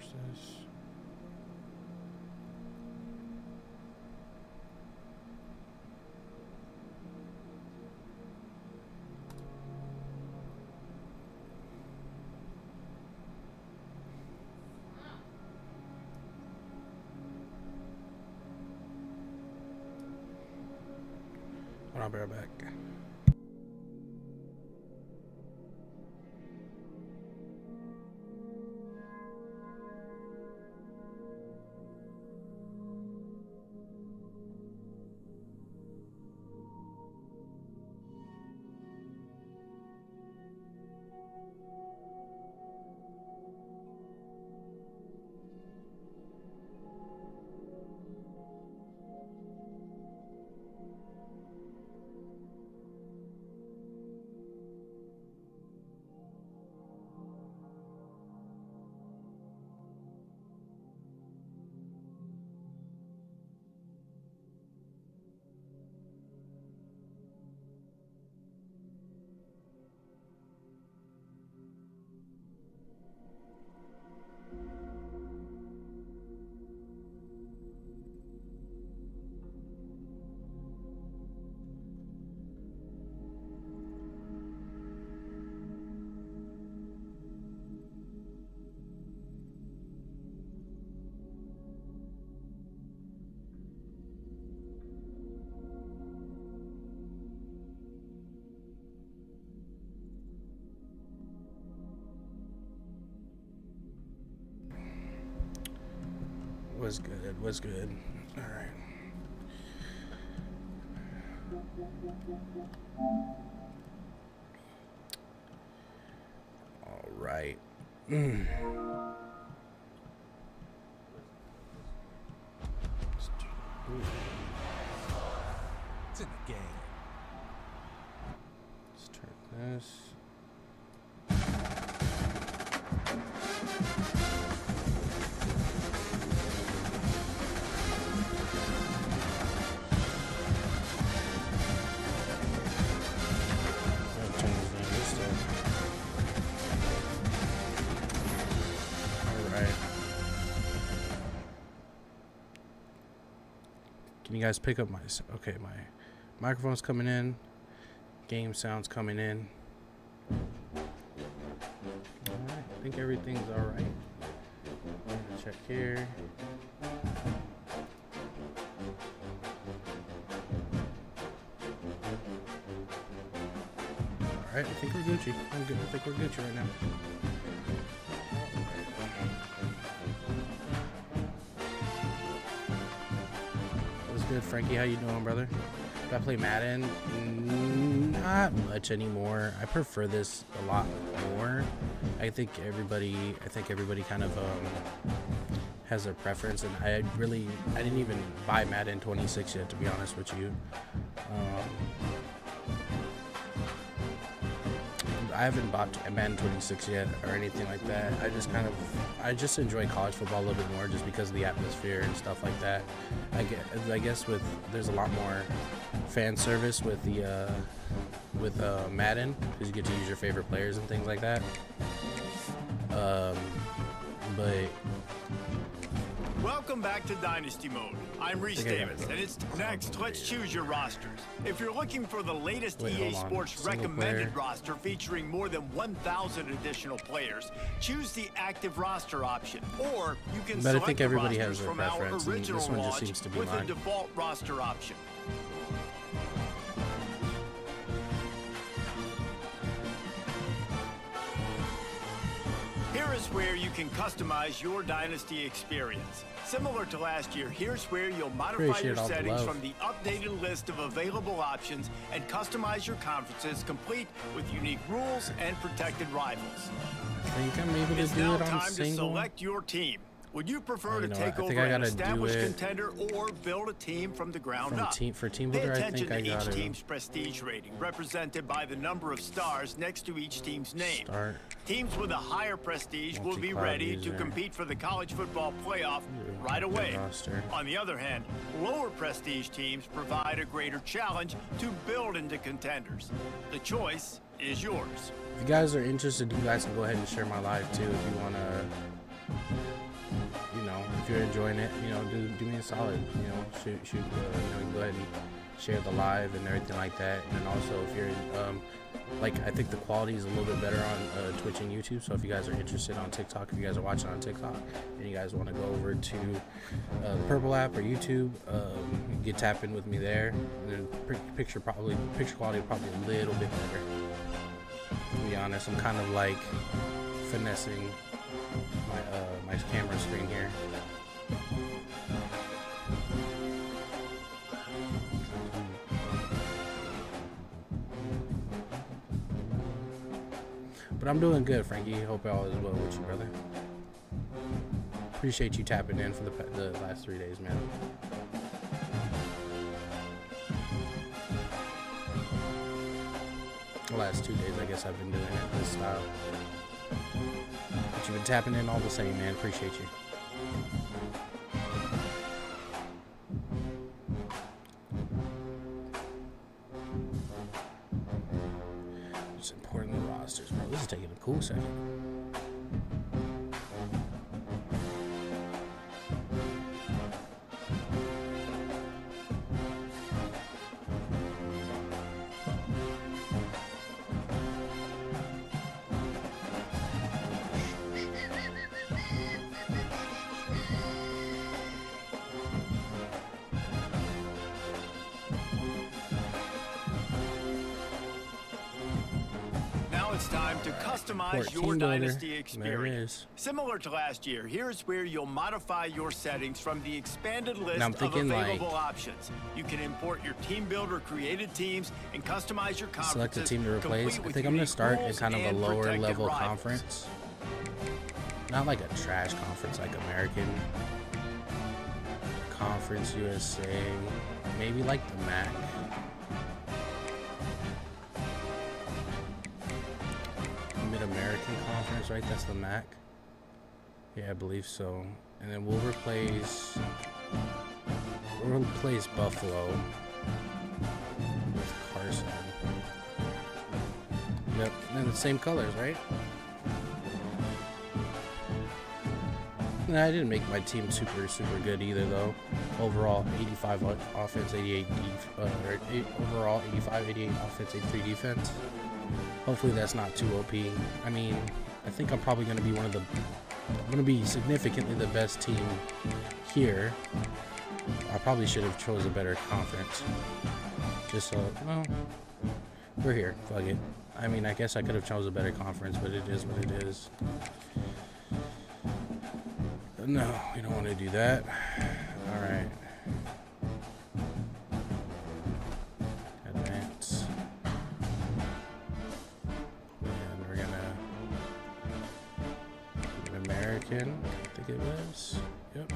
this. I'll be right back. Was good, was good. All right. All right. It's in the game. Let's turn this. Can you guys pick up my... Okay, my microphone's coming in. Game sound's coming in. Alright, I think everything's alright. Check here. Alright, I think we're Gucci. I'm good. I think we're Gucci right now. Good, Frankie. How you doing, brother? Do I play Madden? Not much anymore. I prefer this a lot more. I think everybody kind of has their preference, and I didn't even buy Madden 26 yet, to be honest with you. I haven't bought Madden 26 yet or anything like that. I just enjoy college football a little bit more just because of the atmosphere and stuff like that. I guess there's a lot more fan service with the Madden because you get to use your favorite players and things like that. But welcome back to Dynasty Mode. I'm Reese Davis, and it's next. Let's choose your rosters. If you're looking for the latest EA Sports recommended roster featuring more than 1,000 additional players, choose the active roster option, or you can select I think everybody the has their from our preference, and original this one just launch seems to be with mine. a default roster option. Here is where you can customize your Dynasty experience. Similar to last year, here's where you'll modify your settings from the updated list of available options and customize your conferences complete with unique rules and protected rivals. I think I'm able to It's do now it on time to single. select your team. Would you prefer to I take think over I an gotta established do it contender or build a team from the ground up? For team Pay builder, I attention think I to each gotta team's prestige rating, represented by the number of stars next to each team's name. start. Teams with a higher prestige will be Multi-cloud ready to user. compete for the college football playoff right away. Roster. On the other hand, lower prestige teams provide a greater challenge to build into contenders. The choice is yours. If you guys are interested, you guys can go ahead and share my live too if you wanna. if you're enjoying it, you know, do me a solid. You know, shoot. You know, go ahead and share the live and everything like that. And then also, if you're like, I think the quality is a little bit better on Twitch and YouTube. So if you guys are interested on TikTok, if you guys are watching on TikTok and you guys want to go over to the Purple app or YouTube, get tap in with me there. And then picture quality probably a little bit better. To be honest, I'm kind of like finessing my camera screen here. But I'm doing good, Frankie. Hope all is well with you, brother. Appreciate you tapping in for the last 3 days, man. The last 2 days, I guess I've been doing it this style. But you've been tapping in all the same, man. Appreciate you. It's important the rosters, bro. This is taking a cool second. It's time to customize your Dynasty experience. Similar to last year, here's where you'll modify your settings from the expanded list of available options. You can import your team builder created teams and customize your conferences. Select a team to replace. I think I'm going to start in kind of a lower level conference. Not like a trash conference like American Conference USA. Maybe like the MAC. Mid-American Conference, right? That's the MAC. Yeah, I believe so. And then we'll replace Buffalo with Carson. Yep, and the same colors, right? I didn't make my team super good either, though. Overall, 85 offense, 88 overall 85, 88 offense, 83 defense. Hopefully that's not too OP. I mean, I think I'm probably going to be significantly the best team here. I probably should have chose a better conference. Just so, well, we're here. Fuck it. I mean, I guess I could have chose a better conference, but it is what it is. No, we don't want to do that. All right. Advance. And we're gonna an American. I think it was. Yep.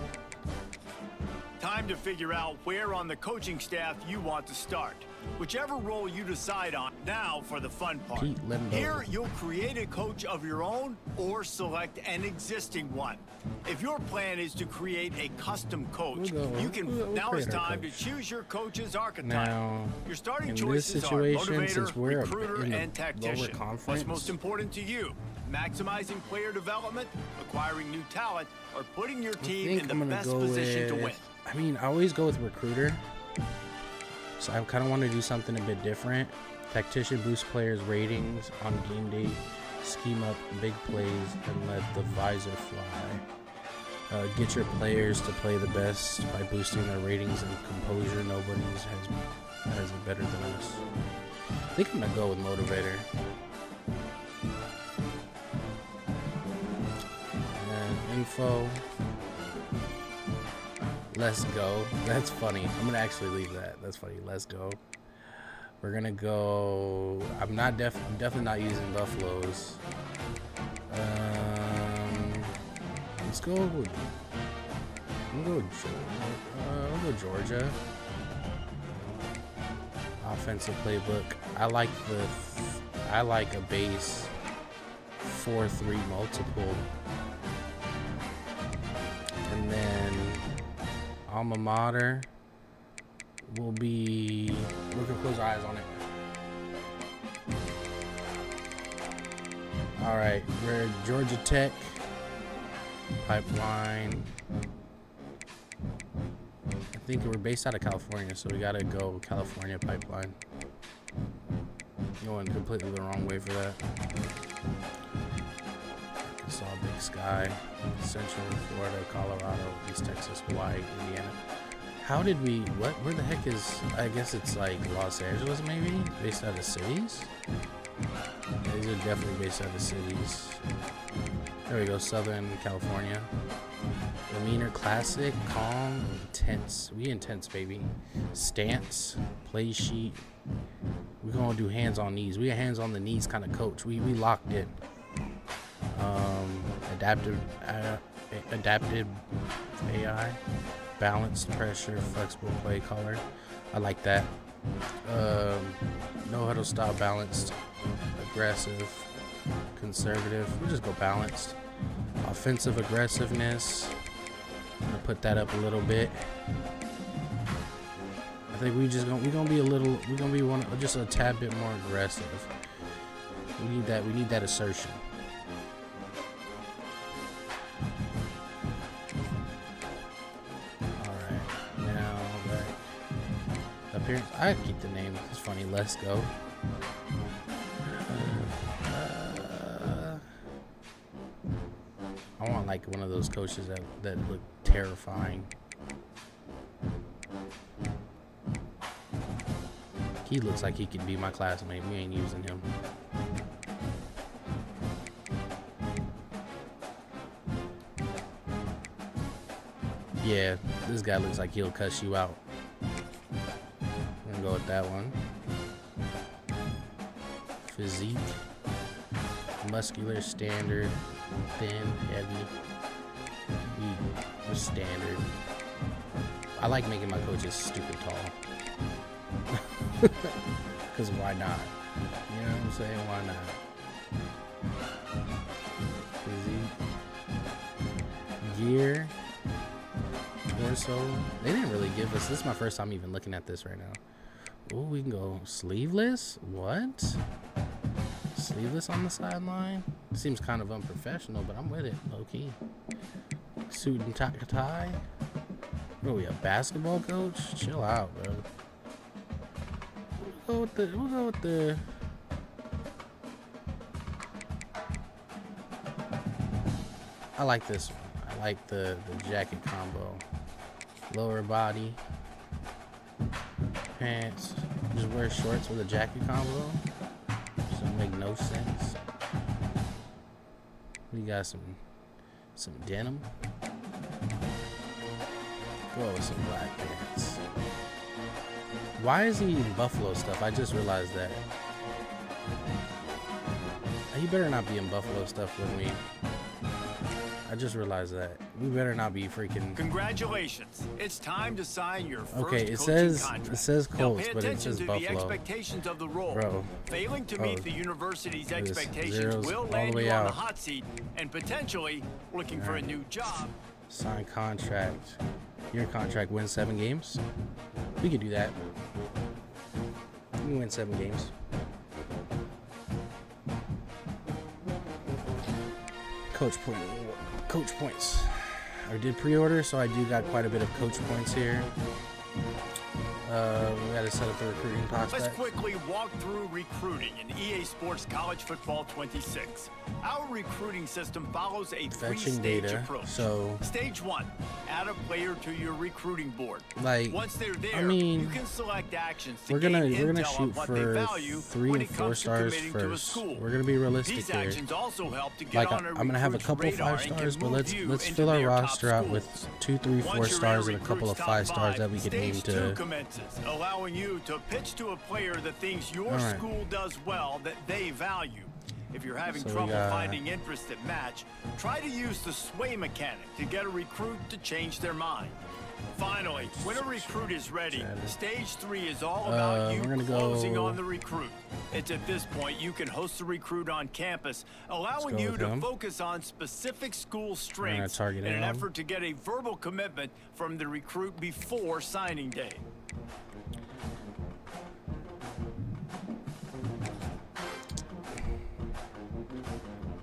Time to figure out where on the coaching staff you want to start. Whichever role you decide on. Now for the fun part. Here you'll create a coach of your own or select an existing one. If your plan is to create a custom coach, you can. Now it's time to choose your coach's archetype. Now, your starting in choices this situation, are motivator, since we're recruiter, in the and tactician. lower conference, what's most important to you? Maximizing player development, acquiring new talent, or putting your team in the best position to win. I mean, I always go with recruiter. So I kind of want to do something a bit different. Tactician boosts players' ratings on game day, scheme up big plays, and let the visor fly. Get your players to play the best by boosting their ratings and composure. Nobody has it better than us. I think I'm gonna go with motivator. And info. Let's go. That's funny. I'm gonna actually leave that. That's funny. Let's go. We're gonna go. I'm definitely not using Buffaloes. Let's go. I'll go Georgia. Offensive playbook. I like a base 4-3 multiple, and then alma mater will be. We can close our eyes on it. All right, we're Georgia Tech, Pipeline, think we're based out of California, so we gotta go California pipeline. Going completely the wrong way for that. Arkansas, Big Sky, Central Florida, Colorado, East Texas, Hawaii, Indiana. How did we, where the heck is, I guess it's like Los Angeles maybe? Based out of cities? Yeah, these are definitely based out of cities. There we go, Southern California. Demeanor, classic, calm, intense. We intense, baby. Stance, play sheet. We're gonna do hands on knees. We got hands on the knees kind of coach. We locked in. Adaptive AI, balanced pressure, flexible play color. I like that. No huddle style, balanced, aggressive, conservative. We'll just go balanced. Offensive aggressiveness. I'm gonna put that up a little bit. I think we're gonna be just a tad bit more aggressive. We need that assertion. Alright, now back. Appearance, I keep the name, it's funny, let's go. I want like one of those coaches that look terrifying. He looks like he could be my classmate. We ain't using him. Yeah, this guy looks like he'll cuss you out. I'm gonna go with that one. Physique. Muscular, standard, thin, heavy. We're standard. I like making my coaches stupid tall. Because why not? You know what I'm saying? Why not? Physique. Gear. Torso. They didn't really give us. This is my first time even looking at this right now. Oh, we can go sleeveless? What? Sleeveless on the sideline? Seems kind of unprofessional, but I'm with it, low key. Suit and tie. What are we, a basketball coach? Chill out, bro. We'll go with the. I like this one. I like the jacket combo. Lower body. Pants. Just wear shorts with a jacket combo. Doesn't make no sense. We got some denim. Go with some black pants. Why is he eating buffalo stuff? I just realized that. He better not be in buffalo stuff with me. I just realized that. We better not be freaking. Congratulations! It's time to sign your first it says Colts, but it says Buffalo. The expectations of the role. Bro. Failing to meet the university's expectations will land you on the hot seat and potentially looking for a new job. Sign contract. Your contract, win 7 games. We could do that. We can win 7 games. Coach points. I did pre-order, so I do got quite a bit of coach points here. We got to set up the recruiting prospect. Let's quickly walk through recruiting in EA Sports College Football 26. Our recruiting system follows a three-stage approach. So Stage 1, add a player to your recruiting board. Like, once they're there, I mean, you can select actions to we're gonna gain shoot for 3 and 4 stars first. We're gonna be realistic These here. actions also help to get Like, on a I'm gonna have a couple 5 stars, but let's fill our roster out with 2, 3, 4 stars and a couple of 5 stars that we can aim to. Allowing you to pitch to a player the things your school does well that they value. If you're having trouble finding interest at match, try to use the sway mechanic to get a recruit to change their mind. Finally, when a recruit is ready, stage 3 is all about you closing on the recruit. It's at this point you can host the recruit on campus, allowing you to focus on specific school strengths in an effort to get a verbal commitment from the recruit before signing day.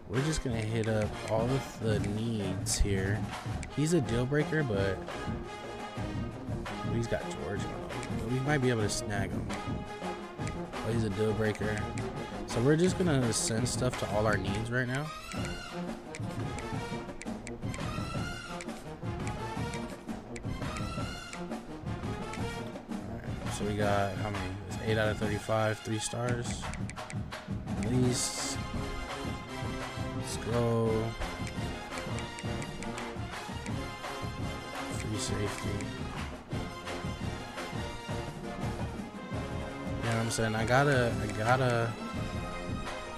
We're just gonna hit up all of the needs here. He's a deal breaker, but He's got George on him. We might be able to snag him. Oh, he's a deal breaker. So we're just gonna send stuff to all our needs right now. Alright, so we got how many? It's 8 out of 35, 3 stars. At least. Let's go. Free safety. You know what I'm saying? I gotta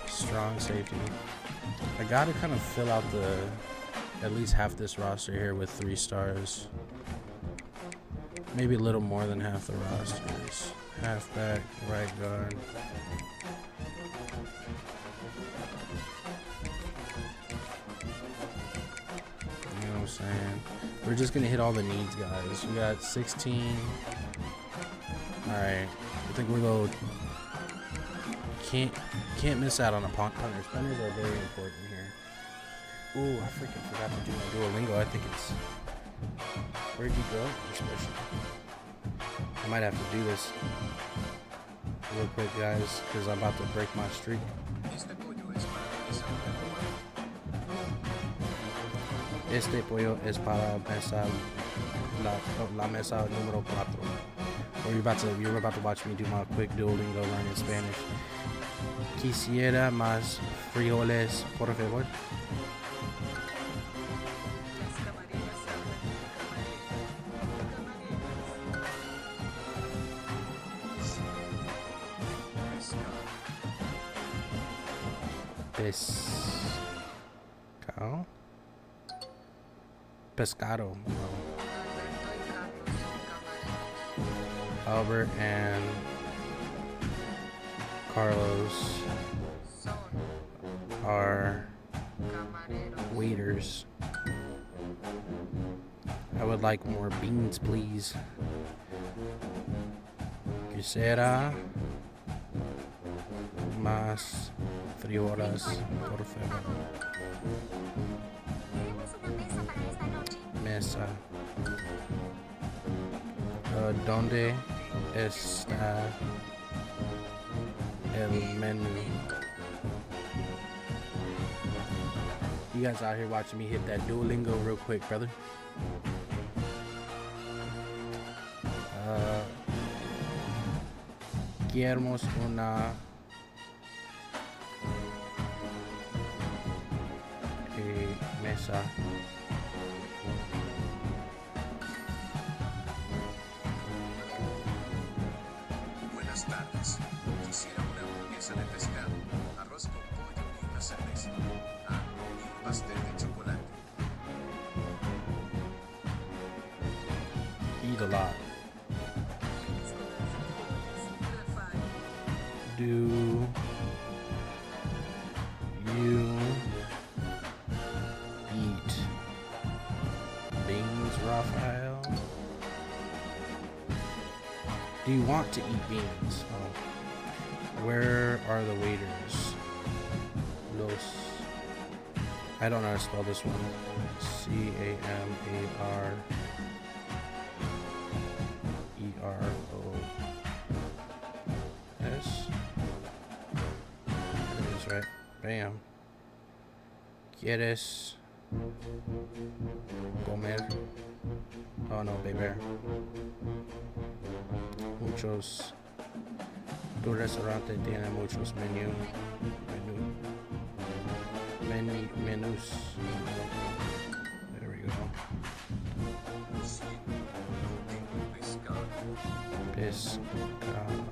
strong safety. I gotta kind of fill out at least half this roster here with 3 stars. Maybe a little more than half the rosters. Halfback, right guard. You know what I'm saying? We're just gonna hit all the needs, guys. We got 16. Alright. I think we're going can't miss out on a punters. Punters are very important here. Ooh, I freaking forgot to do my Duolingo. I think it's where'd you go? I might have to do this real quick, guys, because I'm about to break my streak. Este pollo es para mesa la mesa número 4. Or you're about to watch me do my quick Duolingo learn in Spanish. Quisiera más frijoles, por favor. Pescado. Albert and Carlos are waiters. I would like more beans, please. Quisiera más frijoles, por favor. Mesa. ¿Dónde está el menú? You guys out here watching me hit that Duolingo real quick, brother. Queremos una mesa. Buenas tardes. Quisiera una hamburguesa de pescado, arroz con pollo y una cerveza. Ah, y un pastel de chocolate. Eat a lot. Do you eat beans, Raphael? Do you want to eat beans? Oh. Where are the waiters? Los. I don't know how to spell this one. C-A-M-A-R-E-R-O-S. That is right. Bam. ¿Quieres comer? Oh no, baby. Muchos. Tu restaurante tiene muchos menús. There we go. Pescado.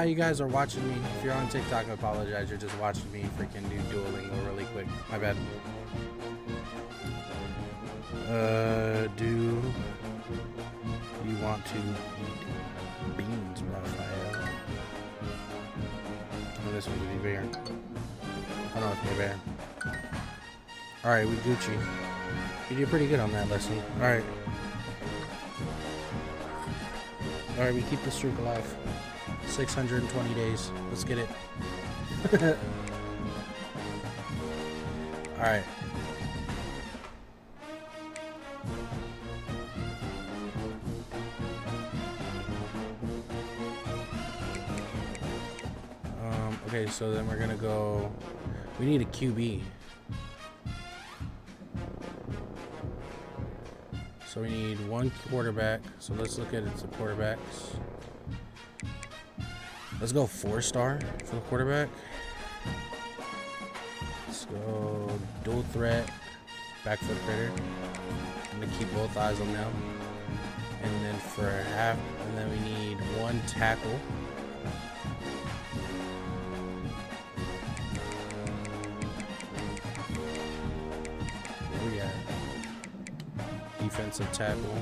You guys are watching me. If you're on TikTok, I apologize. You're just watching me freaking do Duolingo really quick. My bad. Do you want to eat beans, Raphael? Oh, this one would be bigger. Oh no, it's way bigger. Alright, we Gucci. You did pretty good on that lesson. Alright. Alright, we keep the streak alive. 620 days. Let's get it. All right. Okay, so then we're gonna go. We need a QB. So we need one quarterback. So let's look at the quarterbacks. Let's go 4-star for the quarterback. Let's go dual threat, back foot critter. I'm gonna keep both eyes on them. And then for half, and then we need one tackle. Oh yeah. Defensive tackle.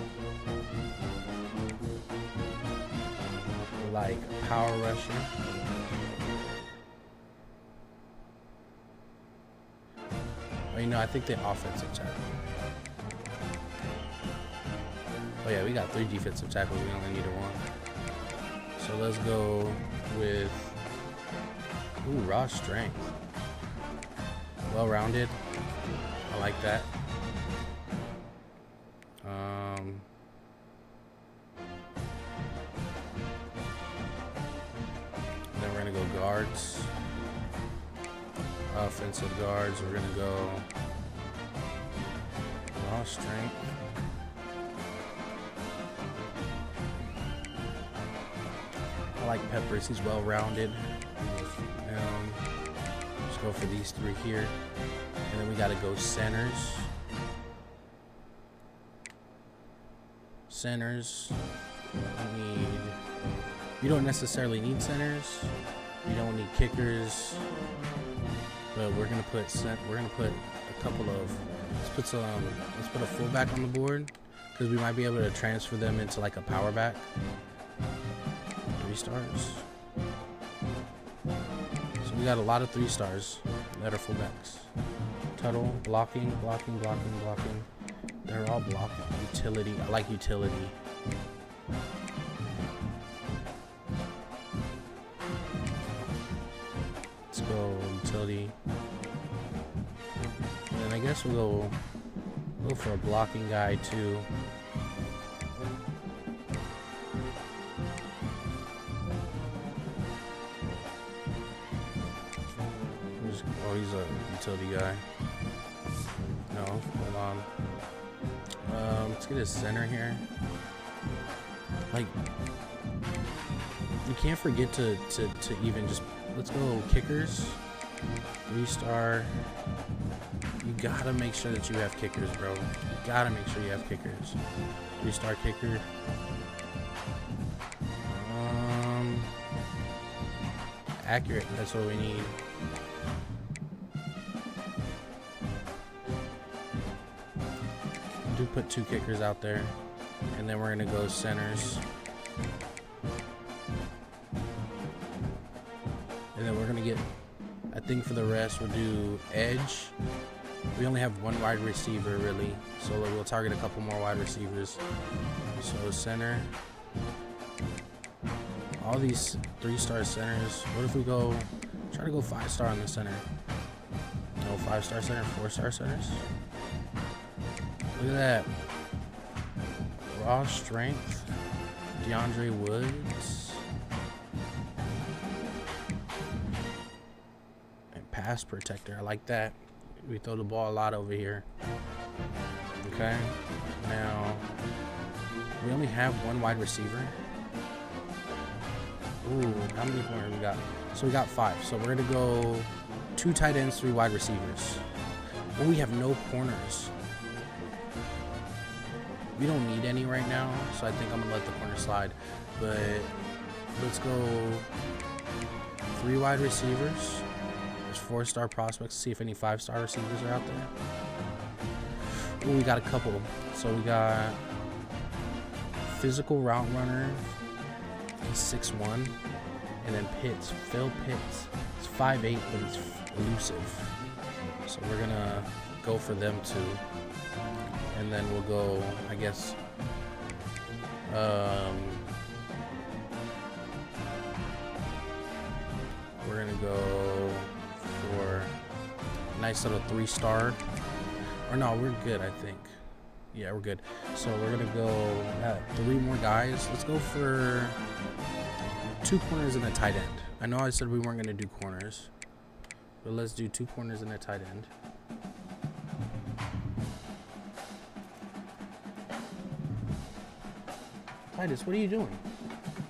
Like power rusher. Oh, you know, I think the offensive tackle. Oh yeah, we got 3 defensive tackles. We only needed 1. So let's go with raw strength. Well-rounded. I like that. Then we're gonna go guards. Offensive guards. We're gonna go raw strength. I like Peppers. He's well-rounded. Let's go for these 3 here, and then we gotta go centers. You don't necessarily need centers. You don't need kickers, but we're gonna put a couple of. Let's put a fullback on the board because we might be able to transfer them into like a power back. 3 stars. So we got a lot of 3 stars that are fullbacks. Tuttle, blocking. They're all blocking. Utility. I like utility. Let's go utility. And then I guess we'll go for a blocking guy too. Oh, he's a utility guy. No, hold on. Let's get his center here. Like, you can't forget to even just, let's go kickers. 3-star. You gotta make sure that you have kickers, bro. You gotta make sure you have kickers. 3-star kicker. Accurate, that's what we need. Do put 2 kickers out there, and then we're gonna go centers, and then we're gonna get, I think for the rest we'll do edge. We only have 1 wide receiver really, so we'll target a couple more wide receivers. So center, all these 3-star centers. What if we try to go 5-star on the center? No 5-star center, 4-star centers. Look at that. Raw strength. DeAndre Woods. And pass protector. I like that. We throw the ball a lot over here. Okay. Now, we only have 1 wide receiver. Ooh, how many more we got? So we got 5. So we're going to go 2 tight ends, 3 wide receivers. Oh, we have no corners. We don't need any right now, so I think I'm gonna let the corner slide. But let's go 3 wide receivers. There's 4-star prospects. See if any 5-star receivers are out there. Ooh, we got a couple. So we got physical route runner. He's 6'1", and then Phil Pitts. He's 5'8", but he's elusive. So we're gonna go for them too. And then we'll go, I guess, we're going to go for nice little 3-star. Or no, we're good, I think. Yeah, we're good. So we're gonna go 3 more guys. Let's go for 2 corners and a tight end. I know I said we weren't gonna do corners, but let's do 2 corners and a tight end. Titus, what are you doing?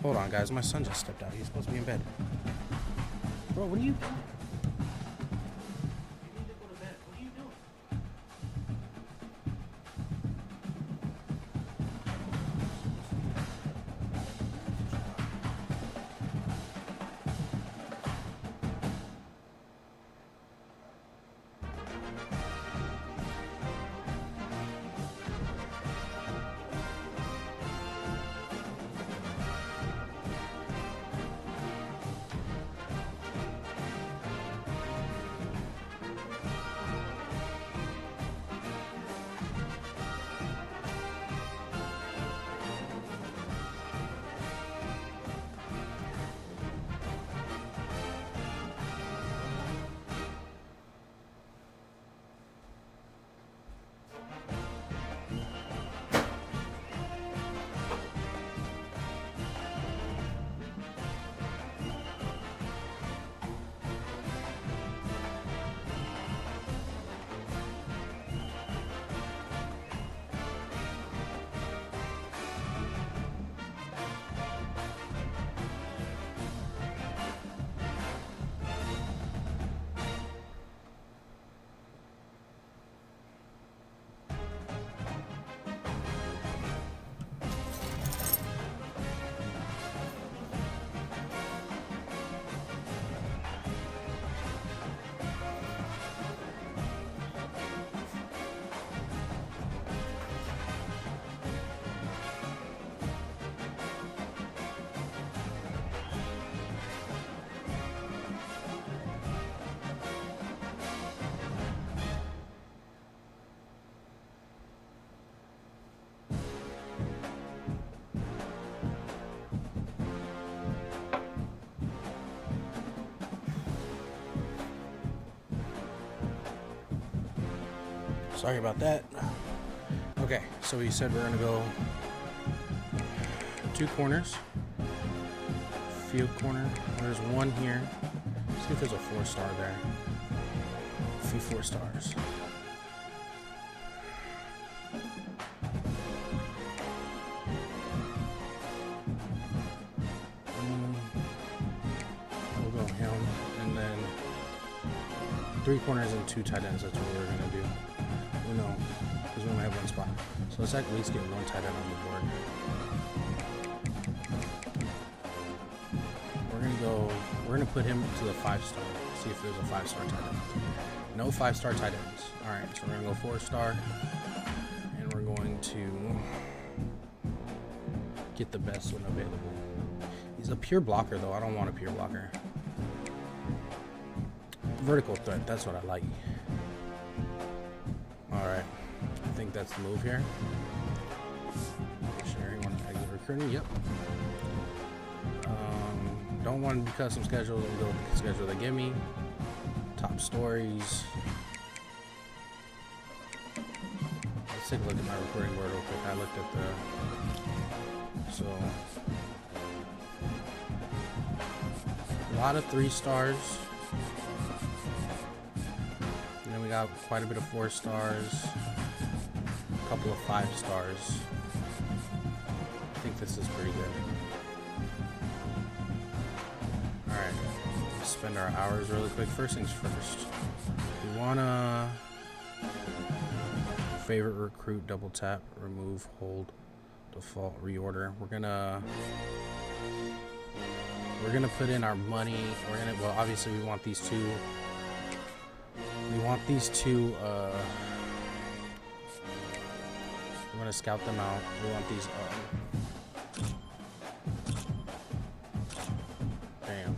Hold on, guys. My son just stepped out. He's supposed to be in bed. Bro, what are you doing? Sorry about that. Okay, so we said we're gonna go 2 corners, field corner. There's 1 here. Let's see if there's a 4-star there. A few 4 stars. We'll go him, and then 3 corners and 2 tight ends. That's what we're gonna do. No, because we only have 1 spot. So let's at least get 1 tight end on the board. We're gonna put him to the 5-star. See if there's a 5-star tight end. No 5-star tight ends. Alright, so we're gonna go 4-star. And we're going to get the best one available. He's a pure blocker though. I don't want a pure blocker. Vertical threat, that's what I like. Alright, I think that's the move here. Sharing one exit recruiting, yep. Don't want to do custom schedules, we'll go with the schedule they give me. Top stories. Let's take a look at my recording board real quick. I looked at the... So... a lot of 3 stars. We got quite a bit of 4 stars, a couple of 5 stars. I think this is pretty good. Alright, let's spend our hours really quick. First things first, we wanna favorite recruit, double tap, remove, hold, default, reorder. We're gonna put in our money. Well, obviously we want these 2. We want these 2, we want to scout them out. We want these, damn.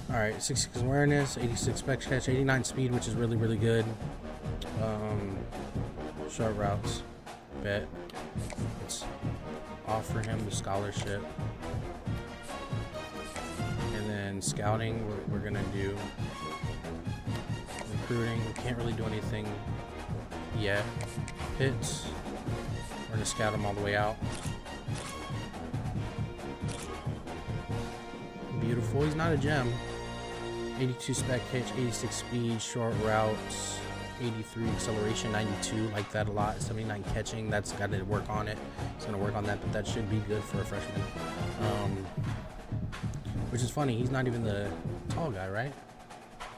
Alright, 66 awareness, 86 spec catch, 89 speed, which is really, really good. Short routes, bet. Let's offer him the scholarship. And then scouting, we're gonna do recruiting. We can't really do anything yet. Hits. We're going to scout him all the way out. Beautiful. He's not a gem. 82 spec hitch, 86 speed, short routes, 83 acceleration, 92. Like that a lot. 79 catching. That's got to work on it. He's going to work on that, but that should be good for a freshman. Which is funny. He's not even the tall guy, right?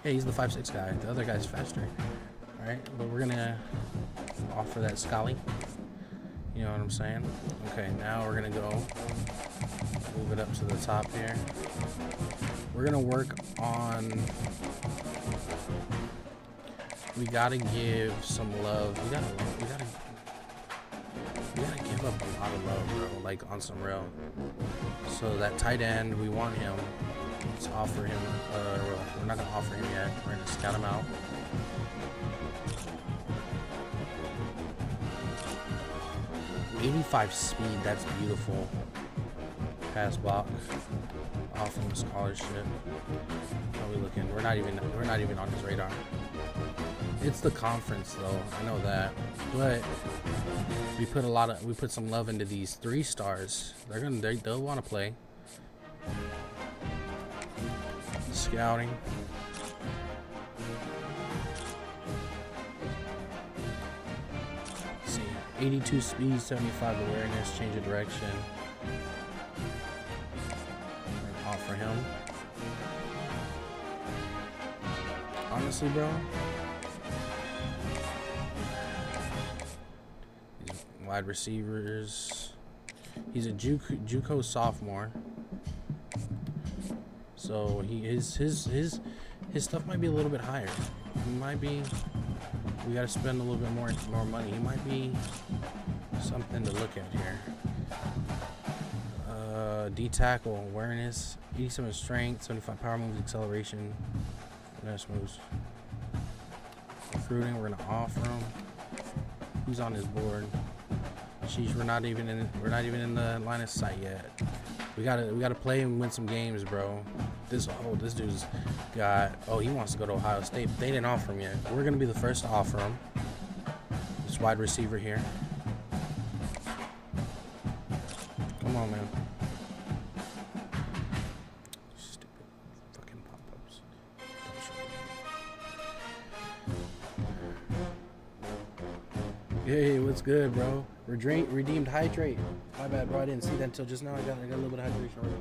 Yeah, he's the 5'6" guy. The other guy's faster. Alright, but we're going to offer that Scully. You know what I'm saying? Okay, now we're going to go move it up to the top here. We're going to work on... We got to give some love. We got to give up a lot of love, bro. Like, on some real. So that tight end, we want him. Let's offer him. We're not going to offer him yet. We're going to scout him out. .85 speed, that's beautiful. Pass block. Offer him scholarship. How are we looking? We're not even on his radar. It's the conference though, I know that. But we put some love into these 3 stars. They'll want to play. Scouting. Let's see. 82 speed, 75 awareness, change of direction. Offer him. Honestly, bro. These wide receivers. He's a JUCO sophomore. So his stuff might be a little bit higher. He might be. We got to spend a little bit more money. He might be something to look at here. D tackle awareness, 87 strength, 75 power moves, acceleration, finesse moves. Recruiting, we're gonna offer him. Who's on his board? Sheesh, we're not even in the line of sight yet. We gotta play and win some games, bro. This dude's got. Oh, he wants to go to Ohio State. They didn't offer him yet. We're gonna be the first to offer him. This wide receiver here. Come on, man. Stupid fucking pop-ups. Hey, what's good, bro? Redeemed hydrate. My bad, bro. I didn't see that until just now. I got a little bit of hydration already.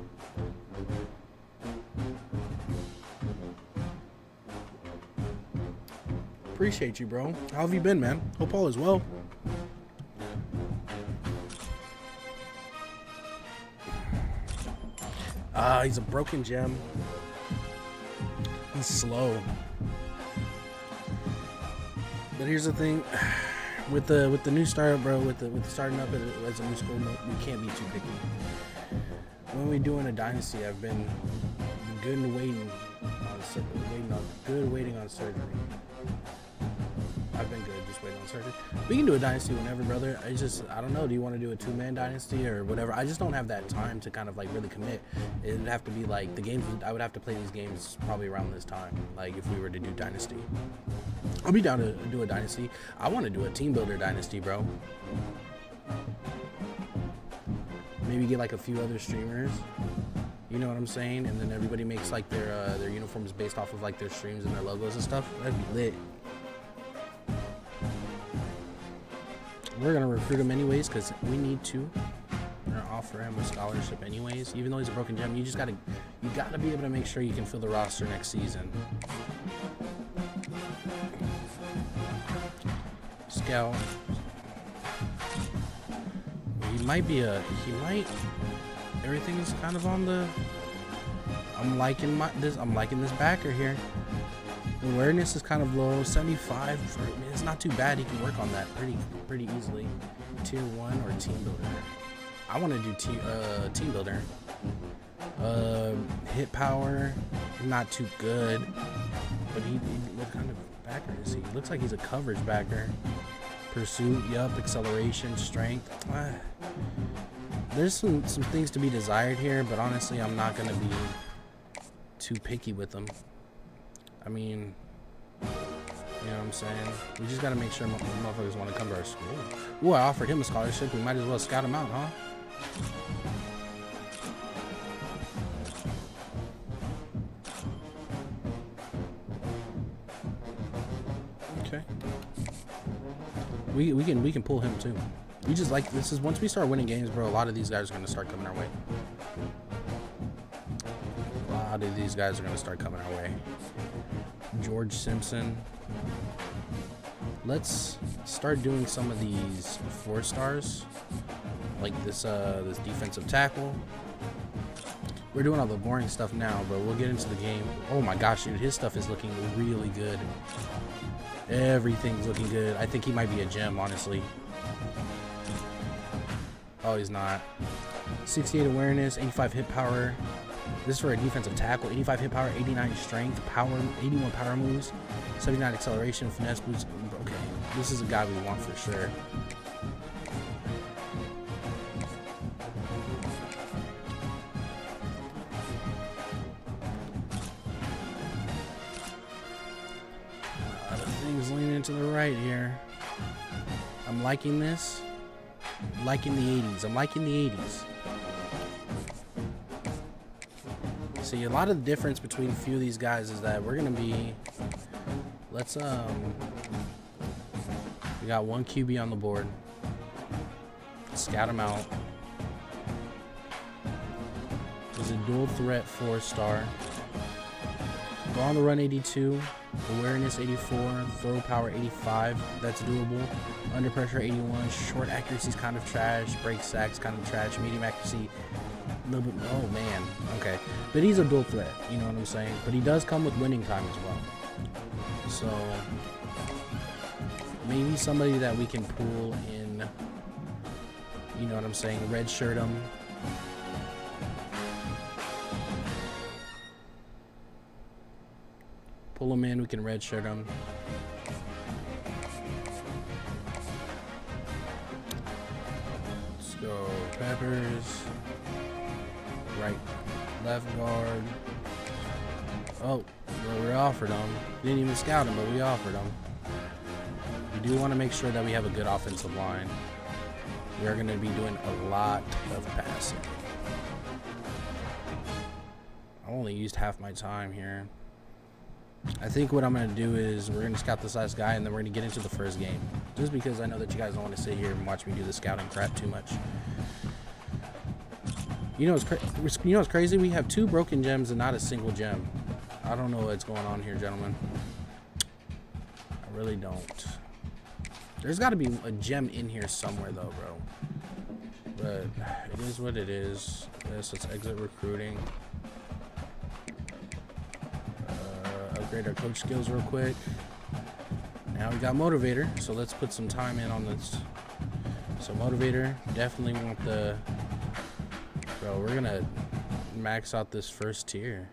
Appreciate you, bro. How have you been, man? Hope all is well. He's a broken gem. He's slow. But here's the thing. With the new startup, bro, with the starting up as a new school, we can't be too picky. When we doing a dynasty, I've been good and waiting on surgery. I've been good, just waiting on surgery. We can do a dynasty whenever, brother. I don't know. Do you want to do a 2-man dynasty or whatever? I just don't have that time to kind of like really commit. It'd have to be like the games. I would have to play these games probably around this time. Like if we were to do dynasty, I'll be down to do a dynasty. I want to do a team builder dynasty, bro. Maybe get like a few other streamers. You know what I'm saying? And then everybody makes like their uniforms based off of like their streams and their logos and stuff. That'd be lit. We're gonna recruit him anyways because we need to. We're gonna offer him a scholarship anyways. Even though he's a broken gem, you gotta be able to make sure you can fill the roster next season. Scout. He might. Everything is kind of on the. I'm liking this backer here. Awareness is kind of low, 75. It's not too bad. He can work on that pretty easily. Tier 1 or team builder. I want to do team builder. Hit power, not too good. But what kind of backer is he? Looks like he's a coverage backer. Pursuit, yup. Acceleration, strength. There's some things to be desired here, but honestly, I'm not gonna be too picky with them. I mean, You know what I'm saying? We just got to make sure motherfuckers want to come to our school. Ooh, I offered him a scholarship. We might as well scout him out, huh? Okay. We can pull him too. We just like this is once we start winning games, bro. A lot of these guys are gonna start coming our way. A lot of these guys are gonna start coming our way. George Simpson. Let's start doing some of these 4-stars, like this this defensive tackle. We're doing all the boring stuff now, but we'll get into the game. Oh my gosh, dude, his stuff is looking really good. Everything's looking good. I think he might be a gem, honestly. Oh, he's not. 68 awareness, 85 hit power. This is for a defensive tackle. 85 hit power, 89 strength, power, 81 power moves, 79 acceleration, finesse boost. Okay, this is a guy we want for sure. A lot of things leaning to the right here. I'm liking this. I'm liking the 80s. I'm liking the 80s. See, a lot of the difference between a few of these guys is that we're gonna be. Let's we got one QB on the board. Scout him out. He's a dual threat 4-star. Go on the run 82, awareness 84, throw power 85. That's doable. Under pressure 81. Short accuracy is kind of trash. Break sacks kind of trash. Medium accuracy. A little bit. Oh man. Okay, but he's a dual threat. You know what I'm saying? But he does come with winning time as well. So maybe somebody that we can pull in. You know what I'm saying? Red shirt him. Pull him in. We can red shirt him. Let's go Peppers. Right, left guard. Oh, well, we offered him. Didn't even scout him, but we offered him. We do want to make sure that we have a good offensive line. We are going to be doing a lot of passing. I only used half my time here. I think what I'm going to do is we're going to scout this last guy, and then we're going to get into the first game. Just because I know that you guys don't want to sit here and watch me do the scouting crap too much. You know what's crazy? We have 2 broken gems and not a single gem. I don't know what's going on here, gentlemen. I really don't. There's got to be a gem in here somewhere, though, bro. But it is what it is. Yes, let's exit recruiting. Upgrade our coach skills real quick. Now we got motivator, so let's put some time in on this. So motivator, definitely want the. Bro, we're gonna max out this first tier.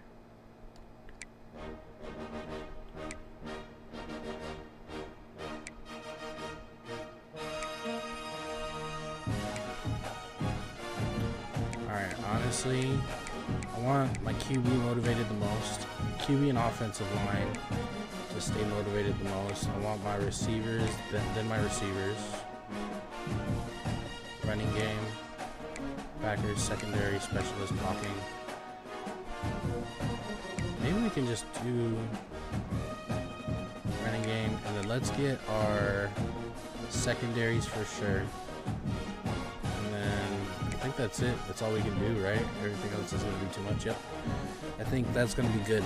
Alright, honestly, I want my QB motivated the most. QB and offensive line to stay motivated the most. I want my receivers, then my receivers. Running game. Backers, secondary, specialist, blocking. Maybe we can just do running game, and then let's get our secondaries for sure. And then I think that's it. That's all we can do, right? Everything else is going to be too much. Yep. I think that's going to be good.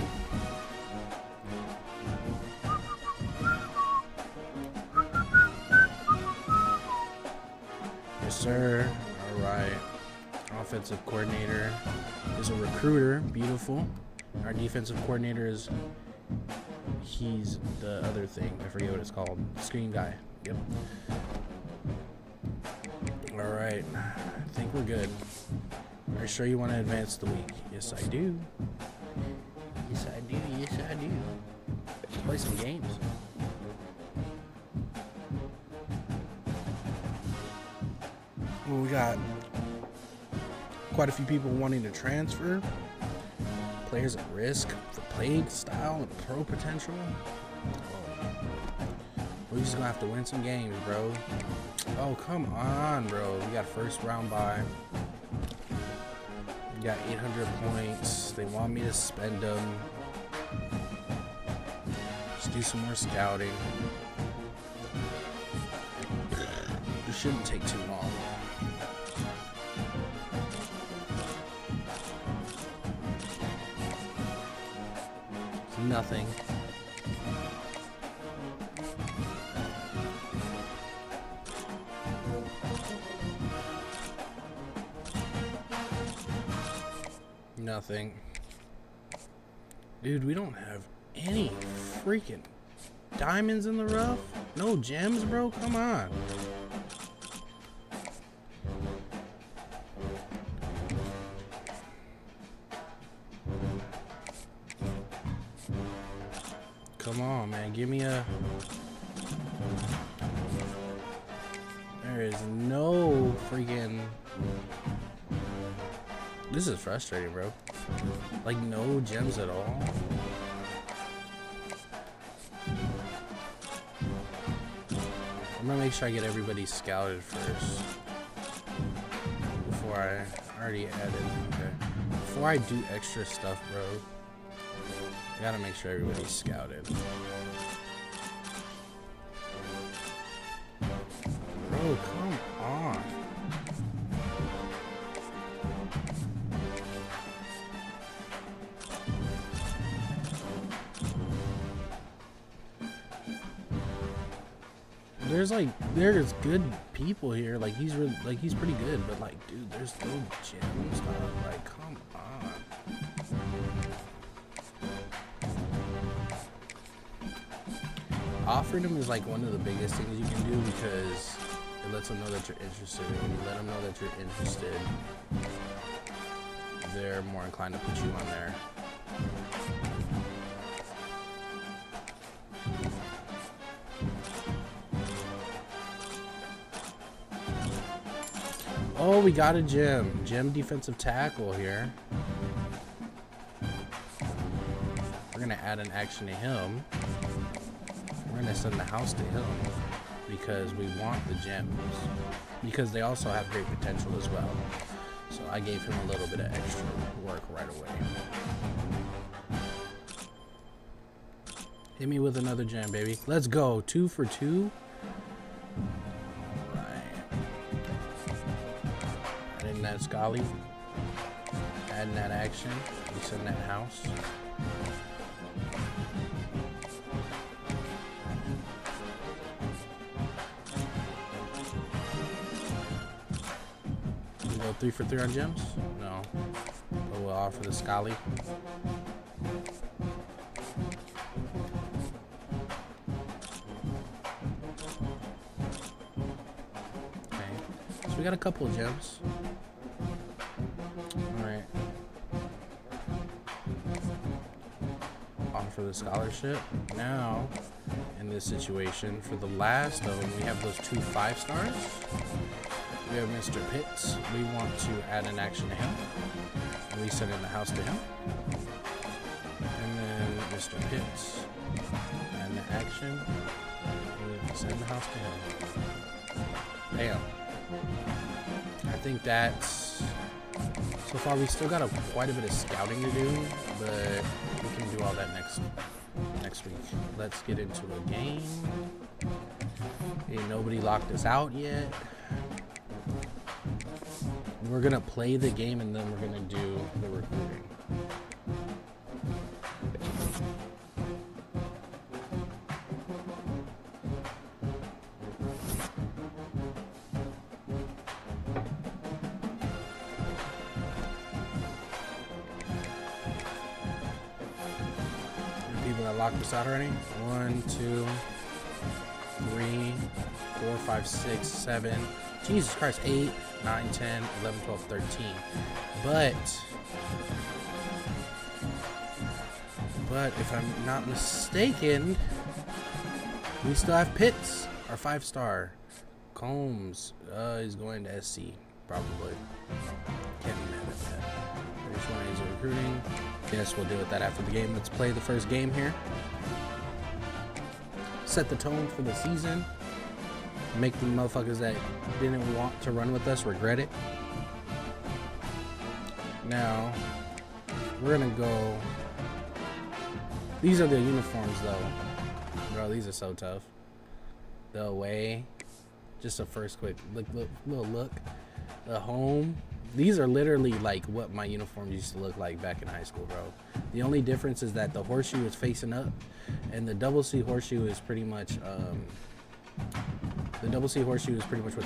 Yes, sir. All right. Offensive coordinator is a recruiter. Beautiful. Our defensive coordinator is he's the other thing. I forget what it's called. Screen guy. Yep. All right. I think we're good. Are you sure you want to advance the week? Yes, I do. Yes, I do. Yes, I do. Let's play some games. Well, we got quite a few people wanting to transfer. Players at risk for playing style and pro potential. Oh. We're just gonna have to win some games, bro. Oh, come on, bro. We got first round bye. We got 800 points. They want me to spend them. Just do some more scouting. It shouldn't take too long. It's nothing. Nothing. Dude, we don't have any freaking diamonds in the rough. No gems, bro. Come on. Come on, man. Give me a... There is no freaking... This is frustrating, bro. Like, no gems at all. I'm gonna make sure I get everybody scouted first. Before I already added. Okay. Before I do extra stuff, bro. I gotta make sure everybody's scouted. Bro, come on. There's good people here. Like he's pretty good, but like, dude, there's no gems, dog. Like, come on. Offering them is like one of the biggest things you can do because it lets them know that you're interested. And when you let them know that you're interested, they're more inclined to put you on there. Oh, we got a gem. Gem defensive tackle here. We're going to add an action to him. We're going to send the house to him because we want the gems. Because they also have great potential as well. So I gave him a little bit of extra work right away. Hit me with another gem, baby. Let's go. 2 for 2. That Scully, adding that action, we send that house. We go 3 for 3 on gems? No. But we'll offer the Scully. Okay. So we got a couple of gems. Alright. Offer the scholarship. Now, in this situation, for the last of them, we have those 2 5-stars. We have Mr. Pitts. We want to add an action to him. And we send in the house to him. And then Mr. Pitts. And the action. We send the house to him. Bam. I think that's... So far, we still got quite a bit of scouting to do, but we can do all that next week. Let's get into a game. Ain't nobody locked us out yet. We're gonna play the game and then we're gonna do the recruiting. Lock this out already. 1, 2, 3, 4, 5, 6, 7. Jesus Christ. 8, 9, 10, 11, 12, 13. But if I'm not mistaken, we still have Pitts, our 5-star. Combs is going to SC, probably. Can't be mad at that. First one is recruiting. Yes, we'll deal with that after the game. Let's play the first game here. set the tone for the season, make the motherfuckers that didn't want to run with us regret it. Now, we're gonna go. These are the uniforms, though. Bro, these are so tough. The away, just a first quick little look. The home. These are literally like what my uniforms used to look like back in high school, bro. The only difference is that the horseshoe is facing up, and the double C horseshoe is pretty much what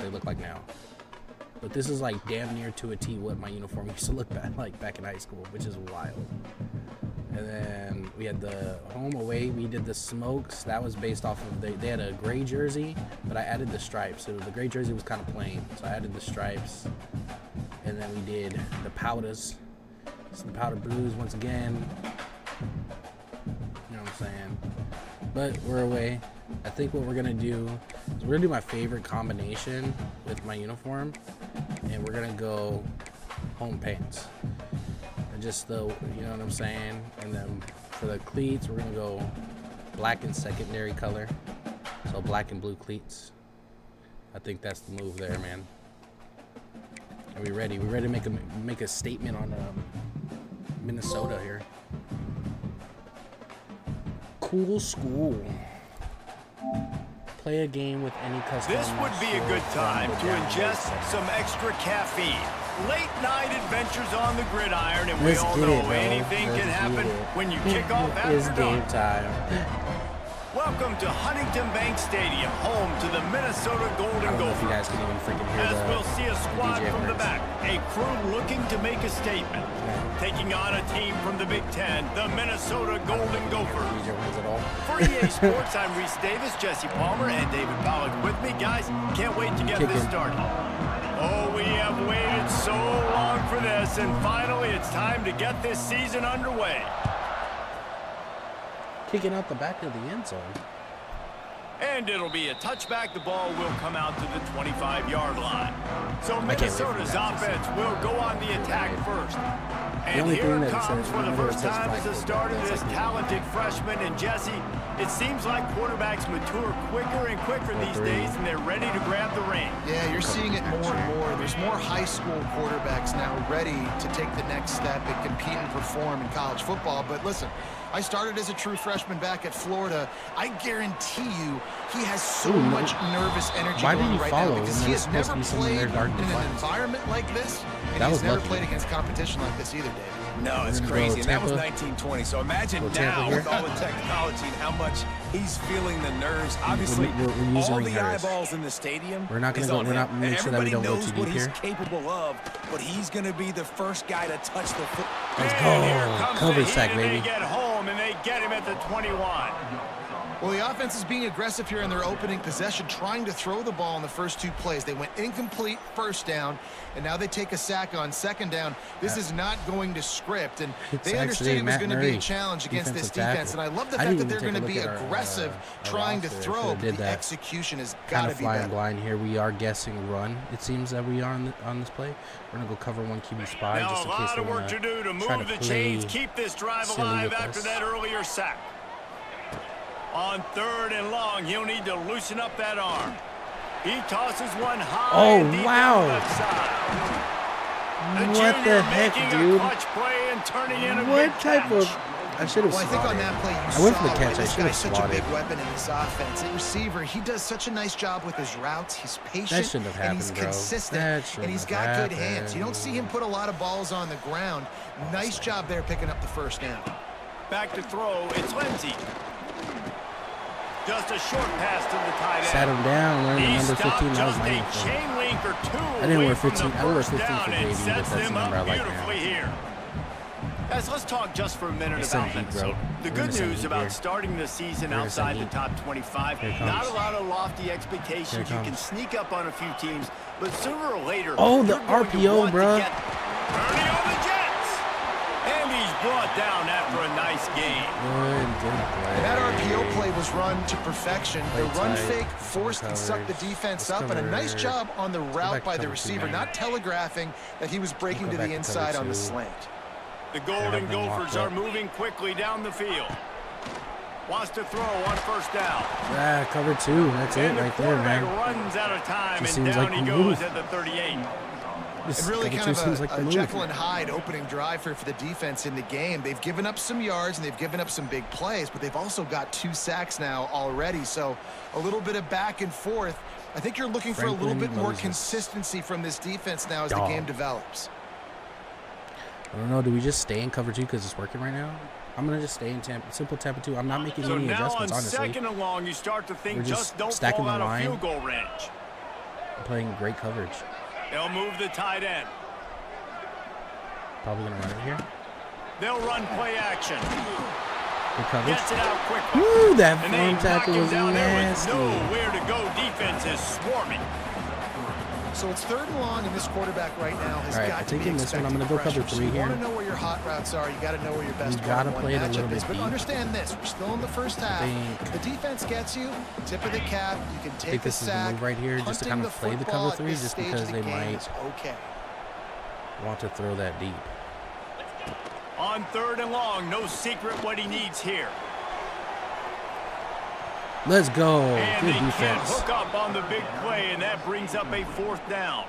they look like now. But this is like damn near to a T what my uniform used to look like back in high school, which is wild. And then we had the home away. We did the smokes. That was based off of they had a gray jersey, but I added the stripes. So the gray jersey was kind of plain, so I added the stripes. And then we did the powders, some powder blues once again. You know what I'm saying? But we're away. I think what we're gonna do is we're gonna do my favorite combination with my uniform, and we're gonna go home pants. And just the, you know what I'm saying? And then for the cleats, we're gonna go black and secondary color. So black and blue cleats. I think that's the move there, man. Are we ready? We ready to make a statement on Minnesota here. Cool school. Play a game with any customer. This would be a good time to ingest some extra caffeine. Late night adventures on the gridiron, and we all know anything can happen when you kick off after It's game time. Welcome to Huntington Bank Stadium, home to the Minnesota Golden I don't know if you Gophers. guys can even freaking hear As we'll see a squad DJ from the Prince. back, a crew looking to make a statement. Taking on a team from the Big Ten, the Minnesota Golden Gophers. DJ wins it all. For EA Sports, I'm Reese Davis, Jesse Palmer, and David Pollack with me. Guys, can't wait to get this started. Oh, we have waited so long for this, and finally it's time to get this season underway. Kicking out the back of the end zone. And it'll be a touchback. The ball will come out to the 25-yard line. So Minnesota's offense will go on the attack first. And here it comes for the first time as the start of this talented freshman. And Jesse, it seems like quarterbacks mature quicker and quicker these days, and they're ready to grab the reins. Yeah, you're seeing it more and more. There's more high school quarterbacks now ready to take the next step and compete and perform in college football. But listen, I started as a true freshman back at Florida. I guarantee you he has so much nervous energy going right now because he has never played in an environment like this, and he's never played against competition like this either, David. No, it's crazy, and that was 1920. So imagine now with all the technology and how much he's feeling the nerves. Obviously, all the eyeballs in the stadium. We're not going to go. We're not make sure that we don't go too deep here. He's capable of, but he's going to be the first guy to touch the foot. Let's go. Coverage sack, baby. They get home and they get him at the 21. Well, the offense is being aggressive here in their opening possession, trying to throw the ball in the first two plays. They went incomplete first down, and now they take a sack on second down. This is not going to script, and they understood it was going to be a challenge against this defense. And I love the fact that they're going to be aggressive, trying to throw. But the execution has got to be better. Flying blind here. We are guessing run. It seems that we are on this play. We're going to go cover one QB spy now just in case a lot of work to do to move the chains, keep this drive alive after that earlier sack. On third and long, he'll need to loosen up that arm. He tosses one high. Oh, and deep wow. on the left side. What the heck, dude? Play and turning in a What type catch. of... I should have Well, I think on that play, you I went for the saw catch. I this should have guy's such a swatted. big weapon in this offense. At receiver, he does such a nice job with his routes. He's patient, shouldn't have and he's happened, bro. consistent, That and he's shouldn't got have good hands. You don't see him put a lot of balls on the ground. Nice job there picking up the first down. Back to throw, it's Lindsey. Just a short pass to the tight end. Sat him down, wearing the He number 15. stopped That was just my a uniform. chain link or two I didn't wear away from 15. the I wore first 15 down for and Davey, but sets that's the them number I up like beautifully now. here. Guys, let's talk just for a minute It's about a heat, Minnesota. bro. The We're good in the news heat about here. starting the season We're in the outside the heat. top 25, Here it not comes. a lot of lofty expectations. You can sneak up on a few teams, but sooner or later, Oh, the you're going to RPO, want to bro. get Ernie on the Jets. And he's brought down after a nice game. That RPO play was run to perfection. The run tight. fake forced and sucked the defense up, and a nice job on the route by the receiver, not telegraphing that he was breaking to the inside on the slant. The Golden Gophers are moving quickly down the field. Wants to throw on first down. Yeah, cover 2. That's it right there, man. Runs out of time, Just and seems down like he the goes move. at the 38. It really kind of a Jekyll and Hyde opening drive for the defense in the game. They've given up some yards and they've given up some big plays, but they've also got 2 sacks now already. So a little bit of back and forth. I think you're looking for a little bit more consistency from this defense now as the game develops. I don't know. Do we just stay in cover 2 because it's working right now? I'm going to just stay in simple Tampa 2. I'm not making any adjustments, honestly. So now on 2nd and long, you start to think We're just don't stacking fall out the of line. field goal range. I'm playing great coverage. They'll move the tight end. Probably going to run it here. They'll run play action. Good coverage. Gets it out quickly. Woo, that And form tackle was nasty. Nowhere to go. Defense is swarming. So it's 3rd and long, and this quarterback right now has got to be this one. I'm going to go cover 3 You here. want to know where your hot routes are. You got to know where your best You got to play it a little matchup bit is. But deep. understand this: we're still in the first half. The defense gets you. Tip of the cap. You can take the this sack. is the move right here, just to kind of play the cover 3, just because they might want to throw that deep. On 3rd and long, no secret what he needs here. Let's go. And Good they defense. can't hook up on the big play, and that brings up a 4th down.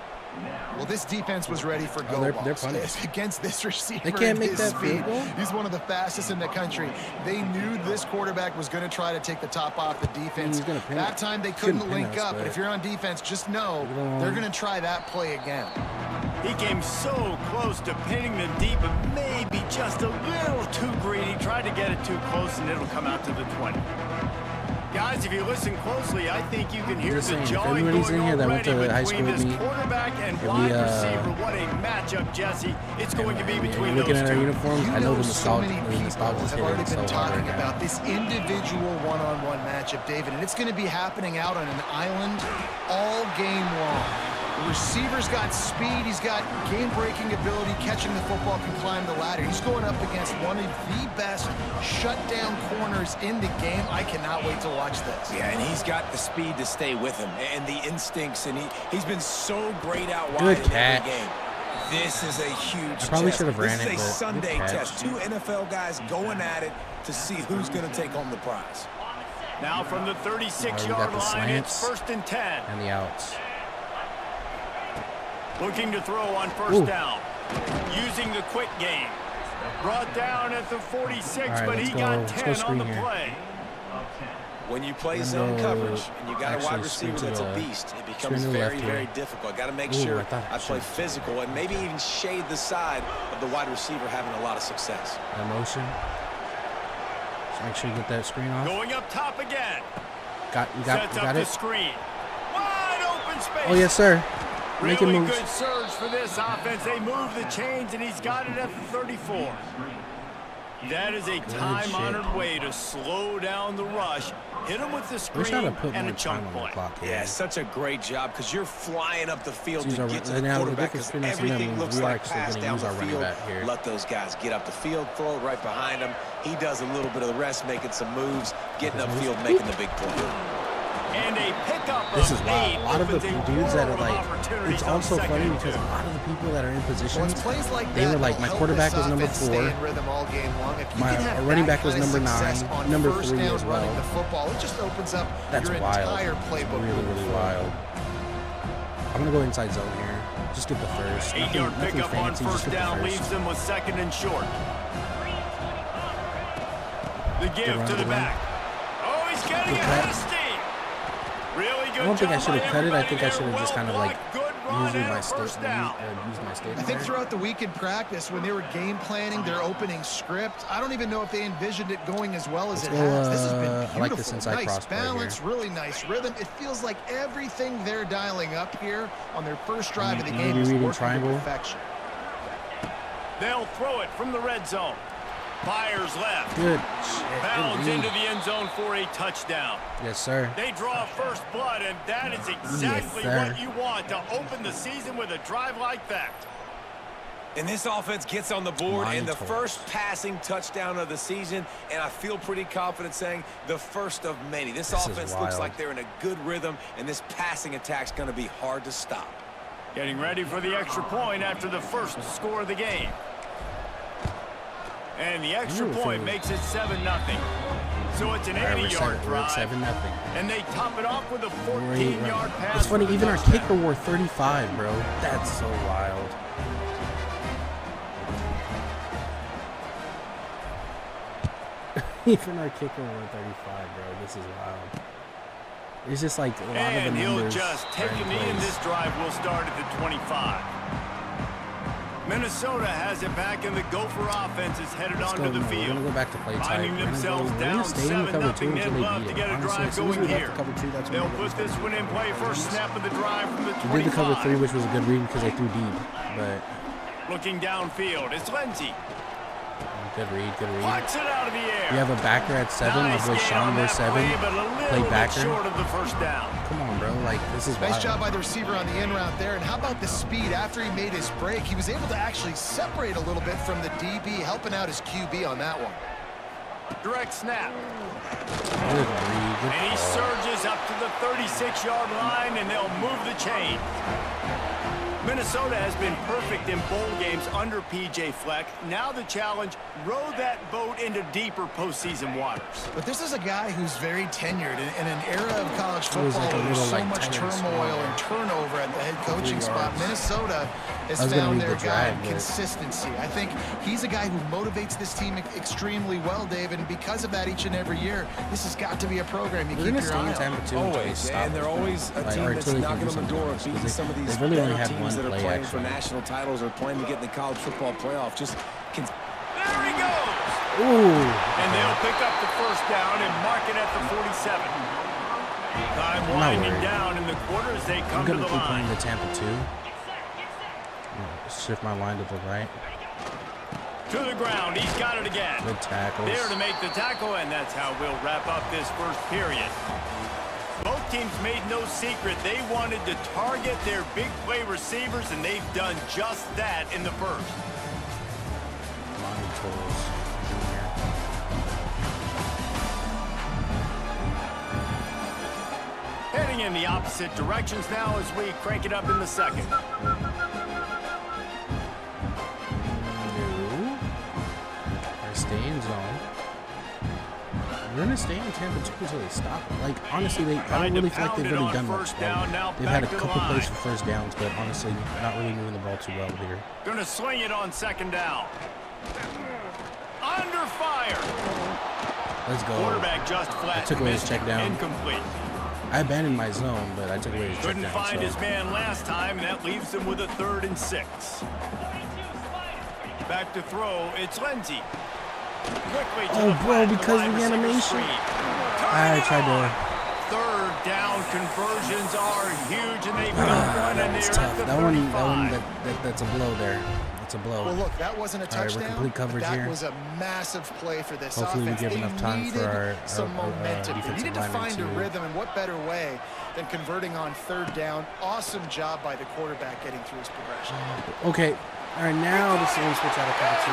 Well, this defense was ready for go balls. Against this receiver. They can't make his that speed. field goal? He's one of the fastest in the country. They knew this quarterback was going to try to take the top off the defense. That time they couldn't link up, but if you're on defense, just know they're going to try that play again. He came so close to pinning them deep, but maybe just a little too greedy. Tried to get it too close, and it'll come out to the 20. Guys, if you listen closely, I think you can hear the jawing going already between this quarterback and wide receiver. What a matchup, Jesse. It's going to be between those two. Looking at our uniforms, I know the So many nostalgia people is have already hitting been so hard talking right about now. this individual one-on-one matchup, David, and it's going to be happening out on an island all game long. The receiver's got speed. He's got game-breaking ability. Catching the football, can climb the ladder. He's going up against one of the best shutdown corners in the game. I cannot wait to watch this. Yeah, and he's got the speed to stay with him and the instincts, and he's been so great out wide in every game. This is a huge test. Probably should have ran it, This is a but Sunday test. 2 NFL guys going at it to see who's going to take home the prize. Now from the 36-yard line, it's 1st and 10. And the outs. Looking to throw on 1st down. Using the quick game. Brought down at the 46, but he got 10 on the play. When you play zone coverage and you got a wide receiver that's a beast, it becomes very, very difficult. Got to make sure I play physical and maybe even shade the side of the wide receiver having a lot of success. Motion. Just make sure you get that screen off. Going up top again. You got the it. Screen. Wide open space. Oh yes, sir. Making Really moves. good surge for this offense. They move the chains, and he's got it at the 34. That is a time-honored way to slow down the rush. Hit him with the screen and a chunk play. Yeah, such a great job because you're flying up the field to get to the now, quarterback because everything looks like pass down the field. Here. Let those guys get up the field, throw it right behind him. He does a little bit of the rest, making some moves, getting upfield, making the big play. And a pickup this is wild. A lot of the dudes that are like, it's also funny because a lot of the people that are in positions, they were like, my quarterback was number 4, my running back was number 9, number 3 as well. It just opens up That's your wild. entire It's playbook. really, really wild. I'm gonna go inside zone here. Just get the first. 8-yard pickup on fancy, 1st down leaves them with 2nd and short. The give to the back. Oh, he's getting ahead of steam. Really good. I don't think I should have cut it. I think I should have well just kind of like used my first down. I think throughout the week in practice, when they were game planning their opening script, I don't even know if they envisioned it going as well as it has. This has been beautiful. I like this inside nice cross balance, really nice rhythm. It feels like everything they're dialing up here on their first drive of the game is working to perfection. They'll throw it from the red zone. Fires left. Good. Bounds into the end zone for a touchdown. Yes, sir. They draw first blood, and that is exactly what you want to open the season with a drive like that. And this offense gets on the board and the first passing touchdown of the season, and I feel pretty confident saying the first of many. This offense looks like they're in a good rhythm, and this passing attack's going to be hard to stop. Getting ready for the extra point after the first score of the game. And the extra point makes it 7-0. So it's an All right, 80-yard we're at drive. 7-0. And they top it off with a Great 14-yard run. pass. It's funny, for the even our touchdown. kicker wore 35, bro. That's so wild. Even our kicker wore 35, bro. This is wild. It's just like a lot of the And he'll numbers just take are a in knee, and place. this drive will start at the 25. Minnesota has it back, and the Gopher offense is headed Let's onto go, the no, field. We're gonna go back to play type. Finding We're themselves gonna down stay in the cover 2 7-0, until they'd they love beat to it. get a Honestly, drive as soon as going we left here. the cover 2, that's when They'll we put this one in play. First snap of the drive from the 25. We did the cover 3, which was a good read because they threw deep. But Looking downfield, it's Lindsey. good read, good read. Plucks it out of the air. We have a backer at 7. Nice My boy gain Sean on was that 7. play, but a Play little bit backer. short of the first down. Come on, bro. Like, this is Nice wild. job by the receiver on the in route there. And how about the speed after he made his break? He was able to actually separate a little bit from the DB, helping out his QB on that one. Direct snap. Good read, good And he call. surges up to the 36-yard line, and they'll move the chain. Minnesota has been perfect in bowl games under P.J. Fleck. Now the challenge, row that boat into deeper postseason waters. But this is a guy who's very tenured in an era of college It was football like a where there's little, so like, much tennis turmoil ball. and turnover at the head coaching 3 spot. yards. Minnesota has I was gonna found read their the guy drag, in but- consistency. I think he's a guy who motivates this team extremely well, Dave, and because of that, each and every year, this has got to be a program you We're keep gonna your stay in eye on. Tampa 2 until they Always, stop and they're us. always a Like, team or that's until they can knocking do on the door something of else, 'cause beating some of these they've really only better had teams one that are play, playing for actually. national titles or playing to get in the college football playoff. Just There he goes. Ooh. And they'll pick up the first down and mark it at the 47. Time I'm not winding worried. down in the quarter as they I'm come to gonna the keep line. playing the Tampa 2. Shift my line to the right. To the ground, he's got it again. Good tackles. There to make the tackle, and that's how we'll wrap up this first period. Both teams made no secret they wanted to target their big play receivers, and they've done just that in the first. Lonnie Tolles Jr. Heading in the opposite directions now as we crank it up in the second. No. We're staying zone. We're gonna stay in Tampa 2 until they stop it. Like, honestly, I don't really feel like they've really done much. They've had a couple plays for first downs, but honestly, not really moving the ball too well here. Gonna swing it on second down. Under fire. Let's go. Quarterback just flat. took away his missed check it. down. Incomplete. I abandoned my zone, but I took away his check Couldn't down. find So. his man last time, and that leaves him with a 3rd and 6. Back to throw, it's Lindsey. Quickly to Oh, the bro, flat, the because wide of the receiver animation. screen. I tried to. 3rd down conversions are huge, and they've got one, and That's they're at tough. the That one, 35. that's a blow there. That's a blow. Well, look, that wasn't a All right, we're touchdown. complete coverage but that here. was a massive play for this Hopefully we offense. give They enough time for needed our some momentum. They defensive needed to linemen find a to- rhythm, and what better way than converting on 3rd down? Awesome job by the quarterback getting through his progression. Okay. All right, now this is going to switch out of cover 2.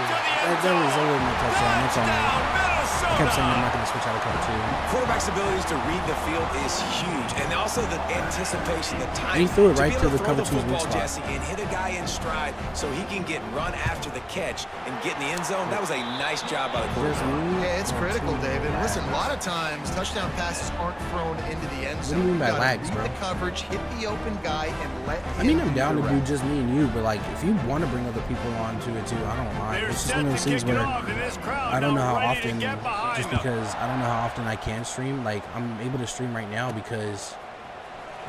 That was over my touchdown. That's on me. I kept saying I'm not going to switch out of cover 2. quarterback's abilities to read the field is huge, and also the anticipation, the time. And he threw it right be able to the throw cover 2's weak football, spot. Jesse, and hit a guy in stride so he can get run after the catch and get in the end zone. That was a nice job by the quarterback. Yeah, it's critical, David. Listen, a lot of times touchdown passes aren't thrown into the end zone. do you mean by gotta lags, read bro? the coverage, hit the open guy, and let I mean, him I'm down to the do rest. just me and you, but like, if you want to bring other people on to it too, I don't mind. They're It's just set one of to those things kick it where off, and this crowd I don't know now how ready to often, get behind just them. because I don't know how often I can stream. Like, I'm able to stream right now because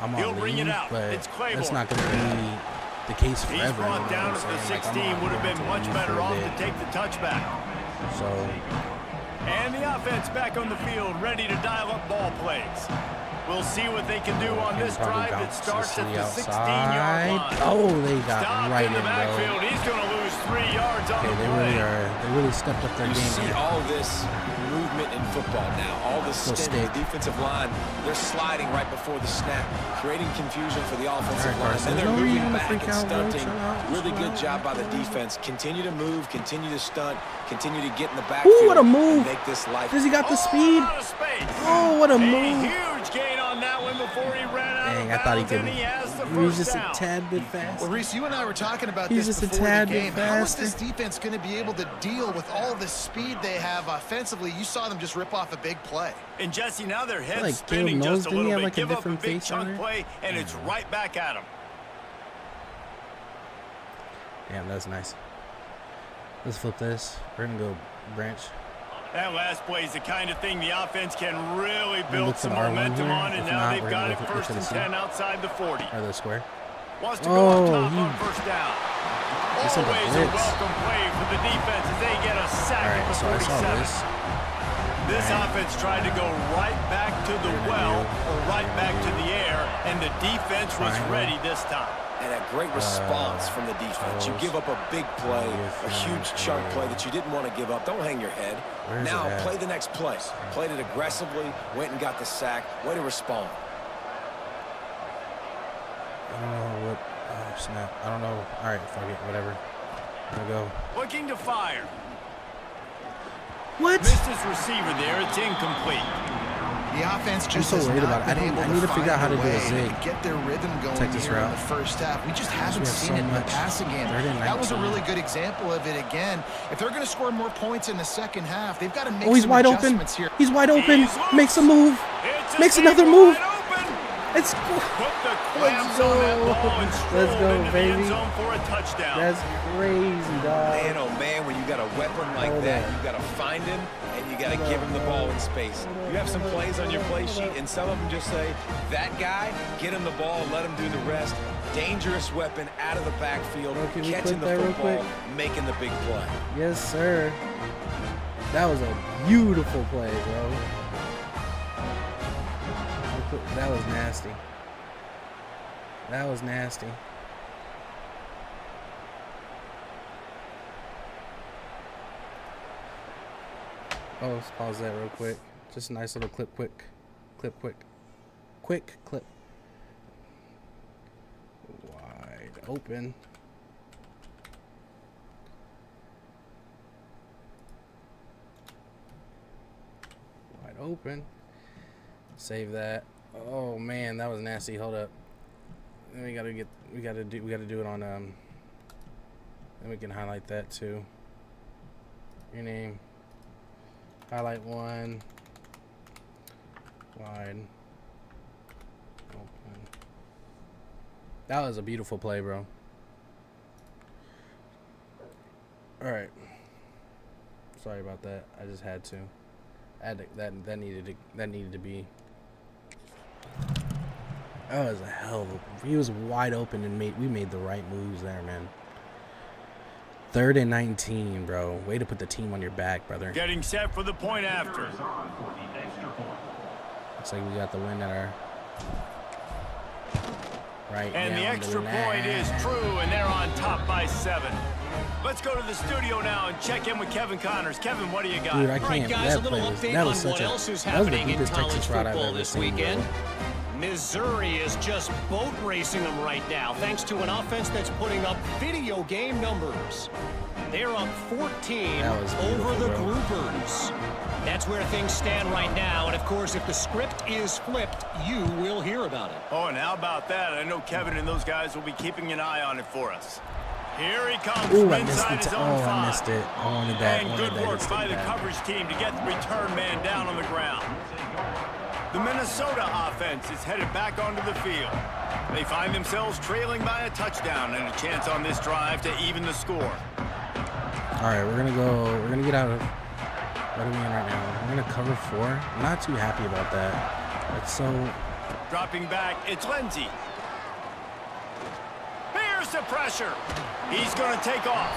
I'm He'll on bring it leave, out. but It's Claiborne. that's not going to be the case He's forever. brought you know down what at I'm the saying? Like, 16, I'm would have been going much leave better for a off bit. to take the touchback. So, And the offense back on the field, ready to dial up ball plays. We'll see what they can do on can this probably drive that bounce starts to at the the outside. 16-yard line. Oh, they got Stopped right in the in, bro. backfield. He's going to lose 3 yards on Okay, the they play. really are. They really stepped up their You game see here. all this movement in football now. All the Little stint, stick. the defensive line, they're sliding right before the snap, creating confusion for the offensive All right, line. Carson, Then they're no moving reason to back freak and out, bro. stunting. Chill out, Really chill good out. job by the defense. Continue to move, continue to stunt, continue to get in the backfield. Ooh, what a move. and make this life. Does he got the Oh, speed? out of space. Oh, what a A move. huge gain on on that one before he ran out Dang, of I thought he bounds, could. and he has the He was first just down. a tad bit fast. Well, Reese, you and I were talking about He's this just a before tad the bit game. How is faster. this defense going to be able to deal with all the speed they have offensively? You saw them just rip off a big play. And Jesse, now their head's like spinning Caleb Knowles, just a didn't he little have, bit. like, a Give up a different big face on chunk it? play, and it's right back at him. Damn, that's nice. Let's flip this. We're gonna go branch. That last play is the kind of thing the offense can really build look some for R1 momentum here. on, and If now not, they've we're got gonna it look first to the and C. 10 outside the 40. Or the square. Wants to go up top he- on first down. This is a Always a blitz. welcome play for the defense as they get a sack Alright, at the so I saw 47. this. This offense tried to go right back to the well or right back to the air, and the defense was ready this time. And a great response from the defense. You give up a big play, a huge chunk play that you didn't want to give up. Don't hang your head. Where is Now it at? play the next play. Played it aggressively, went and got the sack. Way to respond. I don't know what. Oh snap! I don't know. All right, fuck it. Whatever. I'm gonna go. Looking to fire. What? Missed his receiver there. It's incomplete. The offense just so has worried not about it. been I able need to find figure out how to a do a way zig. to get their rhythm going Texas here in route. the first half. We just haven't have seen so it in the much. passing game. Third and That was a 19. really good example of it again. If they're going to score more points in the second half, they've got to make Oh, he's some wide open. adjustments here. He's wide open. He's loose. Makes a move. It's a Makes deep another wide move. open. It's. Put the Let's clamps on that go. ball and Let's strolled go, into the baby. end zone for a touchdown. That's crazy, dog. Man, oh man, when you got a weapon like Hold that, on. you got to find him and you got to give him the ball in space. You have some plays on your play sheet, and some of them just say, that guy, get him the ball, let him do the rest. Dangerous weapon out of the backfield, Bro, can we catching clip the that real football, quick? making the big play. Yes, sir. That was a beautiful play, bro. That was nasty. That was nasty. Oh, let's pause that real quick. Just a nice little clip, quick clip. Wide open. Wide open. Save that. Oh man, that was nasty. Hold up. Then we gotta do it on then we can highlight that too. Your name. Highlight one. Wide. Open. That was a beautiful play, bro. Alright. Sorry about that. I just had to. That needed to be. That was a hell of a. He was wide open and we made the right moves there, man. 3rd and 19, bro. Way to put the team on your back, brother. Getting set for the point after. Looks like we got the win at our right. And the extra point is true, and they're on top by 7. Let's go to the studio now and check in with Kevin Connors. Kevin, what do you got? Dude, I All right, can't. guys, a That little play was, update that was on such what a. else is That was the happening in deepest college Texas route I've football ever this seen, weekend. bro. Missouri is just boat racing them right now, thanks to an offense that's putting up video game numbers. They're up 14 That was beautiful, over the bro. groupers. That's where things stand right now, and of course, if the script is flipped, you will hear about it. Oh, and how about that? I know Kevin and those guys will be keeping an eye on it for us. Here he comes Ooh, from I missed inside it. his Oh, own 5. I missed it. I wanted that. And good work by the coverage team to get the return man down on the ground. The Minnesota offense is headed back onto the field. They find themselves trailing by a touchdown and a chance on this drive to even the score. All right, we're gonna get out of. What are we in right now? We're gonna cover 4. I'm not too happy about that. That's so. Dropping back, it's Lindsey. Here's the pressure. He's going to take off.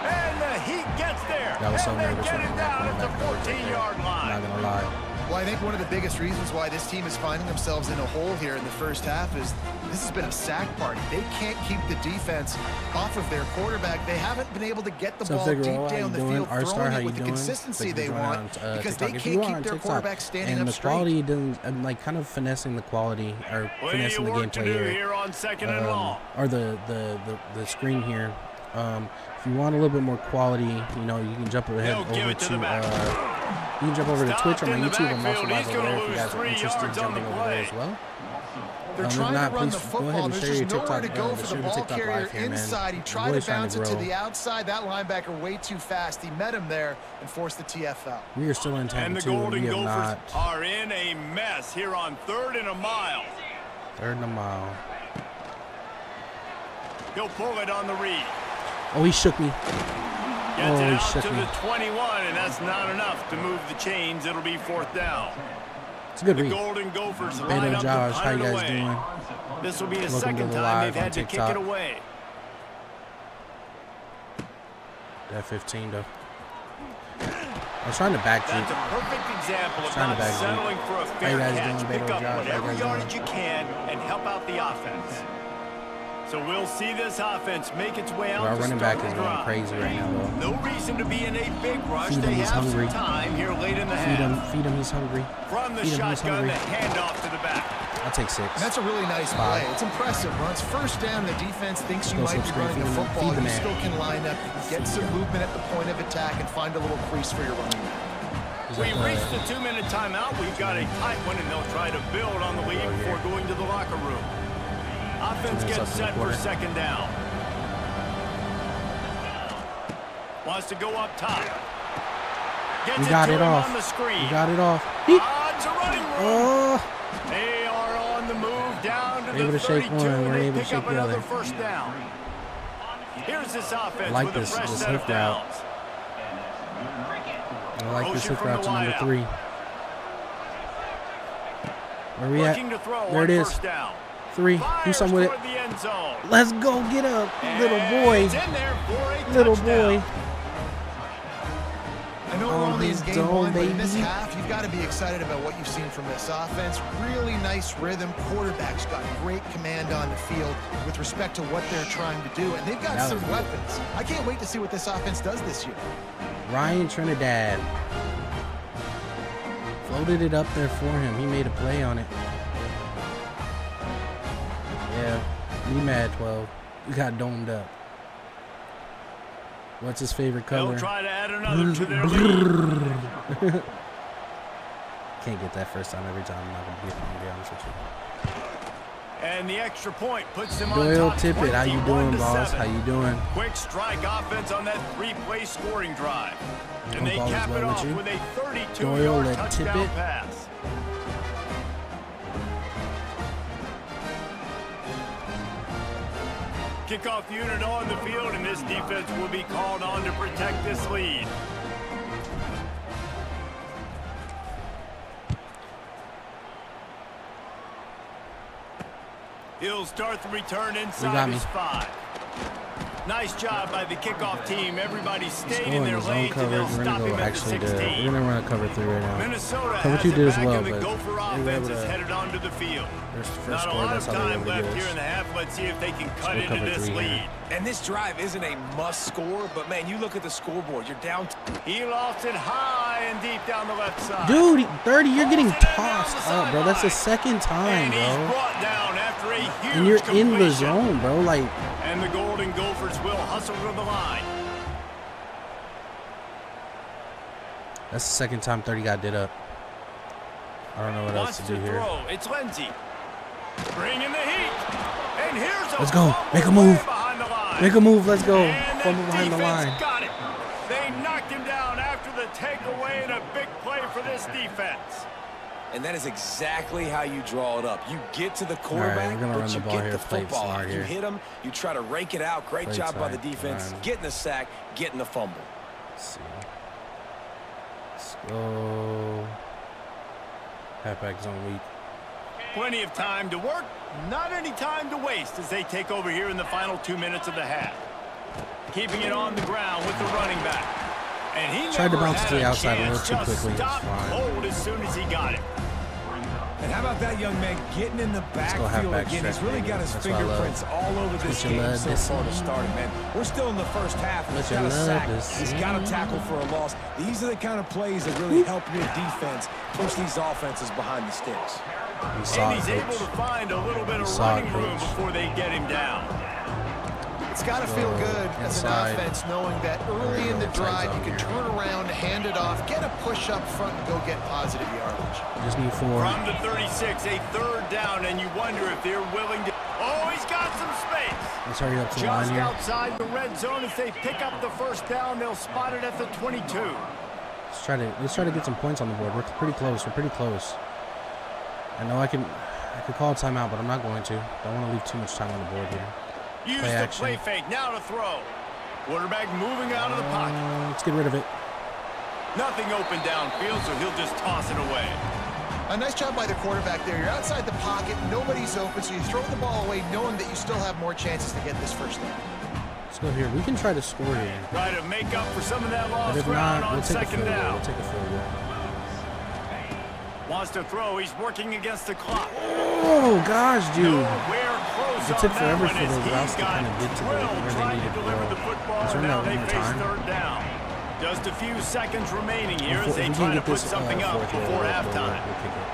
And the heat gets there. That was so and they nervous get when it we down were at the going back. 14-yard line. I'm not gonna lie. Well, I think one of the biggest reasons why this team is finding themselves in a hole here in the first half is this has been a sack party. They can't keep the defense off of their quarterback. They haven't been able to get the So ball Figueroa, deep down the how you field, doing? R-Star, throwing how it you with the doing? consistency they Figueroa want on, because TikTok. they If can't you are keep on their TikTok, quarterback standing and up the straight. quality doesn't. I'm like kind of finessing the quality or Plenty finessing of the work to gameplay do here. here on 2nd and long. Or the screen here. If you want a little bit more quality, you know, you can jump ahead They'll give over it to to the back. You can jump over to Twitch or my YouTube. I'm also live over there if you guys are interested in jumping over there as well. They're trying to run the football. There's just nowhere to go for the ball carrier inside. He tried to bounce it to the outside. That linebacker way too fast. He met him there and forced the TFL. We are still in 10-2. And the Golden Gophers are in a mess here on 3rd and a mile. 3rd and a mile. He'll pull it on the read. Oh, he shook me. Gets it out to the 21, and that's not enough to move the chains. It'll be 4th down. It's a good read. The Golden Gophers line up Josh, to how you punt it guys away. doing? This will be the Welcome second to the time live they've on had to kick TikTok. it away. That 15 though. I was trying to back That's you. a perfect example of Trying to not back settling for a fair guys catch. doing, Pick Beto up Josh? How you whatever guys yardage doing? you can and help out the offense. So we'll see this offense make its way out. Our to running start back is the going drive. crazy right now, though. No reason to be in a big rush. Feed him, They he's have hungry. some time here late in the Feed him, half. feed him, he's hungry. From the Feed him, he's shotgun, hungry. the handoff to the back. I'll take 6. And that's a really nice play. It's impressive. Once first down, the defense thinks you Go might be subscribe, running the feed him, football. feed the You man. still can line up, get some movement at the point of attack, and find a little crease for your running back. We've reached the 2-minute timeout. We've got a tight one, and they'll try to build on the lead before going to the locker room. Offense gets set for 2nd down. Wants to go up top. Gets We got it off. On the screen. We got it off. Odds are running room. Oh, They are on the move down to able the to shake 32, one, and we're they able to pick up shake the another other. 1st down. Here's this offense I like with a this fresh set hook of route. downs. I like this Motion hook from route the to number wideout. 3. Where we Looking to at? throw There on it is. 1st down. 3. Do Fires something with it. toward the end zone. Let's go. Get up, little And boy. it's in there for a Little touchdown. boy. I know we're only in he's game done, 1, but in this baby. half, you've got to be excited about what you've seen from this offense. Really nice rhythm. Quarterback's got great command on the field with respect to what they're trying to do, and they've got That some was good. weapons. I can't wait to see what this offense does this year. Ryan Trinidad. Floated it up there for him. He made a play on it. Yeah. Me mad, 12. We got domed up. What's his favorite color? They'll try to add another to their lead. Can't get that first time every time. I'm not going to be honest with you. And the extra point puts them on Doyle top. Tippett, how you doing, boss? 21-7. How you doing? Quick strike offense on that 3-play scoring drive. And they Hope all is cap it well with off you. with a Doyle 32-yard at touchdown Tippett. pass. Kickoff unit on the field, and this defense will be called on to protect this lead. He'll start the return inside his 5. Nice job by the kickoff team. Everybody stayed in their lanes, and they'll stop him at the 16. We're going to run a cover 3 right now. Minnesota Cover has 2 it did as back, well, and the but Gopher they were offense able is to- headed onto the field. There's the first Not a score. lot That's of how they time were able to left do here us. in the half. Let's see if they can cut go into cover this 3 here. lead. And this drive isn't a must score, but man, you look at the scoreboard, you're down. He lost it high and deep down the left side. Dude, 30, you're getting Tossed it down tossed the up, bro. That's the sideline. second time, And he's bro. brought down after a huge And you're in the completion. zone, bro. Like, And the Golden Gophers will hustle to the line. that's the second time 30 got did up. I don't know what else Wants to to do here. throw. It's Lindsey. Bringing the heat. And here's a Let's go. fumble Make a way move. behind the line. Make a move. Let's go. And Fumble the behind the defense line. got it. They knocked him down after the takeaway, and a big play for this defense. And that is exactly how you draw it up. You get to the quarterback, we're gonna but run the you ball get here. the Play football smart out. here. You hit him, you try to rake it out. Great Play job by the tight. defense, Fine. getting the sack, getting the fumble. Let's see. Let's go. Halfback zone weak. Plenty of time to work, not any time to waste as they take over here in the final 2 minutes of the half. Keeping it on the ground with the running back. And he Tried to never bounce had to the a outside a little chance, too just quickly. It's stopped fine. cold as soon as he got it. And how about that young man getting in the go backfield halfback again? He's stretch, really baby. got his That's what I love. fingerprints all over this What you game love so to far to see. start it, man. We're still in the first half. What He's you got a love sack. to He's see. got a tackle for a loss. These are the kind of plays that really help your defense push these offenses behind the sticks. We saw And it, he's able coach. to find a little bit of saw it, running room coach. before they get him down. It's got to feel good as an inside. offense knowing that early in the Inside drive zone you can here. turn around, hand it off, get a push up front, and go get positive yardage. Just need 4. From the 36, a 3rd down, and you wonder if they're willing to... Oh, he's got some space. Let's hurry up to the line Just here. outside the red zone. If they pick up the 1st down, they'll spot it at the 22. Let's try to get some points on the board. We're pretty close. We're pretty close. I know I could call a timeout, but I'm not going to. Don't want to leave too much time on the board here. Use the play fake. Now to throw. Quarterback moving out of the pocket. Let's get rid of it. Nothing open downfield, so he'll just toss it away. A nice job by the quarterback there. You're outside the pocket, nobody's open, so you throw the ball away knowing that you still have more chances to get this 1st down. Let's go here. We can try to score here. Try to make up for some of that lost But if ground not, on we'll take a 2nd field goal. down. We'll take a field goal. Wants to throw. He's working against the clock. Oh, gosh, dude. Nowhere close. It took on forever that for one those as routes to he's kind of got get to where they trying needed to deliver go. the football. Let's run Now that they one more face time. 3rd down. Just a few seconds remaining here If as they we try can to get put this something up fourth here, before we'll halftime. kick it.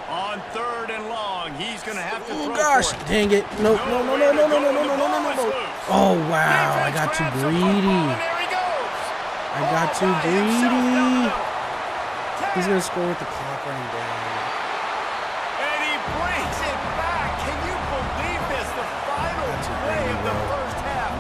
On 3rd and long, he's going to have to throw Gosh, for it. dang it. No. Oh, wow. I got too greedy. I got too greedy. He's going to score with the clock running down. And he brings it back. Can you believe this? The final play of the 1st half.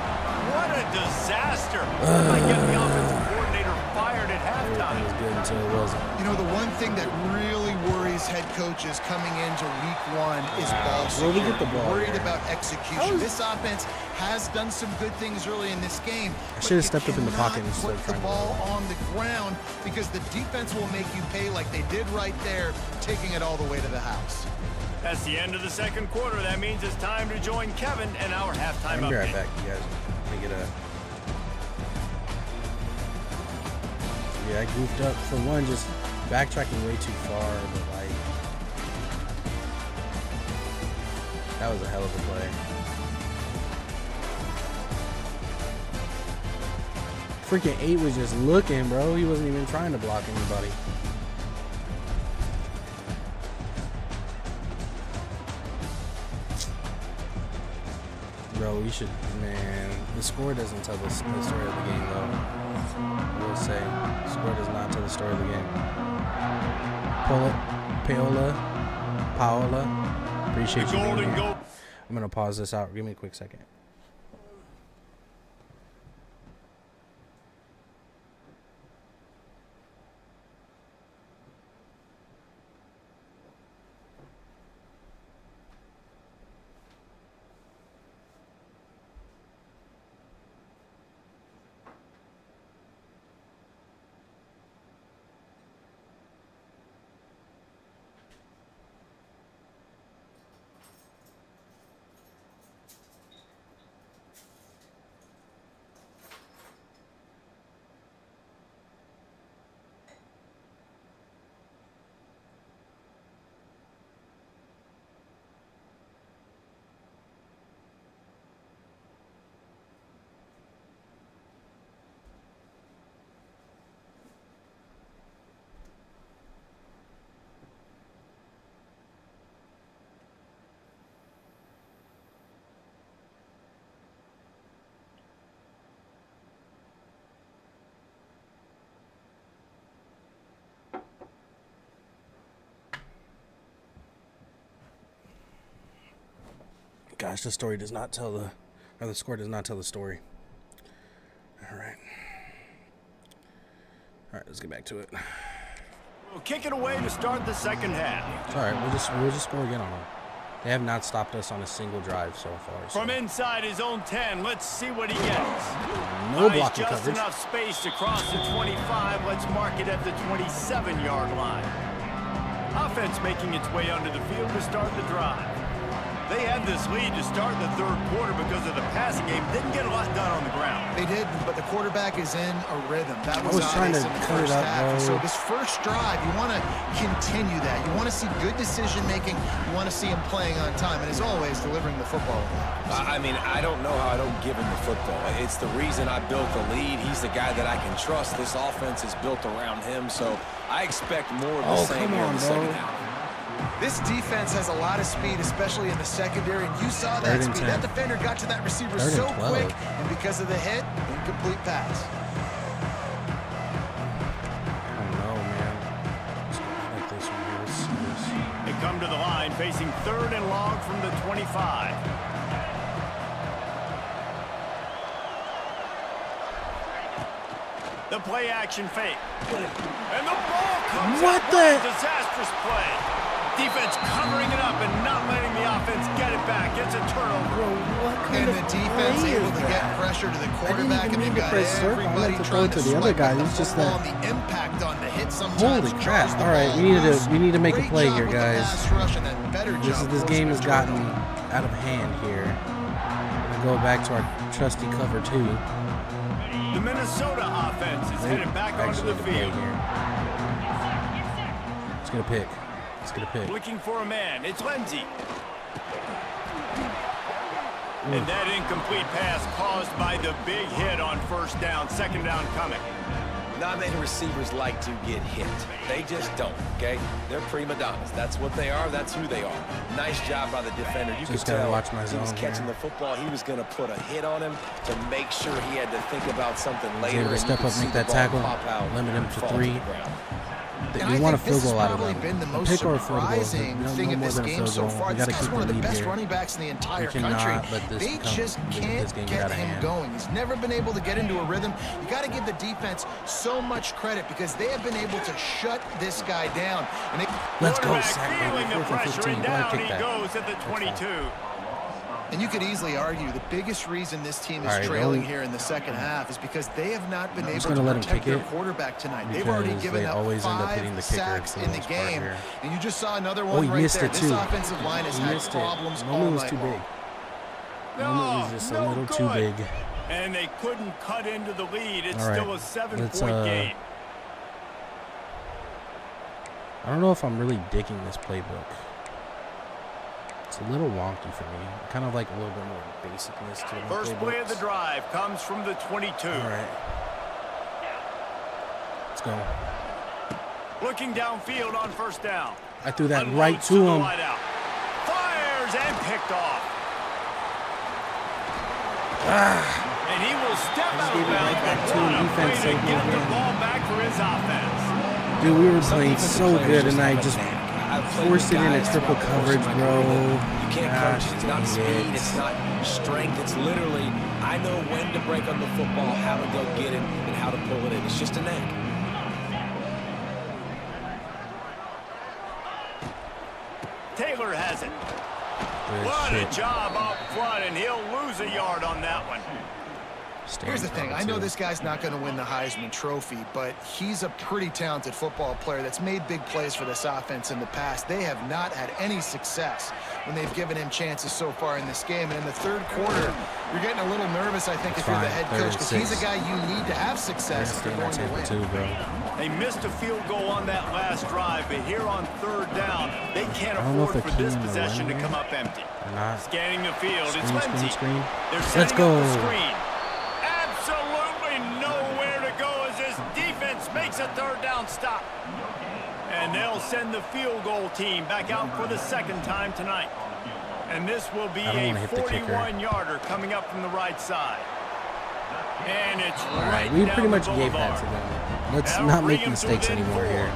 What a disaster. I get the offensive coordinator fired at halftime. Everything was good until it wasn't. You know, the one thing that really worries head coaches coming into week 1 is ball security. Where we get the ball Worried here? about execution. This offense has done some good things early in this game. I should have stepped up in the pocket instead Put of the trying to ball on the ground because the defense will make you pay like they did right there, taking it all the way to the house. That's the end of the 2nd quarter. That means it's time to join Kevin and our halftime I'll be right update. back, you guys. Let me get a... Yeah, I goofed up. For one, just backtracking way too far, but like... That was a hell of a play. Freaking 8 was just looking, bro. He wasn't even trying to block anybody. Bro, we should, man. The score doesn't tell the story of the game, though. I will say, the score does not tell the story of the game. Paola, appreciate you being here. I'm gonna pause this out. Give me a quick second. Gosh, the story does not tell the, or the score does not tell the story. All right, let's get back to it. We'll kick it away to start the 2nd half. It's all right. We'll just score again on them. They have not stopped us on a single drive so far. So. From inside his own 10, let's see what he gets. No blocking just coverage. enough space to cross the 25. Let's mark it at the 27-yard line. Offense making its way onto the field to start the drive. They had this lead to start the 3rd quarter because of the passing game. Didn't get a lot done on the ground. They did, but the quarterback is in a rhythm. That I was trying to obvious in the cut it first up, half. bro. So this first drive, you want to continue that. You want to see good decision making. You want to see him playing on time, and as always, delivering the football. I mean, I don't know how I don't give him the football. It's the reason I built the lead. He's the guy that I can trust. This offense is built around him, so I expect more of the same here in the 2nd half. This defense has a lot of speed, especially in the secondary, and you saw that speed. That defender got to that receiver so quick, and because of the hit, incomplete pass. facing 3rd and long from the 25. The play action fake. And the ball comes what out. the? Disastrous play. Defense covering it up and not letting the offense get it back. It's a turnover. Bro, what kind And of the defense play able is to that? get pressure to the I didn't quarterback, even and they've mean to got press circle. I everybody meant to throw trying it to to the other swipe guy. at the It's just football, that. and the impact on the hit sometimes. Holy crap! All right, we need to make a play here, guys. This game has gotten out of hand here. We're gonna go back to our trusty cover 2. The Minnesota offense is headed back onto the field. Let's get a pick. Let's get a pick. Looking for a man. It's Lindsey. And that incomplete pass caused by the big hit on 1st down. 2nd down coming. Not many receivers like to get hit. They just don't, okay? They're prima donnas. That's what they are. That's who they are. Nice job by the defender. You Just could gotta tell watch my he was zone catching here. the football. He was going to put a hit on him to make sure he had to think about something He's later. able to and step you up, could make see that the tackle, ball pop out limit him and to fall 3. the ground. We want a field goal out of probably them. been the A most pick or a field goal. surprising No thing of more this than a game field so goal. far. We This gotta guy's keep one of the the lead best here. running backs in the entire We cannot country. let this They come- just let can't this game get out get of him hand. going. He's never been able to get into a rhythm. You got to give the defense so much credit because they have been able to shut this guy down. And Let's go, Quarterback sack, baby. feeling the 4th and pressure, 15. and Go ahead, down kick he that. goes at the 22. And you could easily argue the biggest reason this team is All right, trailing don't- here in the 2nd half is because they have not been able just to gonna let 'em protect kick their it quarterback tonight. They've already because given they up always end up 5 hitting the kicker sacks for the in the most part game. here. And you just saw another Oh, one he right missed there. it This too. offensive line has He had missed it. problems all Moment was night too long. big. Moment was just a little too big. And they couldn't cut into the lead. It's All right, still a 7-point game. I don't know if I'm really digging this playbook. It's a little wonky for me. I kind of like a little bit more basicness to my First play of the playbooks. drive comes from the 22. All right. Let's go. Looking downfield on 1st down. I threw that Unloads right to the him. wideout. Fires and picked off. And he will step out gave of it bounds. right back But to what him. a Defense way to saved me get the again. ball back for his offense. Dude, we were Some playing defensive so players good, just and I have a just knack. I've played forced with it into guys triple throughout the coverage, course of my bro. career that You can't Gosh, coach. It's not dang speed. it. It's not strength. It's literally, I know when to break on the football, how to go get it, and how to pull it in. It's just a knack. Taylor has it. Good What shit. a job up front, and he'll lose a yard on that one. Here's the thing. I know this guy's not going to win the Heisman Trophy, but he's a pretty talented football player that's made big plays for this offense in the past. They have not had any success when they've given him chances so far in this game. And in the 3rd quarter, you're getting a little nervous, I think, if you're the head coach, because he's a guy you need to have success if you're going to win. Too, bro. They missed a field goal on that last drive, but here on 3rd down, they can't I don't know afford if for they're this keying on the possession to run come here. up empty. Or not. Scanning the field, it's Screen, Lindsey. screen. They're Let's setting go. up the screen. Absolutely nowhere to go as this defense makes a 3rd down stop. And they'll send the field goal team back out for the 2nd time tonight. And this will be a 41-yarder coming up from the right side. And it's right We down pretty much the gave boulevard. that to them. Let's That'll not bring make him mistakes to within anymore 4. here.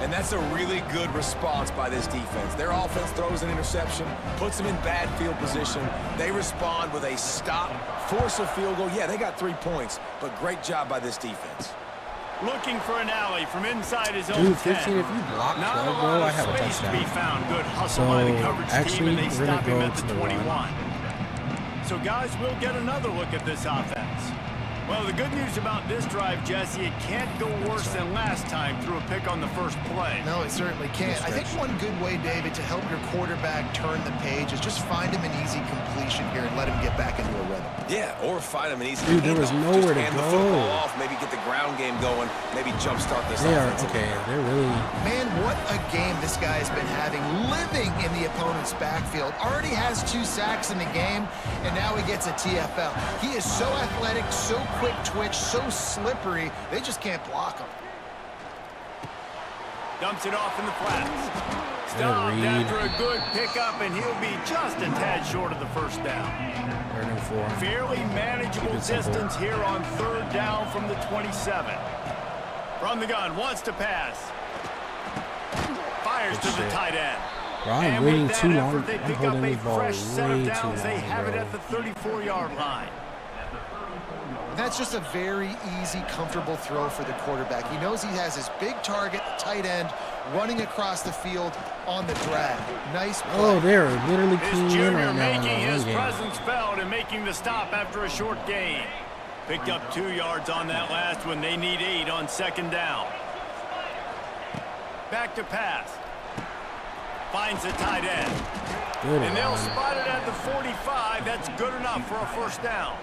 And that's a really good response by this defense. Their offense throws an interception, puts them in bad field position. They respond with a stop, force a field goal. Yeah, they got 3 points, but great job by this defense. Looking for an alley from inside his own Dude, 10. 15, if you block Not 12, a bro, lot I of have a space to be touchdown. found. Good hustle So, by the coverage team, actually, and they we're gonna stop him go at to the the run. 21. So, guys, we'll get another look at this offense. Well, the good news about this drive, Jesse, it can't go worse than last time through a pick on the first play. No, it certainly can't. I think one good way, David, to help your quarterback turn the page is just find him an easy completion here and let him get back into a rhythm. Yeah, or find him an easy Dude, there was handoff. nowhere Just to hand the go. football off, maybe get the ground game going, maybe jumpstart this They are, offense. okay, they're really... Man, what a game this guy has been having, living in the opponent's backfield. Already has 2 sacks in the game, and now he gets a TFL. He is so athletic, so quick twitch, so slippery, they just can't block him. Dumps it off in the flats. Stopped after a good pickup, and he'll be just a tad short of the 1st down. They're in 4. Fairly manageable distance here on 3rd down from the 27. From the gun, wants to pass. Fires to the tight end. Bro, I'm waiting too long. They I'm pick up holding a this ball way fresh too set of downs. long, They have it bro. at the 34-yard line. That's just a very easy, comfortable throw for the quarterback. He knows he has his big target, the tight end, running across the field on the drag. Nice play. Oh, they're literally This keying in junior right now in making the his run game. presence felt and making the stop after a short gain. Picked up 2 yards on that last one. They need 8 on 2nd down. Back to pass. Finds the tight end. Good And they'll one. spot it at the 45. That's good enough for a first down.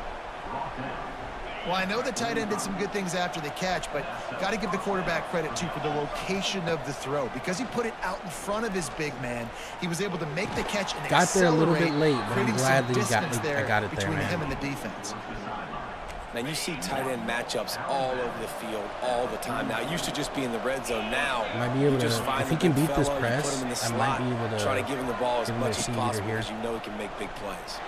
Well, I know the tight end did some good things after the catch, but got to give the quarterback credit, too, for the location of the throw. Because he put it out in front of his big man, he was able to make the catch and Got there a little bit accelerate, late, but I'm creating glad some that he got distance it. there I got it there, between man. him and the defense. Man, you see tight end matchups all over the field all the time now. It used to just be in the red zone. Now, Might be able you to, just find if he the can big beat this fella, you press, put him in the I slot, might be able to try to give him the ball as give him a much as receiver possible here. because you know he can make big plays.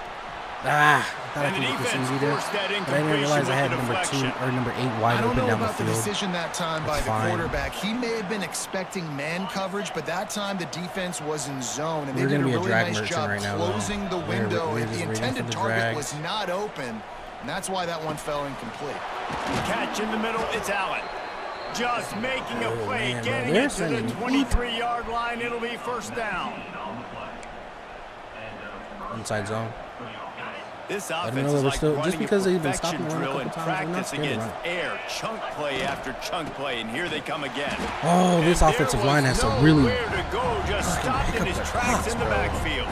Ah, I thought I And could the get this defense easy there, forced that but I didn't realize I had incompletion with the number 2 deflection. or number 8 I wide don't open know down the about the field. decision that time by That's the fine. quarterback. He may have been expecting man coverage, but that time the defense was in zone, and they We're did a gonna be a really drag nice merchant job right now, though. closing the We're window. just The waiting for intended the target drags. was not open, and that's why that one fell incomplete. Catch in the middle. It's Allen. Just making a Oh, play, man, bro. getting They're it to the sending 23-yard line. It'll be first down. Inside zone. This don't offense know, is we're like still- just running because a they've been perfection stopping the run a drill in couple times, I'm not practice scared to against run. air. Chunk play after chunk play, and here they come again. Oh, this And offensive there line was has to really nowhere to go, just stopped pick in up his their tracks pass, in the bro. backfield.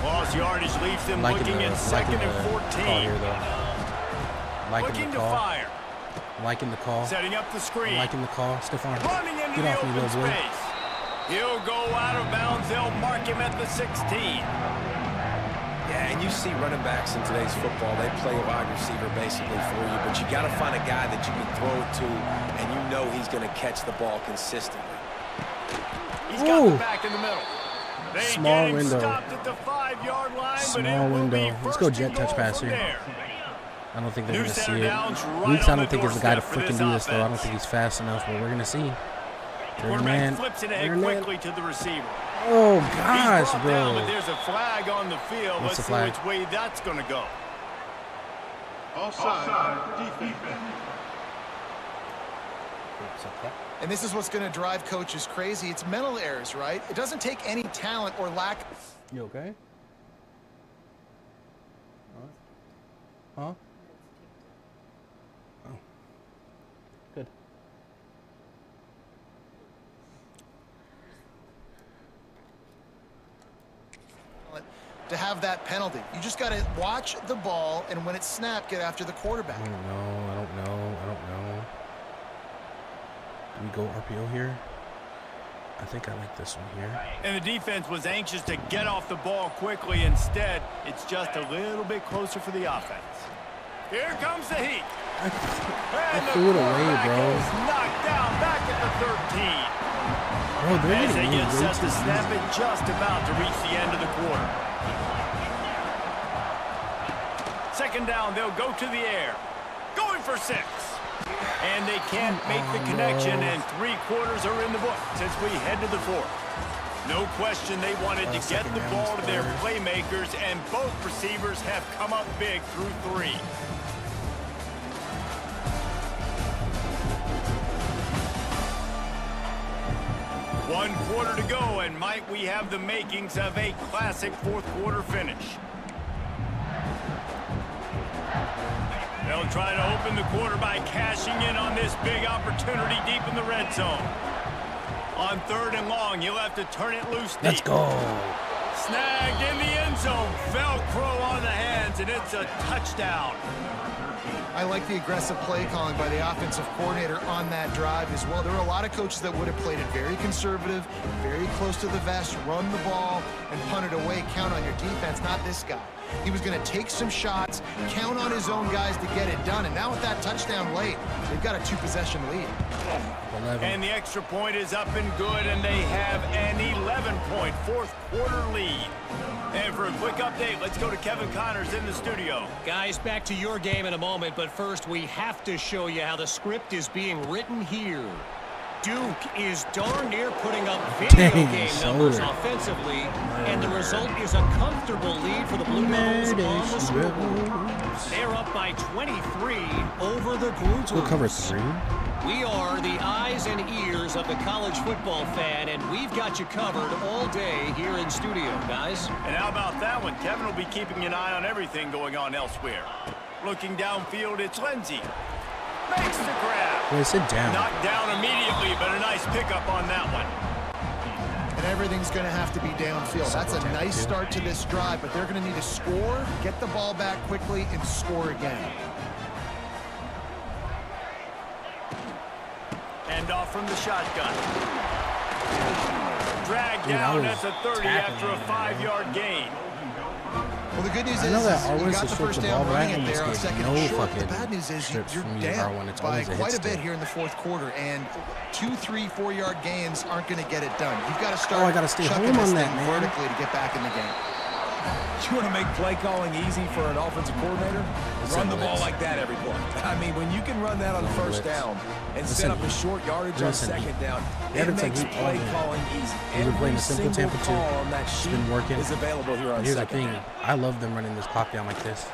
Lost yardage leaves them looking at second and 14. call here, though. Liking Looking the to call. fire. Liking the call. Setting up the screen. Liking the call. Stephon, Running into get the off me, open little boy. space. He'll go out of bounds. They'll mark him at the 16. Yeah, and you see running backs in today's football, they play a wide receiver basically for you, but you got to find a guy that you can throw it to, and you know he's going to catch the ball consistently. He's got Ooh. the back in the middle. They Small get him window. stopped at the 5-yard line, but Small it will window. be Let's first go and jet touch goal pass from here. there. I don't think they're New going to see center it. downs right Weeks, I on don't the think is the guy to doorstep for freaking this do this, though. I don't offense. think he's fast enough, but we're going to see. They're Quarterback man. flips it They're ahead man. quickly to the receiver. Oh, He's gosh, brought down, but bro. there's a flag on the field. What's Let's the flag? see which way that's going to go. And this is what's going to drive coaches crazy. It's mental errors, right? It doesn't take any talent or lack. You okay? Huh? Oh. Good. To have that penalty. You just got to watch the ball, and when it's snapped, get after the quarterback. I don't know. Do we go RPO here? I think I like this one here. And the defense was anxious to get off the ball quickly. Instead, it's just a little bit closer for the offense. Here comes the heat. And the threw it away, quarterback bro. is knocked down back at the 13. Bro, they're As they getting get way set too to snap easy. it, just about to reach the end of the quarter. Second down, they'll go to the air. Going for 6. And they can't make the connection, and 3 quarters are in the book since we head to the 4th. No question they wanted to get second the down ball to their third. playmakers, and both receivers have come up big through 3. One quarter to go, and might we have the makings of a classic fourth quarter finish. They'll try to open the quarter by cashing in on this big opportunity deep in the red zone. On 3rd and long, you'll have to turn it loose deep. Let's go. Snagged in the end zone. Velcro on the hands, and it's a touchdown. I like the aggressive play calling by the offensive coordinator on that drive as well. There were a lot of coaches that would have played it very conservative, very close to the vest, run the ball, and punt it away. Count on your defense, not this guy. He was going to take some shots, count on his own guys to get it done. And now with that touchdown late, they've got a 2-possession lead. 11. And the extra point is up and good, and they have an 11-point fourth quarter lead. And for a quick update, let's go to Kevin Connors in the studio. Guys, back to your game in a moment, but first we have to show you how the script is being written here. Duke is darn near putting up video game numbers offensively, and the result is a comfortable lead for the Blue Devils on the scoreboard. They're up by 23 over the Blue Jays. We'll cover 3. We are the eyes and ears of the college football fan, and we've got you covered all day here in studio, guys. And how about that one? Kevin will be keeping an eye on everything going on elsewhere. Looking downfield, it's Lindsey. Makes the grab. Wait, sit down. Knocked down immediately, but a nice pickup on that one. And everything's going to have to be downfield. That's a nice start to this drive, but they're going to need to score, get the ball back quickly, and score again. Hand off from the shotgun. Dragged down at the 30 after a 5-yard gain. Well, the good news is I know that you always got to the strip first the down ball, but I running it there on almost second get and no short. The fucking bad news is strips you're from down when it's by always a quite hit a bit stick. here in the fourth quarter, and 2, 3, 4-yard gains aren't going to get it done. You've got to start I gotta stay chucking home this on that, thing man. vertically to get back in the game. You want to make play calling easy for an offensive coordinator? Run the ball blitz. like that every play. I mean, when you can run that on first blitz. down and Listen, set up a short yardage on listen, second down, yeah, it it's like makes he- play oh, calling easy. We've been playing Every a simple single tempo too. call on that It's sheet been working. is available here on Here's the second thing. down. I love them running this clock down like this.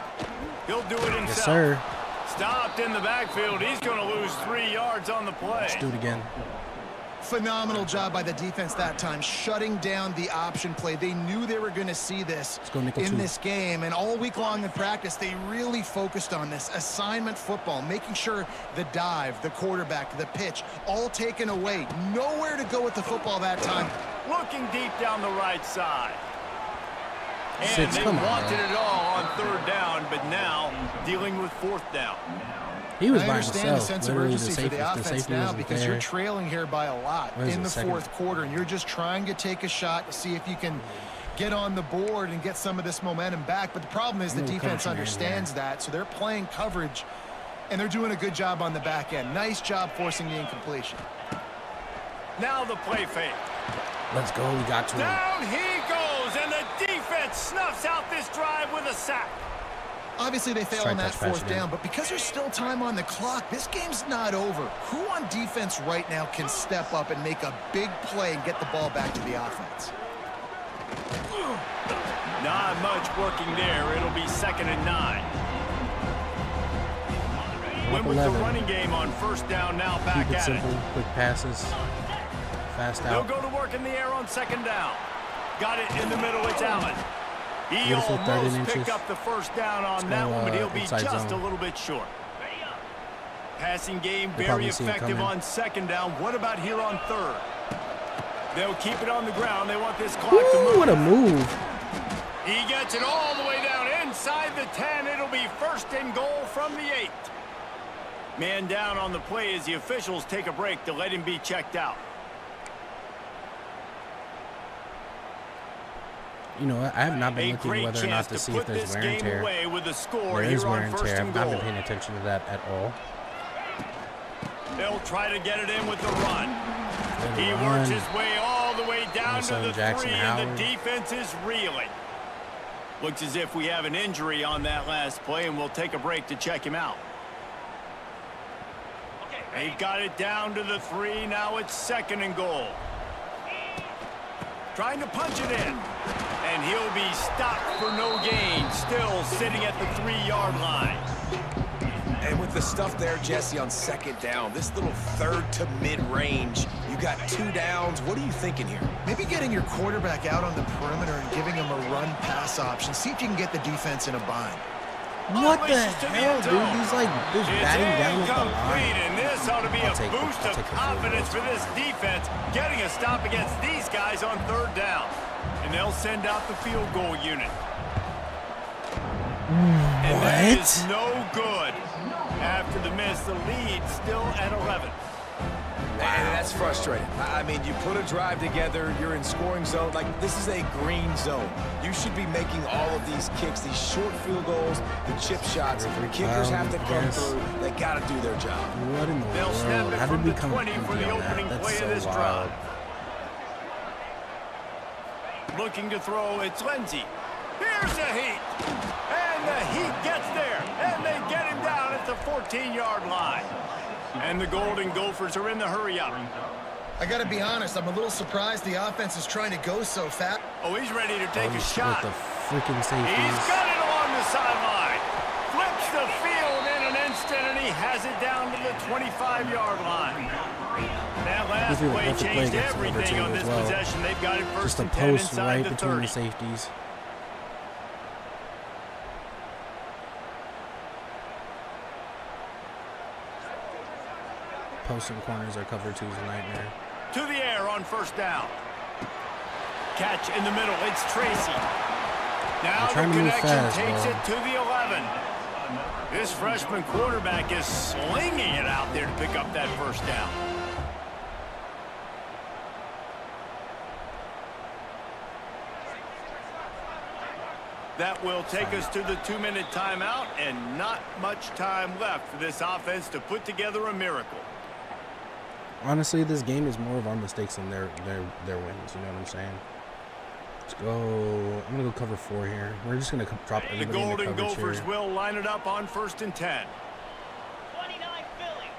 He'll do it himself. Yes, sir. Stopped in the backfield. He's going to lose 3 yards on the play. Let's do it again. Phenomenal job by the defense that time, shutting down the option play. They knew they were going to see this go nickel in two. this game, and all week long in practice, they really focused on this assignment football, making sure the dive, the quarterback, the pitch, all taken away. Nowhere to go with the football that time. Looking deep down the right side. And Six, they come on, wanted man. it all on 3rd down, but now dealing with 4th down. He was I by understand the himself. sense of Literally, urgency for the offense safety now wasn't because there. you're trailing here by a lot What is in it, the second? fourth quarter, and you're just trying to take a shot to see if you can get on the board and get some of this momentum back. But the problem is the I'm gonna defense cover man understands that, so they're playing coverage, and they're doing a good job on the back end. Nice job forcing the incompletion. Now the play fake. Let's go. We got to him. Down he goes, and the defense snuffs out this drive with a sack. Obviously, they fail try on that touch pass fourth again. down, but because there's still time on the clock, this game's not over. Who on defense right now can step up and make a big play and get the ball back to the offense? Not much working there. It'll be 2nd and 9. Went with the 11. running game on 1st down, now back Keep it at simple. it. Quick passes. Fast They'll out. go to work in the air on 2nd down. Got it in the middle, it's Allen. He Beautiful 3rd almost and picked inches. up the 1st down on that go, one, but he'll be inside just zone. a little bit short. Passing game They'll very probably see it effective coming. on 2nd down. What about here on 3rd? They'll keep it on the ground. They want this clock to Ooh, move. what a move. He gets it all the way down inside the 10. It'll be 1st and goal from the 8. Man down on the play as the officials take a break to let him be checked out. You know, I have not been A looking great whether or not chance to to see put if there's this wear and game tear. away with a score There is here wear on and 1st tear. I've and not goal. been paying attention to that at all. They'll try to get it in with the run. Little He run. works his way all the way down to Minnesota the Jackson 3, and Howard. the defense is reeling. Looks as if we have an injury on that last play, and we'll take a break to check him out. They've got it down to the 3. Now it's 2nd and goal. Trying to punch it in. And he'll be stopped for no gain. Still sitting at the 3-yard line. And with the stuff there, Jesse, on 2nd down, this little 3rd to mid-range, you got 2 downs. What are you thinking here? Maybe getting your quarterback out on the perimeter and giving him a run-pass option. See if you can get the defense in a bind. What the Unleashes to the hell, end dude? zone. He's like just It's batting down at the incomplete, line. and this ought to be I'll a take it. boost I'll of take the field confidence goal. for this defense, getting a stop against these guys on 3rd down. And they'll send out the field goal unit. And that is no good. After the miss, the lead still at 11. And that's frustrating. I mean, you put a drive together, you're in scoring zone. Like, this is a green zone. You should be making all of these kicks, these short field goals, the chip shots. If the kickers have to come through, they got to do their job. What in the They'll snap world? it How from did we the come 20 for the on opening that? play That's of this so drive. wild. Looking to throw, it's Lindsey. Here's the heat. And the heat gets there. And they get him down at the 14-yard line. And the Golden Gophers are in the hurry-up. I got to be honest, I'm a little surprised the offense is trying to go so fast. Oh, he's ready to take a shot. With the freaking safeties. He's got it along the sideline. Flips the field in an instant, and he has it down to the 25-yard line. That last play changed everything on this possession. They've got it first and 10 inside the 30. Between the safeties. Posts and corners are covered too is a nightmare. To the air on first down. Catch in the middle. It's Tracy. Now the connection takes it to the 11. This freshman quarterback is slinging it out there to pick up that first down. That will take us to the 2-minute timeout, and not much time left for this offense to put together a miracle. Honestly, this game is more of our mistakes than their wins. You know what I'm saying? Let's go. I'm gonna go cover 4 here. We're just gonna drop everybody in the coverage. The Golden Gophers will line it up on first and 10. 29 Philly.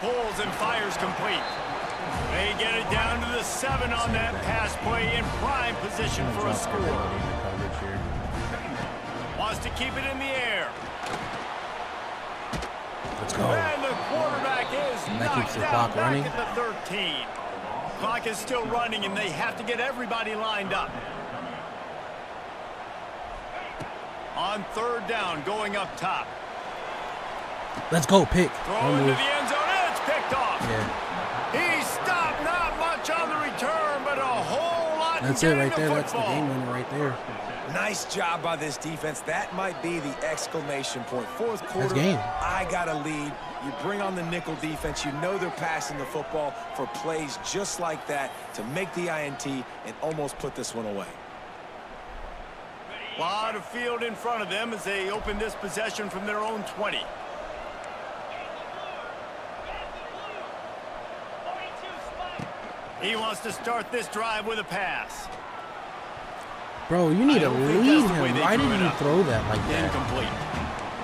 Pulls and fires complete. They get it down to the 7 on that pass play in prime position for a score. Wants to keep it in the air. Let's go. And the quarterback is knocked down back at the 13. Clock is still running, and they have to get everybody lined up. On third down, going up top. Let's go, pick. Throw into the end zone, and it's picked off. Yeah. He stopped, not much on the return, but a whole lot. That's it right there. That's the game winner right there. Nice job by this defense. That might be the exclamation point. Fourth quarter, game. I got a lead. You bring on the nickel defense. You know they're passing the football for plays just like that to make the INT and almost put this one away. A lot of field in front of them as they open this possession from their own 20. He wants to start this drive with a pass. Bro, you need to lead him. Why did you throw that like that? Incomplete.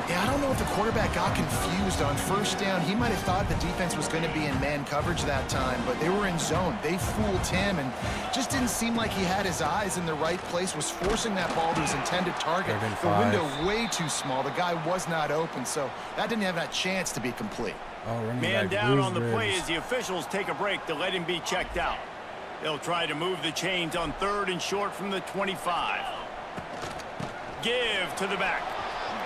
Yeah, I don't know if the quarterback got confused on first down. He might have thought the defense was going to be in man coverage that time, but they were in zone. They fooled him and just didn't seem like he had his eyes in the right place, was forcing that ball to his intended target. The window way too small. The guy was not open, so that didn't have that chance to be complete. Man down on the play as the officials take a break to let him be checked out. They'll try to move the chains on third and short from the 25. Give to the back.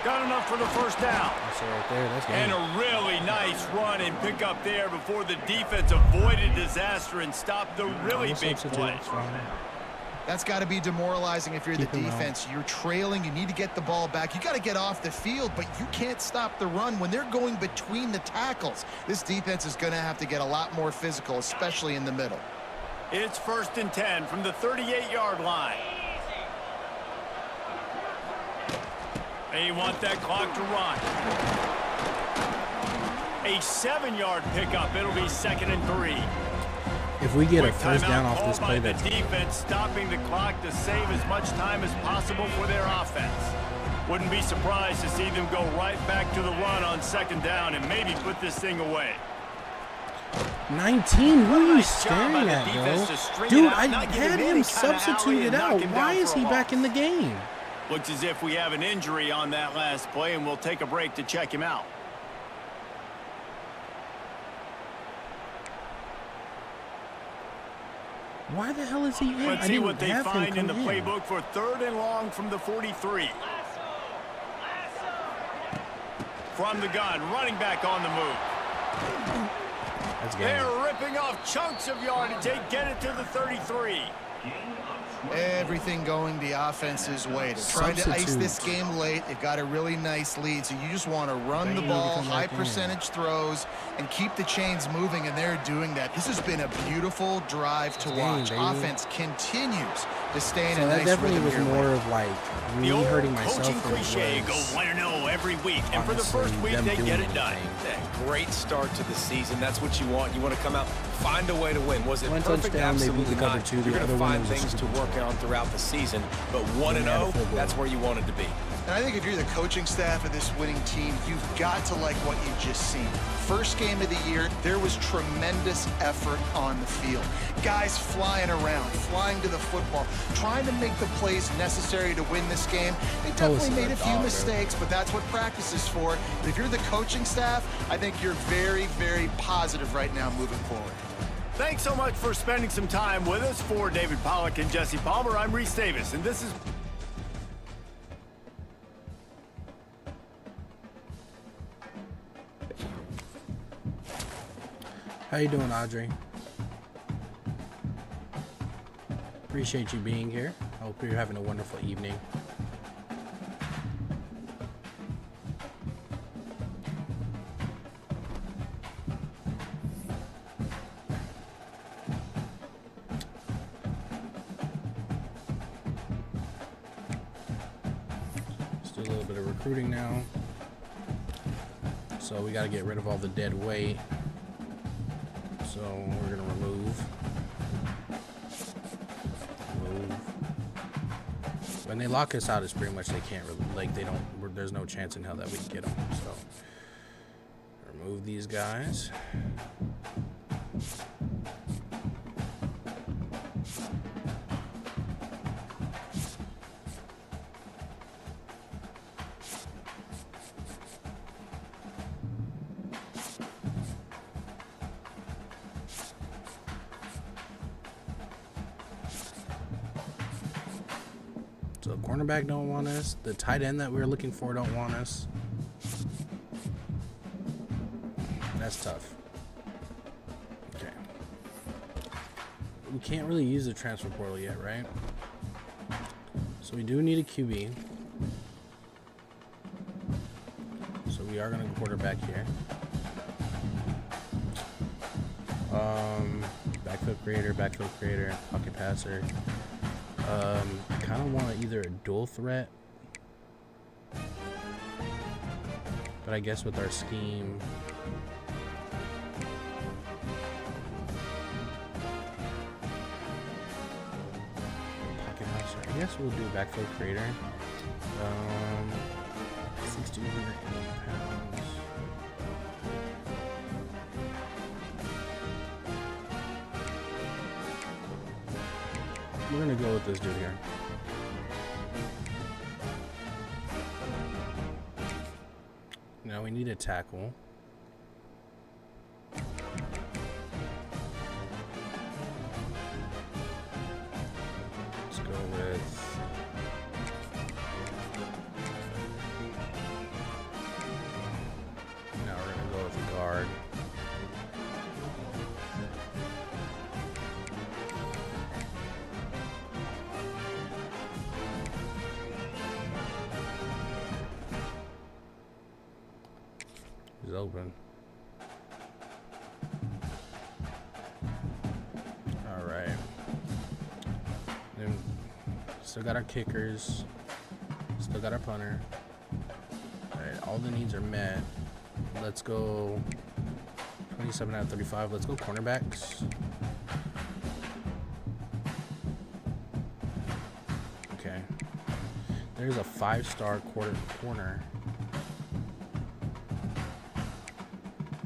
Got enough for the first down. That's it right there. That's game. And a really nice run and pick up there before the defense avoided disaster and stopped the really big play. That's got to be demoralizing if you're the defense. You're trailing. You need to get the ball back. You got to get off the field, but you can't stop the run when they're going between the tackles. This defense is going to have to get a lot more physical, especially in the middle. It's first and 10 from the 38-yard line. They want that clock to run. A 7-yard pickup. It'll be second and 3. If we get a first down off this play, the defense stopping the clock to save as much time as possible for their offense. Wouldn't be surprised to see them go right back to the run on second down and maybe put this thing away. 19, who are you staring at, yo? Dude, I had him substituted out. Why is he back in the game? Looks as if we have an injury on that last play, and we'll take a break to check him out. Why the hell is he in? Let's see what they find in the playbook for third and long from the 43. From the gun, running back on the move. They're ripping off chunks of yardage. They get it to the 33. Everything going the offense's way. They're trying to ice this game late. They've got a really nice lead, so you just want to run the ball, high percentage throws, and keep the chains moving, and they're doing that. This has been a beautiful drive to watch. Offense continues to stay in a nice rhythm. So that definitely was more of like me hurting myself. The old coaching cliche, go 1-0 every week, and for the first week, they get it done. Great start to the season. That's what you want. You want to come out, find a way to win. Was it perfect? Absolutely not. You're going to find things to work on throughout the season, but 1-0, that's where you wanted to be. And I think if you're the coaching staff of this winning team, you've got to like what you've just seen. First game of the year, there was tremendous effort on the field. Guys flying around, flying to the football, trying to make the plays necessary to win this game. They definitely made a few mistakes, but that's what practice is for. But if you're the coaching staff, I think you're very, very positive right now moving forward. Thanks so much for spending some time with us. For David Pollack and Jesse Palmer, I'm Reese Davis, and this is... How you doing, Audrey? Appreciate you being here. I hope you're having a wonderful evening. Let's do a little bit of recruiting now. So we got to get rid of all the dead weight. So we're gonna remove. When they lock us out, it's pretty much they can't really, like, they don't. There's no chance in hell that we can get them. So remove these guys. So cornerback don't want us. The tight end that we were looking for don't want us. That's tough. Okay. We can't really use the transfer portal yet, right? So we do need a QB. So we are going to go quarterback here. Backfield creator, pocket passer. I kind of want either a dual threat, but I guess with our scheme, pocket passer. I guess we'll do backfield creator. 1,680 pounds. We're gonna go with this dude here. Now we need a tackle. Let's go with... Now we're gonna go with a guard. Open. All right. Then still got our kickers. Still got our punter. All right. All the needs are met. Let's go 27 out of 35. Let's go cornerbacks. Okay. There's a 5-star corner.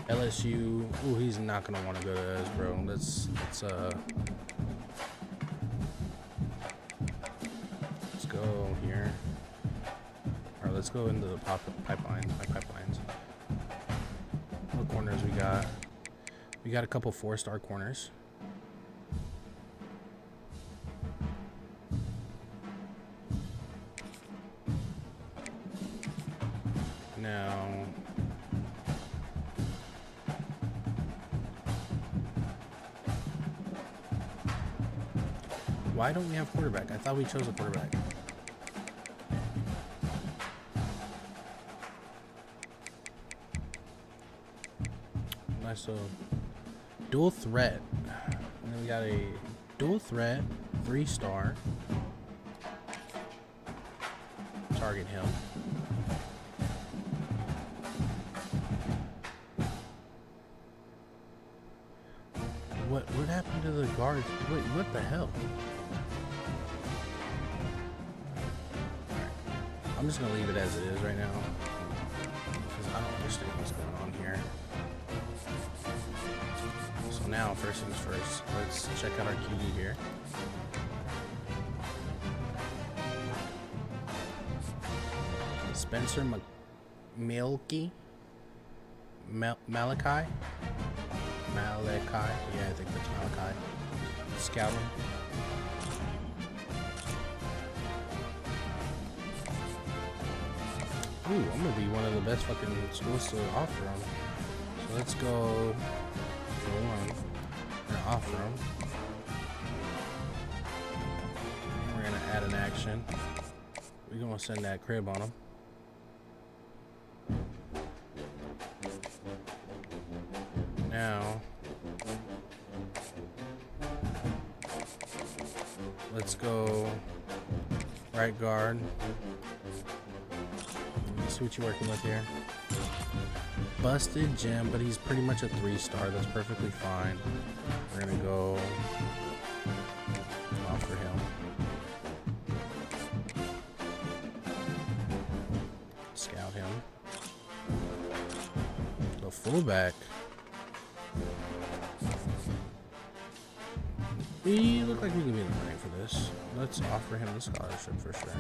LSU. Ooh, he's not gonna want to go to us, bro. Let's go here. Or let's go into the pipelines. What corners we got? We got a couple 4-star corners. Now. Why don't we have quarterback? I thought we chose a quarterback. Nice, so dual threat. And then we got a dual threat, 3-star. Target him. What happened to the guards? Wait, what the hell? I'm just gonna leave it as it is right now because I don't understand what's going on here. So now, first things first, let's check out our QB here. Spencer Malachi? Malachi? Yeah, I think that's Malachi. Scouting. Ooh, I'm gonna be one of the best fucking schools to offer them. So let's go for one. We're gonna offer them. And we're gonna add an action. We're gonna send that crib on them. Now, let's go right guard. Let's see what you're working with here. Busted gem, but he's pretty much a 3-star. That's perfectly fine. We're gonna go offer him. Scout him. The fullback. We look like we can be in the running for this. Let's offer him the scholarship for sure.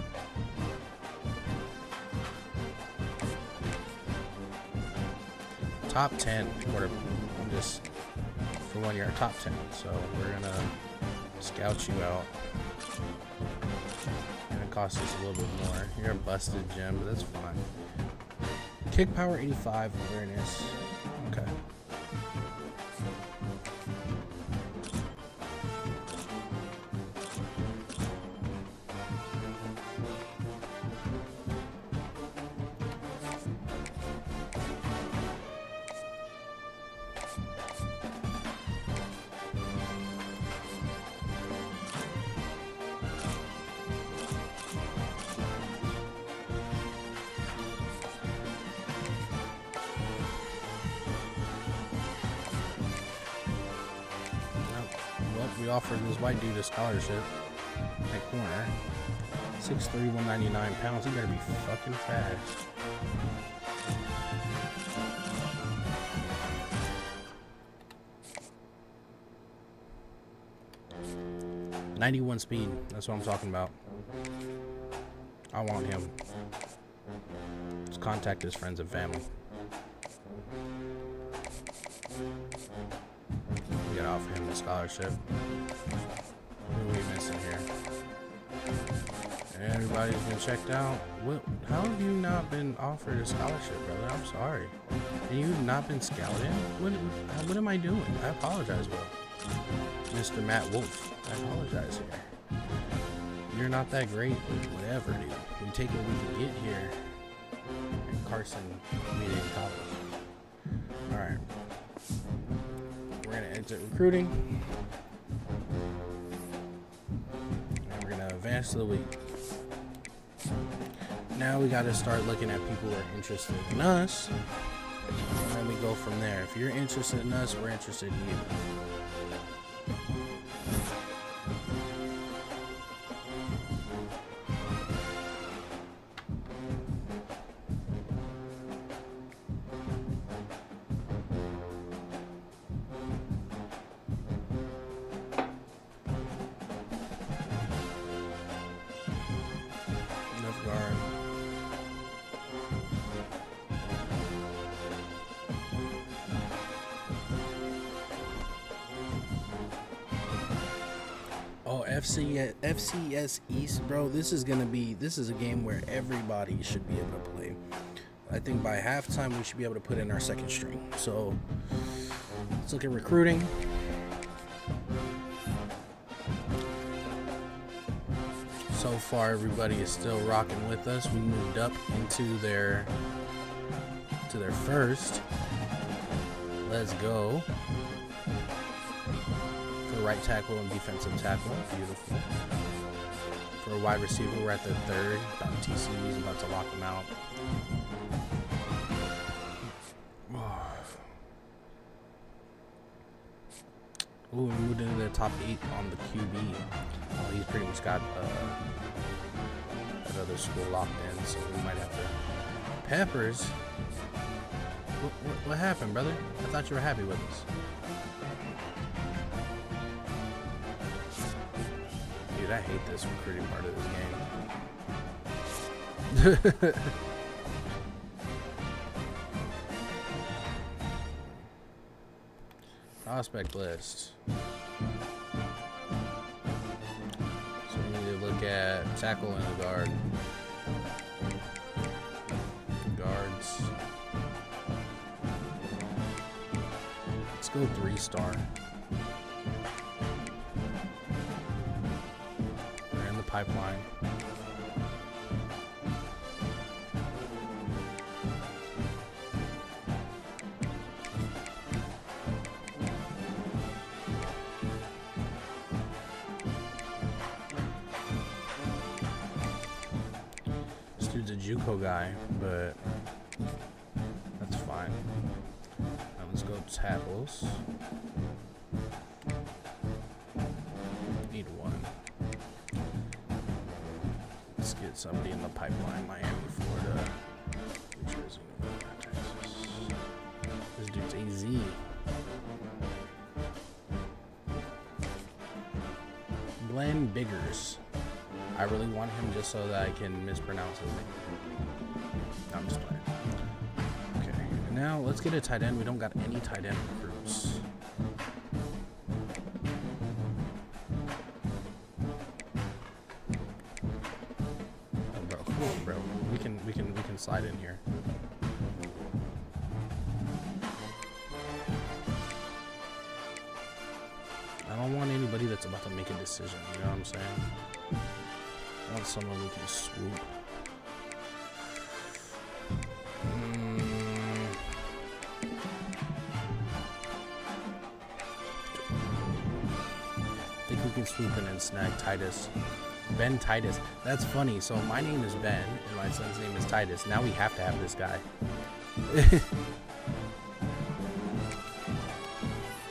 Top 10 quarterback. Just for 1 year, top 10. So we're gonna scout you out. And it costs us a little bit more. You're a busted gem, but that's fine. Kick power 85, awareness. Okay. We offered this white dude a scholarship at corner. 6'3", 199 pounds. He better be fucking fast. .91 speed. That's what I'm talking about. I want him. Let's contact his friends and family. We gotta offer him the scholarship. What are we missing here? Everybody's been checked out. What? How have you not been offered a scholarship, brother? I'm sorry. And you've not been scouted? What am I doing? I apologize, bro. Mr. Matt Wolf, I apologize here. You're not that great, but whatever, dude. We take what we can get here. And Carson Community College. Alright. We're going to exit recruiting. And we're going to advance to the week. Now we got to start looking at people who are interested in us. And then we go from there. If you're interested in us, we're interested in you. Left guard. Oh, FCS East, bro. This is a game where everybody should be able to play. I think by halftime we should be able to put in our second string. So let's look at recruiting. So far, everybody is still rocking with us. We moved up into their first. Let's go. For right tackle and defensive tackle, beautiful. For a wide receiver, we're at the third. TCU's about to lock them out. Ooh, we moved into the top 8 on the QB. Oh, he's pretty much got a that other school locked in, so we might have to. Peppers? What happened, brother? I thought you were happy with us. Dude, I hate this recruiting part of this game. Prospect list. So we need to look at tackle and a guard. Guards. Let's go 3-star. We're in the pipeline. Dude's a JUCO guy, but that's fine. Now let's go tackles. Need one. Let's get somebody in the pipeline. Miami, Florida, New Jersey, Nevada, Texas. This dude's AZ. Glenn Biggers. I really want him just so that I can mispronounce his name. No, I'm just playing. Okay, and now let's get a tight end. We don't got any tight end recruits. Oh, bro, come on, bro. We can slide in here. I don't want anybody that's about to make a decision. You know what I'm saying? I want someone we can swoop. I think we can swoop in and snag Titus. Ben Titus. That's funny. So my name is Ben, and my son's name is Titus. Now we have to have this guy.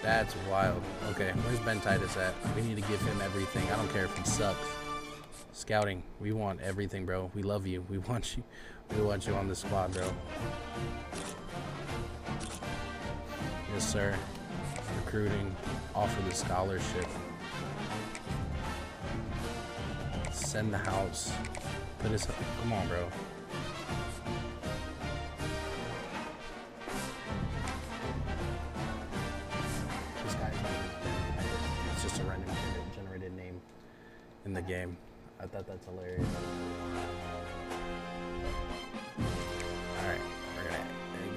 That's wild. Okay, where's Ben Titus at? We need to give him everything. I don't care if he sucks. Scouting, we want everything, bro. We love you. We want you. We want you on the squad, bro. Yes, sir. Recruiting. Offer the scholarship. Send the house. Put us. Come on, bro. This guy's name. It's just a random generated name in the game. I thought that's hilarious. Alright, we're gonna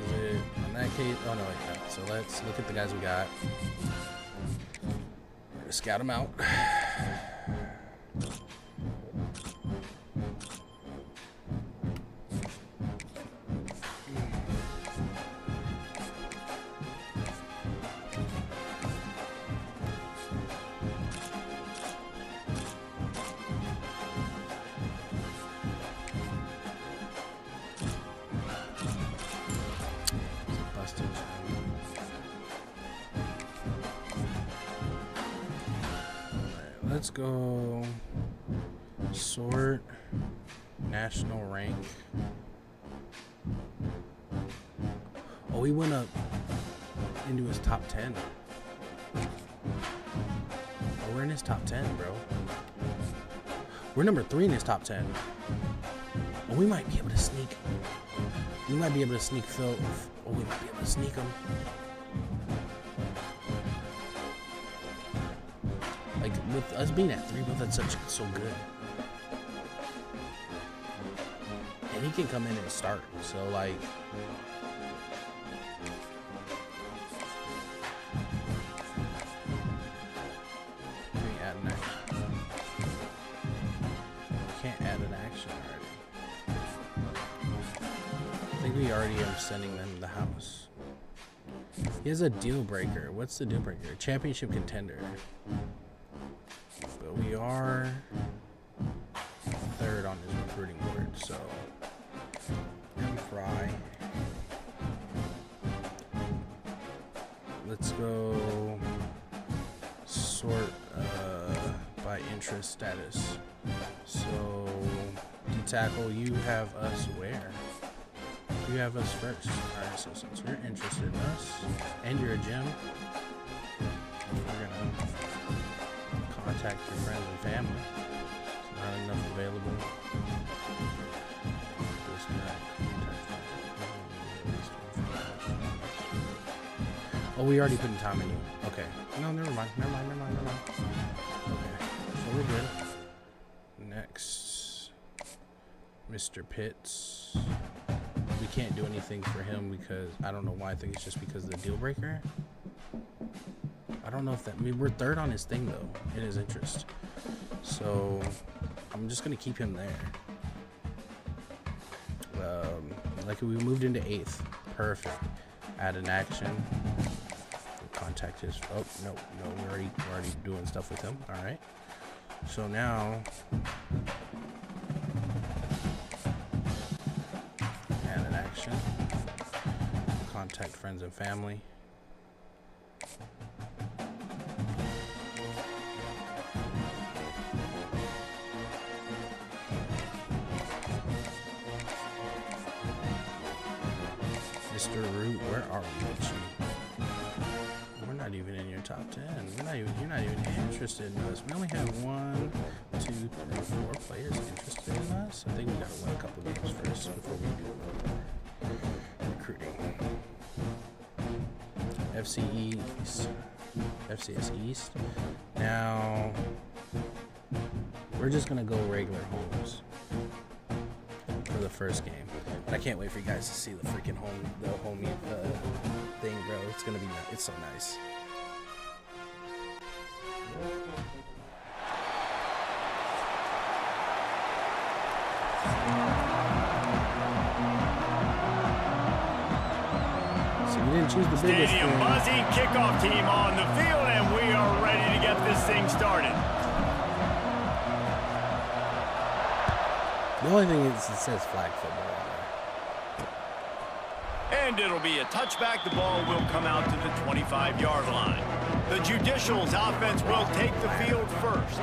exit. In that case, oh no, wait, no. So let's look at the guys we got. We're gonna scout them out. Let's go sort national rank. Oh, he went up into his top 10. Oh, we're in his top 10, bro. We're number 3 in his top 10. Oh, we might be able to sneak. We might be able to sneak Phil. Oh, we might be able to sneak him. Like, with us being at 3, but that's so good. And he can come in and start. So, like... Let me add an action. Can't add an action already. I think we already are sending them to the house. He has a deal breaker. What's the deal breaker? Championship contender. But we are 3rd on his recruiting board, so and Fry. Let's go sort by interest status. So tackle, you have us where? You have us first. Alright, so since you're interested in us, and you're a gym, we're gonna contact your friends and family. There's not enough available. This guy, oh, we already put in time in you. Okay. No, never mind. Okay. So we're good. Next. Mr. Pitts. We can't do anything for him because I don't know why. I think it's just because of the deal breaker. I don't know if that. I mean, we're third on his thing though, in his interest. So I'm just gonna keep him there. Like we moved into 8th. Perfect. Add an action. Contact his. Oh no, we're already doing stuff with him. All right. So now. Add an action. Contact friends and family. Mr. Root, where are we with you? We're not even in your top 10. You're not even interested in us. We only have 1, 2, 3, 4 players interested in us. I think we gotta win a couple games first before we do recruiting. FCS East. Now we're just gonna go regular homes for the first game. But I can't wait for you guys to see the freaking homie thing, bro. It's gonna be it's so nice. So you didn't choose the biggest Stadium thing. buzzing, kickoff team on the field, and we are ready to get this thing started. The only thing is it says flag football on there. And it'll be a touchback. The ball will come out to the 25-yard line. The Judicials offense will take the field first.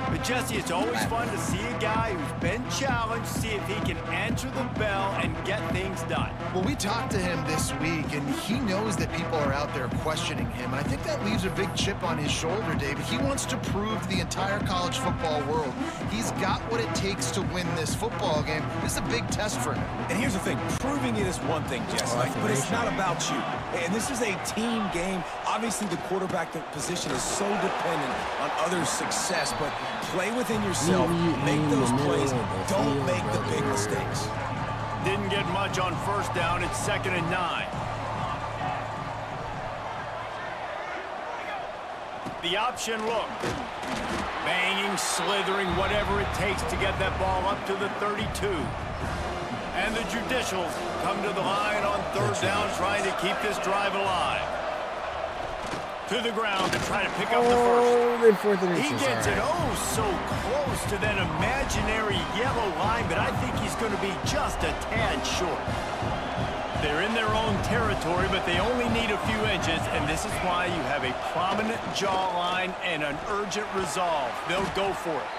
But Jesse, it's always fun to see a guy who's been challenged, see if he can answer the bell and get things done. Well, we talked to him this week, and he knows that people are out there questioning him. And I think that leaves a big chip on his shoulder, David. He wants to prove to the entire college football world he's got what it takes to win this football game. This is a big test for him. And here's the thing. Proving it is one thing, Jesse, but it's not about you. And this is a team game. Obviously, the quarterback position is so dependent on others' success, but play within yourself, make those plays, don't make the big mistakes. Didn't get much on first down. It's 2nd and 9. The option look. Banging, slithering, whatever it takes to get that ball up to the 32. And the Judicials come to the line on 3rd down, trying to keep this drive alive. To the ground to try to pick up the first. He gets it so close to that imaginary yellow line, but I think he's going to be just a tad short. They're in their own territory, but they only need a few inches, and this is why you have a prominent jawline and an urgent resolve. They'll go for it.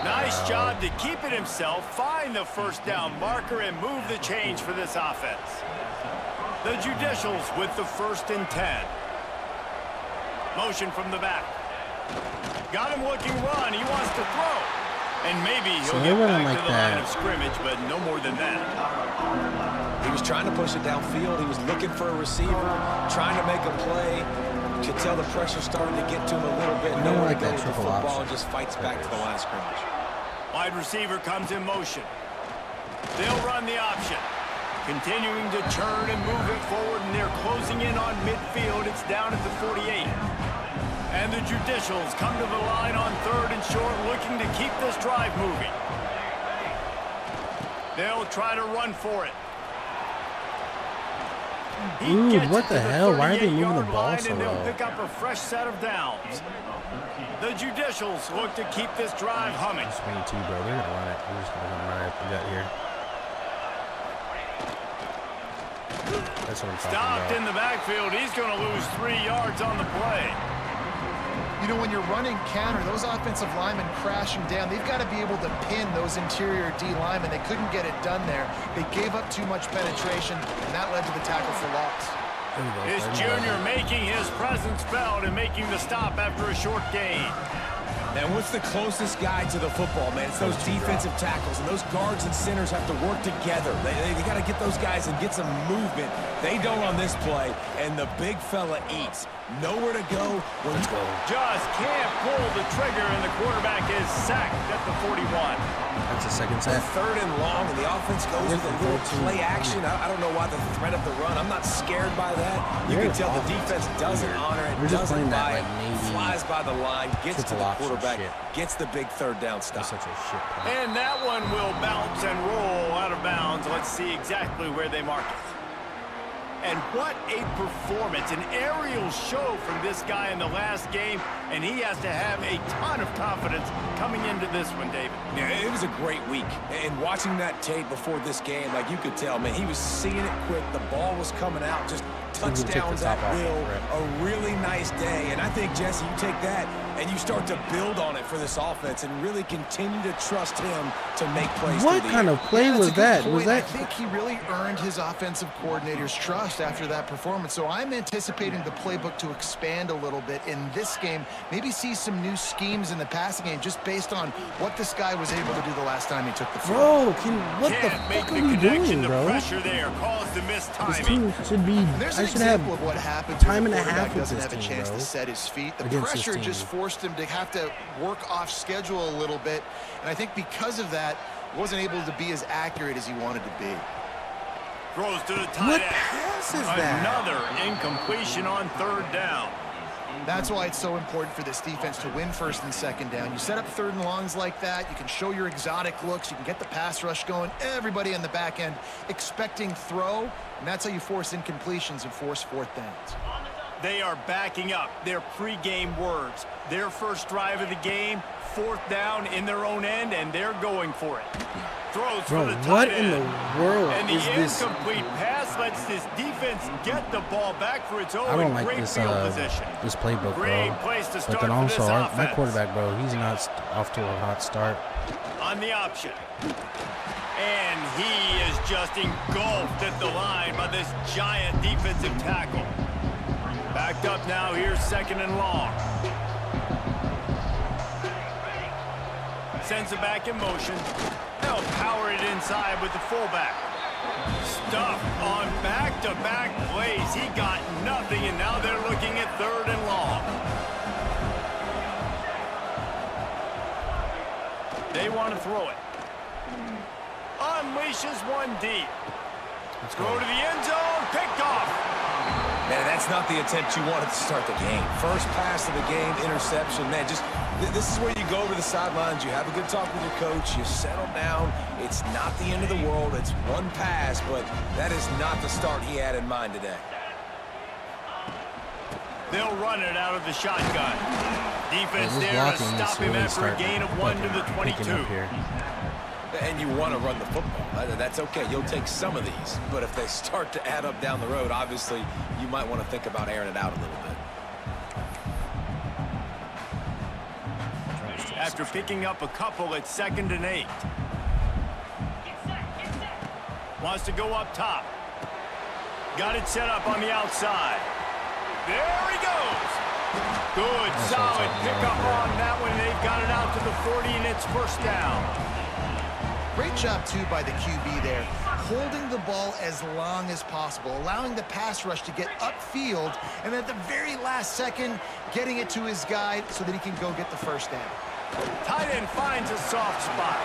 Nice job to keep it himself, find the first down marker, and move the change for this offense. The Judicials with the 1st and 10. Motion from the back. Got him looking run. He wants to throw. And maybe he'll get back to the line of scrimmage, but no more than that. He was trying to push it downfield. He was looking for a receiver, trying to make a play. Could tell the pressure starting to get to him a little bit. Nowhere to go with the football and just fights back to the line of scrimmage. Wide receiver comes in motion. They'll run the option. Continuing to turn and move it forward, and they're closing in on midfield. It's down at the 48. And the Judicials come to the line on 3rd and short, looking to keep this drive moving. They'll try to run for it. Ooh, what the hell? Why are they moving the ball so low? And they'll low? pick up a fresh set of downs. The Judicials look to keep this drive humming. It's me too, bro. They're gonna run it. I'm just gonna run it. We got here. That's what I'm talking Stopped about. in the backfield. He's going to lose 3 yards on the play. You know, when you're running counter, those offensive linemen crashing down, they've got to be able to pin those interior D linemen. They couldn't get it done there. They gave up too much penetration, and that led to the tackle for loss. His junior making his presence felt and making the stop after a short gain. Man, what's the closest guy to the football, man? It's those defensive tackles, and those guards and centers have to work together. They got to get those guys and get some movement. They don't on this play, and the big fella eats. Nowhere to go. Just can't pull the trigger, and the quarterback is sacked at the 41. That's a second sack. Third and long, and the offense goes with a little play action. I don't know why the threat of the run. I'm not scared by that. You can tell the defense doesn't honor it, doesn't buy it, flies by the line, gets to the quarterback, gets the big third down stop. Such a shit play. And that one will bounce and roll out of bounds. Let's see exactly where they mark it. And what a performance, an aerial show from this guy in the last game, and he has to have a ton of confidence coming into this one, David. Yeah, it was a great week. And watching that tape before this game, like you could tell, man, he was seeing it quick. The ball was coming out, just touchdowns at will. A really nice day. And I think, Jesse, you take that and you start to build on it for this offense and really continue to trust him to make plays. What kind of play was that? I think he really earned his offensive coordinator's trust after that performance. So I'm anticipating the playbook to expand a little bit in this game. Maybe see some new schemes in the passing game just based on what this guy was able to do the last time he took the field. Bro, what the fuck are you doing, bro? The pressure there caused the missed timing. This team should be. There's an example of what happens time when and a half quarterback doesn't with have a this team, chance bro. to set his feet. The Against pressure this just team. forced him to have to work off schedule a little bit. And I think because of that, wasn't able to be as accurate as he wanted to be. Throws to the tight What end. pass is that? Another incompletion on third down. That's why it's so important for this defense to win first and second down. You set up third and longs like that, you can show your exotic looks, you can get the pass rush going, everybody on the back end expecting throw, and that's how you force incompletions and force fourth downs. They are backing up their pregame words. Their first drive of the game, fourth down in their own end, and they're going for it. Throws for the tight what end. in the world and is this? And the incomplete pass lets this defense get the ball back for its own. I don't like great this field position. this playbook, Great bro. place to start But then also, for this my offense. quarterback, bro, he's not off to a hot start. On the option. And he is just engulfed at the line by this giant defensive tackle. Backed up now, here's second and long. Sends it back in motion. They'll power it inside with the fullback. Stuffed on back-to-back plays. He got nothing, and now they're looking at third and long. They want to throw it. Unleashes one deep. Throw to the end zone, picked off. Man, that's not the attempt you wanted to start the game. First pass of the game, interception. Man, just this is where you go over the sidelines. You have a good talk with your coach. You settle down. It's not the end of the world. It's one pass, but that is not the start he had in mind today. They'll run it out of the shotgun. Defense there to blocking stop him after a gain of 1 to the 22. And you want to run the football. That's okay. You'll take some of these. But if they start to add up down the road, obviously, you might want to think about airing it out a little bit. After picking up a couple at 2nd and 8. Wants to go up top. Got it set up on the outside. There he goes. Good, solid pickup on that one. They've got it out to the 40, and it's first down. Great job, too, by the QB there, holding the ball as long as possible, allowing the pass rush to get upfield, and at the very last second, getting it to his guy so that he can go get the first down. Tight end finds a soft spot.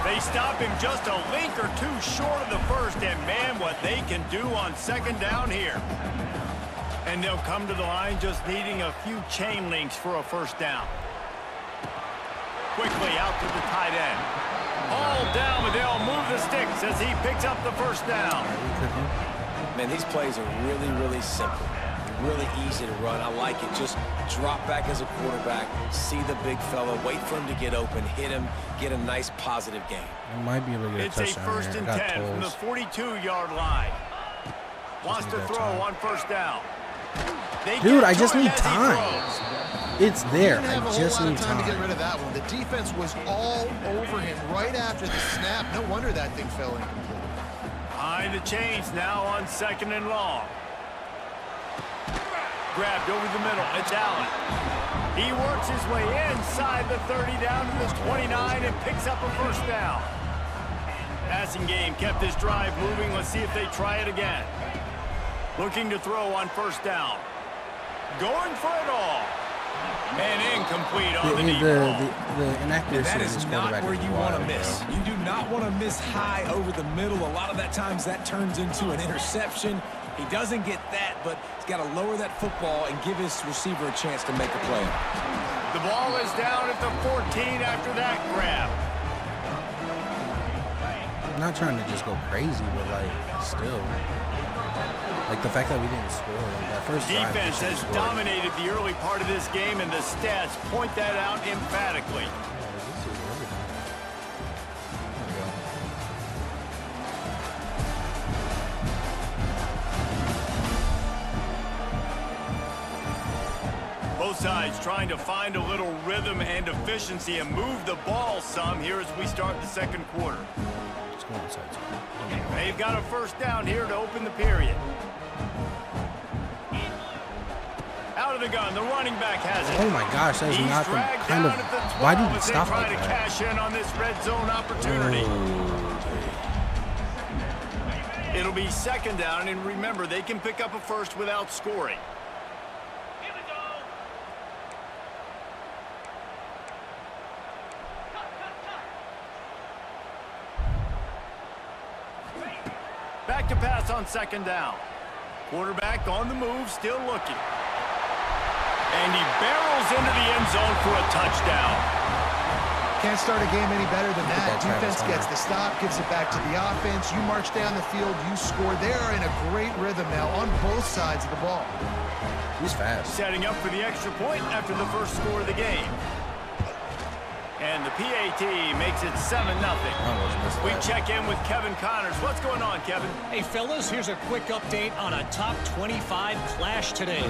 They stop him just a link or two short of the first, and man, what they can do on second down here. And they'll come to the line just needing a few chain links for a first down. Quickly out to the tight end. All down, but they'll move the sticks as he picks up the first down. Man, these plays are really, really simple. Really easy to run. I like it. Just drop back as a quarterback, see the big fella, wait for him to get open, hit him, get a nice positive gain. I might be able to get a touchdown. It's a first and 10 from the 42-yard line. Wants to throw on first down. Dude, I just need time. It's there. I just need time to get time. rid of that one. The defense was all over him right after the snap. No wonder that thing fell incomplete. Behind the chains now on 2nd and long. Grabbed over the middle. It's Allen. He works his way inside the 30 down to the 29 and picks up a first down. Passing game kept this drive moving. Let's see if they try it again. Looking to throw on 1st down. Going for it all. And incomplete on the deep ball. The inaccuracy that of is this not quarterback where is you want to wild, miss. bro. You do not want to miss high over the middle. A lot of that times that turns into an interception. He doesn't get that, but he's got to lower that football and give his receiver a chance to make a play. The ball is down at the 14 after that grab. I'm not trying to just go crazy, but like still, like the fact that we didn't score, like that first drive, Defense has dominated the early part of this game, and the stats point that out emphatically. Both sides trying to find a little rhythm and efficiency and move the ball some here as we start the 2nd quarter. Just go inside. They've got a first down here to open the period. Out of the gun, the running back has it. Oh my gosh, that is He's not the dragged kind of. down at the 12 Why did he as they stop try like to that? cash in on this red zone opportunity. It'll be 2nd down, and remember, they can pick up a first without scoring. Back to pass on 2nd down. Quarterback on the move, still looking. And he barrels into the end zone for a touchdown. Can't start a game any better than that. That's Defense right, gets the stop, gives it back to the offense. You march down the field, you score. They are in a great rhythm now on both sides of the ball. He's fast. Setting up for the extra point after the first score of the game. And the PAT makes it 7-0. We check in with Kevin Connors. What's going on, Kevin? Hey, fellas, here's a quick update on a top 25 clash today.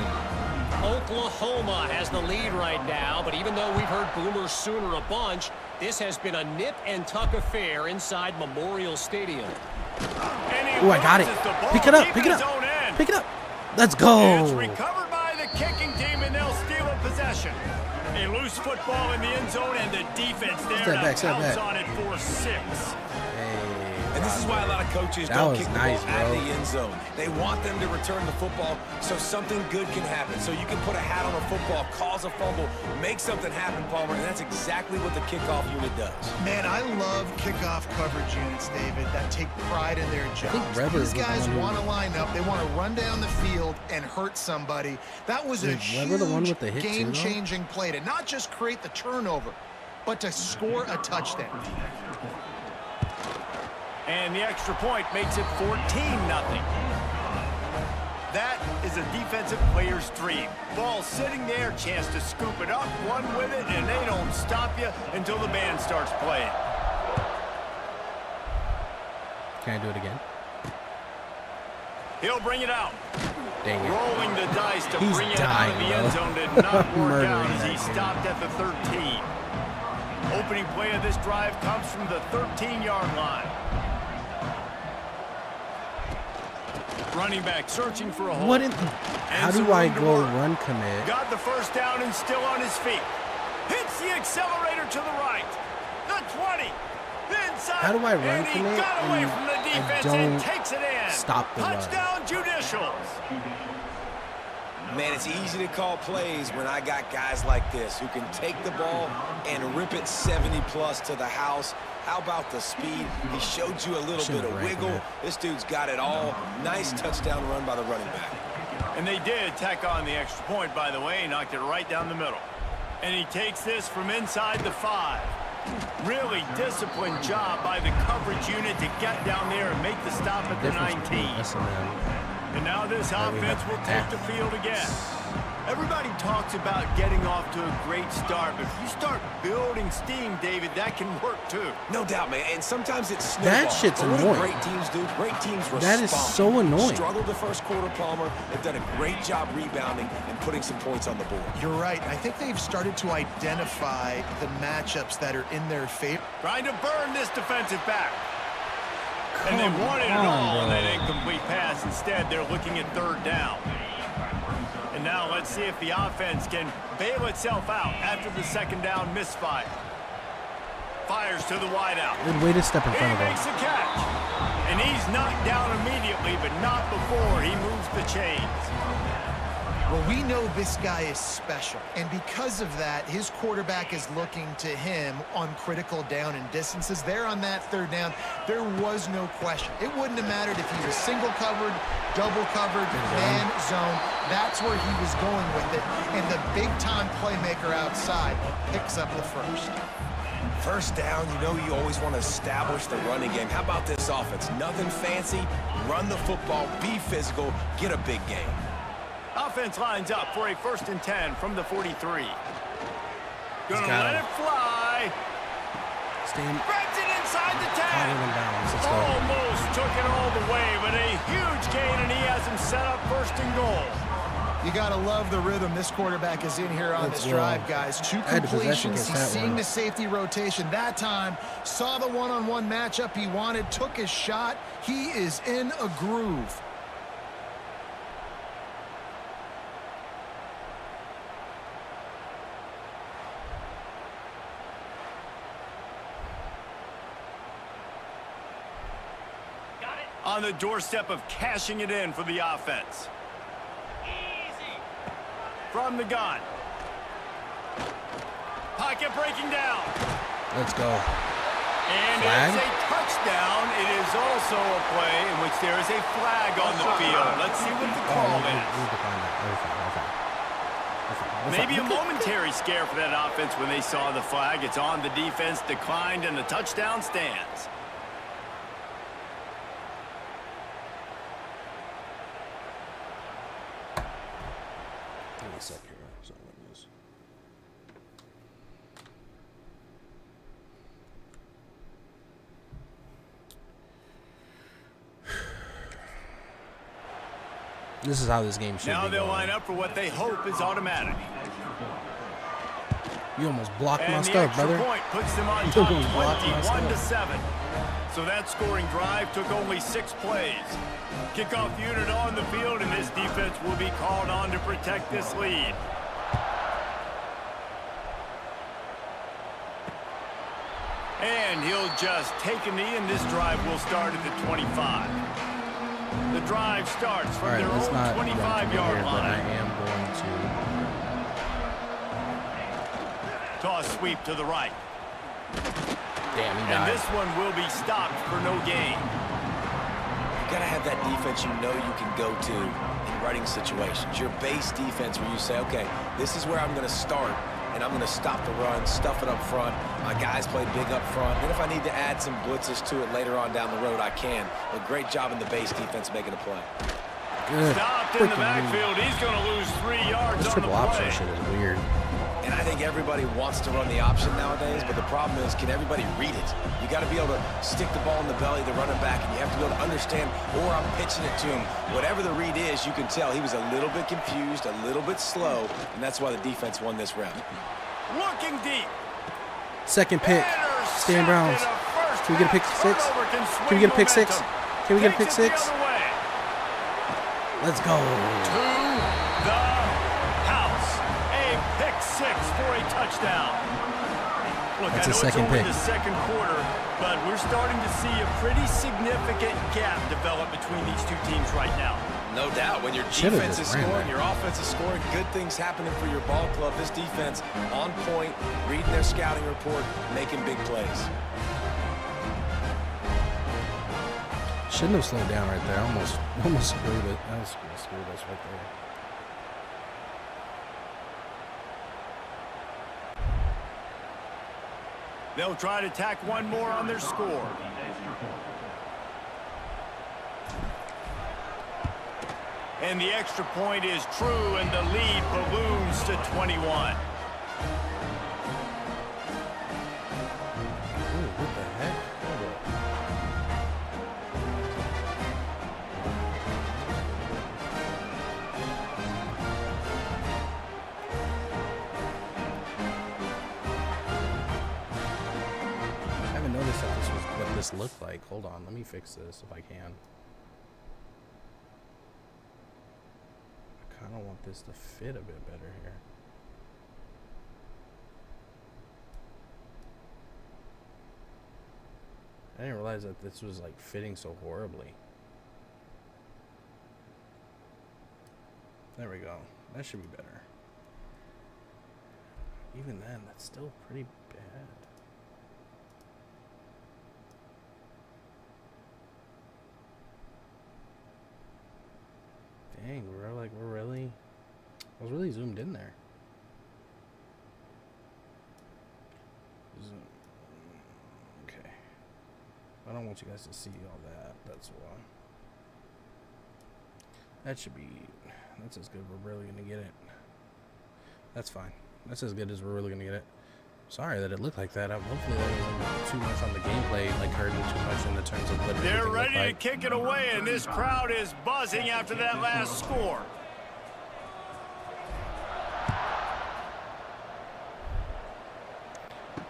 Oklahoma has the lead right now, but even though we've heard Boomer Sooner a bunch, this has been a nip-and-tuck affair inside Memorial Stadium. Oh, I got it. Pick it up. Pick it up. Pick it up. Let's go. It's recovered by the kicking team, and they'll steal a possession. A loose football in the end zone, and the defense there Step back. on it for 6. And this is why a lot of coaches don't kick the ball out of the end zone. They want them to return the football so something good can happen. So you can put a hat on a football, cause a fumble, make something happen, Palmer, and that's exactly what the kickoff unit does. Man, I love kickoff coverage units, David, that take pride in their jobs. These guys want to line up. They want to run down the field and hurt somebody. That was a huge game-changing play to not just create the turnover, but to score a touchdown. And the extra point makes it 14-0. That is a defensive player's dream. Ball sitting there, chance to scoop it up, run with it, and they don't stop you until the band starts playing. Can I do it again? He'll bring it out. Dang it. Rolling the dice to bring it out of the end zone did not work out as he stopped at the 13. Opening play of this drive comes from the 13-yard line. Running back searching for a hole. What in? How do I go run commit? Got the first down and still on his feet. Hits the accelerator to the right. The 20. The inside. How do I run and commit? He got away from the defense and takes it in. Stop the touchdown, Judicials. Man, it's easy to call plays when I got guys like this who can take the ball and rip it 70+ to the house. How about the speed? He showed you a little bit of wiggle. This dude's got it all. Nice touchdown run by the running back. And they did tack on the extra point, by the way. He knocked it right down the middle. And he takes this from inside the 5. Really disciplined job by the coverage unit to get down there and make the stop at the 19. And now this offense will take the field again. Everybody talks about getting off to a great start, but if you start building steam, David, that can work too. No doubt, man. And sometimes it's snowball. That shit's but what annoying. do great teams do? Great teams respond. That is so annoying. Struggled the first quarter, Palmer. They've done a great job rebounding and putting some points on the board. You're right. I think they've started to identify the matchups that are in their favor. Trying to burn this defensive back. And they wanted it all on that incomplete pass. Instead, they're looking at third down. And now let's see if the offense can bail itself out after the second down misfire. Fires to the wideout. Good way to step in front of him. He makes a catch. And he's knocked down immediately, but not before he moves the chains. Well, we know this guy is special, and because of that, his quarterback is looking to him on critical down and distances. There on that third down, there was no question. It wouldn't have mattered if he was single covered, double covered, man zone. That's where he was going with it, and the big-time playmaker outside picks up the first. First down, you know you always want to establish the running game. How about this offense? Nothing fancy. Run the football, be physical, get a big game. Offense lines up for a 1st and 10 from the 43. Gonna let it fly. Stand. Spreads it inside the 10. Let's go. Almost took it all the way, but a huge gain, and he has him set up 1st and goal. You got to love the rhythm this quarterback is in here on this drive, guys. 2 completions. He's seeing the safety rotation. That time, saw the one-on-one matchup he wanted, took his shot. He is in a groove. On the doorstep of cashing it in for the offense. Easy. From the gun. Pocket breaking down. Let's go. And Flag? it's a touchdown. It is also a play in which there is a flag on the field. Let's see what the call is. Maybe a momentary scare for that offense when they saw the flag. It's on the defense, declined, and the touchdown stands. This is how this game should be. Now they'll line up for what they hope is automatic. You almost blocked and my the stuff, brother. Point puts them on top 21-7. So that scoring drive took only 6 plays. Kickoff unit on the field, and this defense will be called on to protect this lead. And he'll just take a knee, and this drive will start at the 25. The drive starts from their own 25-yard line. But I am going to toss sweep to the right. Damn, he died. And this one will be stopped for no gain. You got to have that defense you know you can go to in running situations. Your base defense where you say, okay, this is where I'm going to start, and I'm going to stop the run, stuff it up front. My guys play big up front. And if I need to add some blitzes to it later on down the road, I can. A great job in the base defense making a play. Good. Stopped in the backfield. He's going to lose 3 yards this on the triple option play. shit is weird. And I think everybody wants to run the option nowadays, but the problem is, can everybody read it? You got to be able to stick the ball in the belly of the running back, and you have to be able to understand, or I'm pitching it to him. Whatever the read is, you can tell he was a little bit confused, a little bit slow, and that's why the defense won this round. Looking deep. Second pick. Stan Browns. Can we get a pick 6? Can we get a pick 6? Can we get a pick 6? Let's go. To the house. A pick 6 for a touchdown. Look, That's I a know second it's only pick. the second quarter, but we're starting to see a pretty significant gap develop between these two teams right now. No doubt. When your Should've defense is just ran scoring, that. your offense is scoring, good things happening for your ball club. This defense on point, reading their scouting report, making big plays. Shouldn't have slowed down right there. Almost screwed it. That was screwed us right there. They'll try to tack one more on their score. And the extra point is true, and the lead balloons to 21. What the heck? I haven't noticed that this was what this looked like. Hold on, let me fix this if I can. I kind of want this to fit a bit better here. I didn't realize that this was like fitting so horribly. There we go. That should be better. Even then, that's still pretty bad. Dang, I was really zoomed in there. Okay. I don't want you guys to see all that. That's why. That's as good as we're really going to get it. That's fine. That's as good as we're really going to get it. Sorry that it looked like that. Hopefully that wasn't too much on the gameplay, like hurting too much in the terms of what they're ready to kick it away, and this crowd is buzzing after that last score.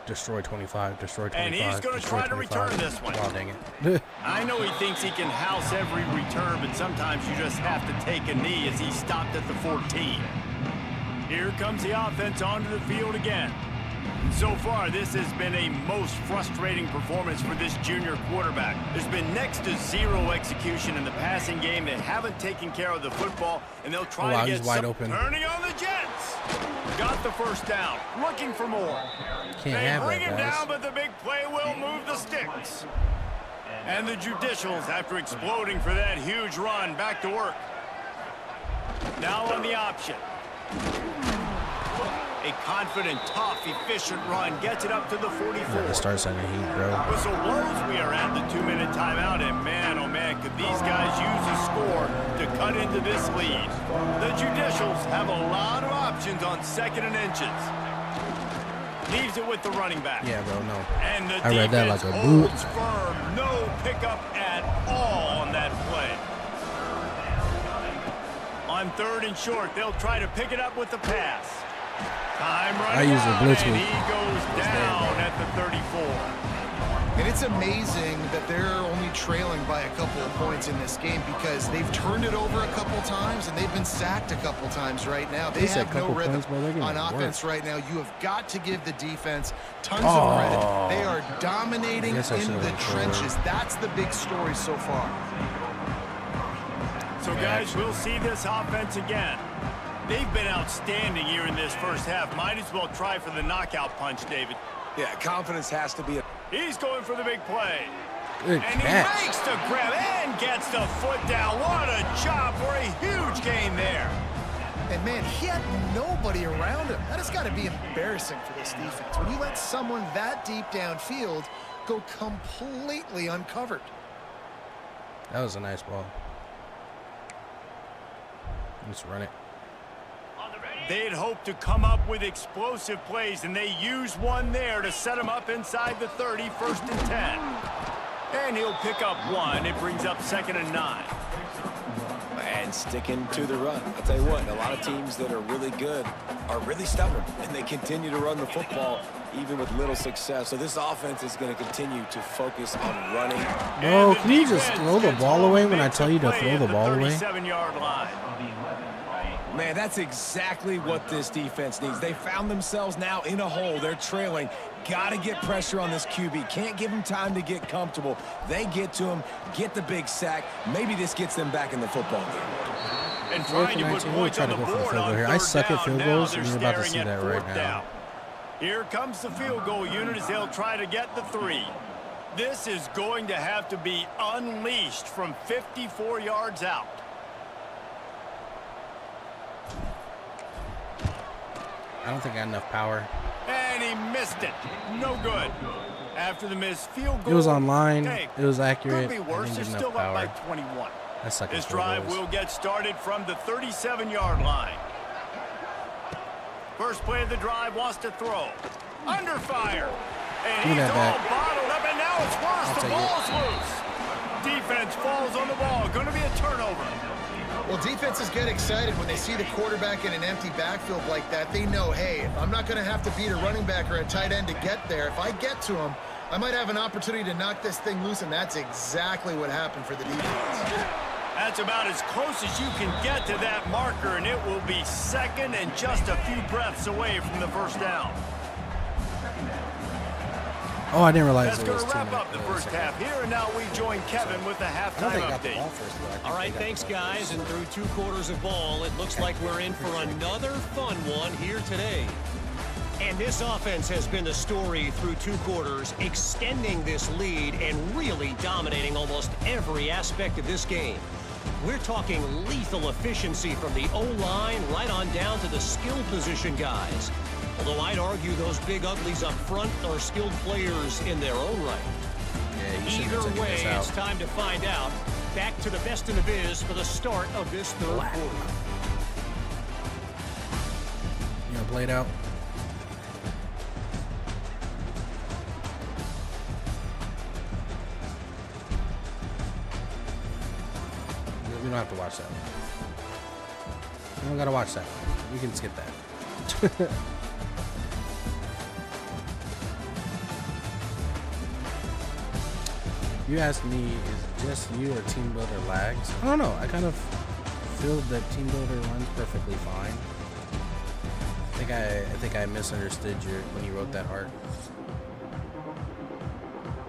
Destroy 25, destroy 25. And he's going to try to return this one. Oh, dang it. I know he thinks he can house every return, but sometimes you just have to take a knee as he stopped at the 14. Here comes the offense onto the field again. So far, this has been a most frustrating performance for this junior quarterback. There's been next to zero execution in the passing game. They haven't taken care of the football, and they'll try to get wide open. Turning on the Jets. Got the first down. Looking for more. They bring him down, but the big play will move the sticks. And the Judicials, after exploding for that huge run, back to work. Now on the option. A confident, tough, efficient run gets it up to the 44. Yeah, start sending heat, bro. Whistle blows. We are at the 2-minute timeout, and man, oh man, could these guys use a score to cut into this lead. The Judicials have a lot of options on 2nd and inches. Leaves it with the running back. Yeah, bro, no. And the I read that like a boot. boot. Firm. No pickup at all on that play. On 3rd and short, they'll try to pick it up with the pass. Time running out, and he goes down at the 34. And it's amazing that they're only trailing by a couple of points in this game because they've turned it over a couple times and they've been sacked a couple times right now. They have no rhythm on offense right now. You have got to give the defense tons of credit. They are dominating in the trenches. That's the big story so far. So, guys, we'll see this offense again. They've been outstanding here in this first half. Might as well try for the knockout punch, David. Yeah, confidence has to be. He's going for the big play. Good and catch. He makes the grab and gets the foot down. What a job for a huge gain there. And, man, he had nobody around him. That has got to be embarrassing for this defense. When you let someone that deep downfield go completely uncovered. That was a nice ball. Let's run it. They'd hoped to come up with explosive plays, and they used one there to set them up inside the 30, 1st and 10. And he'll pick up one. It brings up 2nd and 9. And sticking to the run. I'll tell you what, a lot of teams that are really good are really stubborn, and they continue to run the football even with little success. So this offense is going to continue to focus on running. Bro, can you just throw the ball away when I tell you to throw the ball away? 37-yard line. Man, that's exactly what this defense needs. They found themselves now in a hole. They're trailing. Got to get pressure on this QB. Can't give him time to get comfortable. They get to him, get the big sack. Maybe this gets them back in the football game. And trying to put points on the board on third I suck at field goals, down. and you're about to see that right now. Down. Here comes the field goal unit as they'll try to get the 3. This is going to have to be unleashed from 54 yards out. I don't think I got enough power. And he missed it. No good. After the missed field goal. It was online. Hey, it was accurate. Could be worse. I didn't They're get still enough up by power. 21. This drive will get started from the 37-yard line. First play of the drive wants to throw. Under fire. And he's all bottled up, and now it's worse. The ball's loose. Defense falls on the ball. Going to be a turnover. Well, defenses get excited when they see the quarterback in an empty backfield like that. They know, hey, if I'm not going to have to beat a running back or a tight end to get there, if I get to him, I might have an opportunity to knock this thing loose, and that's exactly what happened for the defense. That's about as close as you can get to that marker, and it will be second and just a few breaths away from the first down. Oh, I didn't realize That's going to wrap up the first half here, and now we join Kevin with the halftime update. All right, thanks, guys. And through 2 quarters of ball, it looks like we're in for another fun one here today. And this offense has been the story through 2 quarters, extending this lead and really dominating almost every aspect of this game. We're talking lethal efficiency from the O-line right on down to the skill position guys. Although I'd argue those big uglies up front are skilled players in their own right. Yeah, either way, it's time to find out. Back to the best in the biz for the start of this 3rd quarter. You gonna play it out? We don't have to watch that. We don't gotta watch that. We can skip that. You asked me, is it just you or Team Builder lags? I don't know. I kind of feel that Team Builder runs perfectly fine. I think I misunderstood when you wrote that art.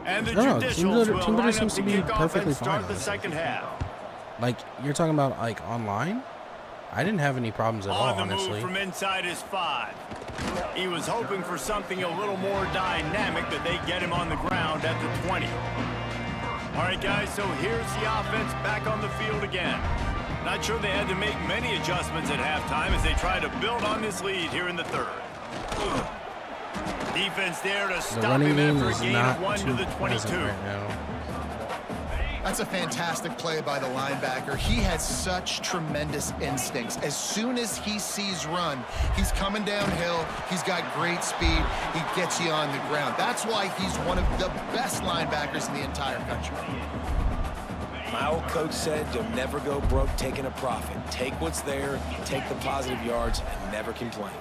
And the Team Builder seems to be perfectly fine. The second half. Like, you're talking about like online? I didn't have any problems at all, honestly. On the move from inside his 5. He was hoping for something a little more dynamic, but they get him on the ground at the 20. All right, guys, so here's the offense back on the field again. Not sure they had to make many adjustments at halftime as they try to build on this lead here in the 3rd. Defense there to stop him after a gain of 1 to the 22. Right now. That's a fantastic play by the linebacker. He has such tremendous instincts. As soon as he sees run, he's coming downhill. He's got great speed. He gets you on the ground. That's why he's one of the best linebackers in the entire country. My old coach said you'll never go broke taking a profit. Take what's there, take the positive yards, and never complain.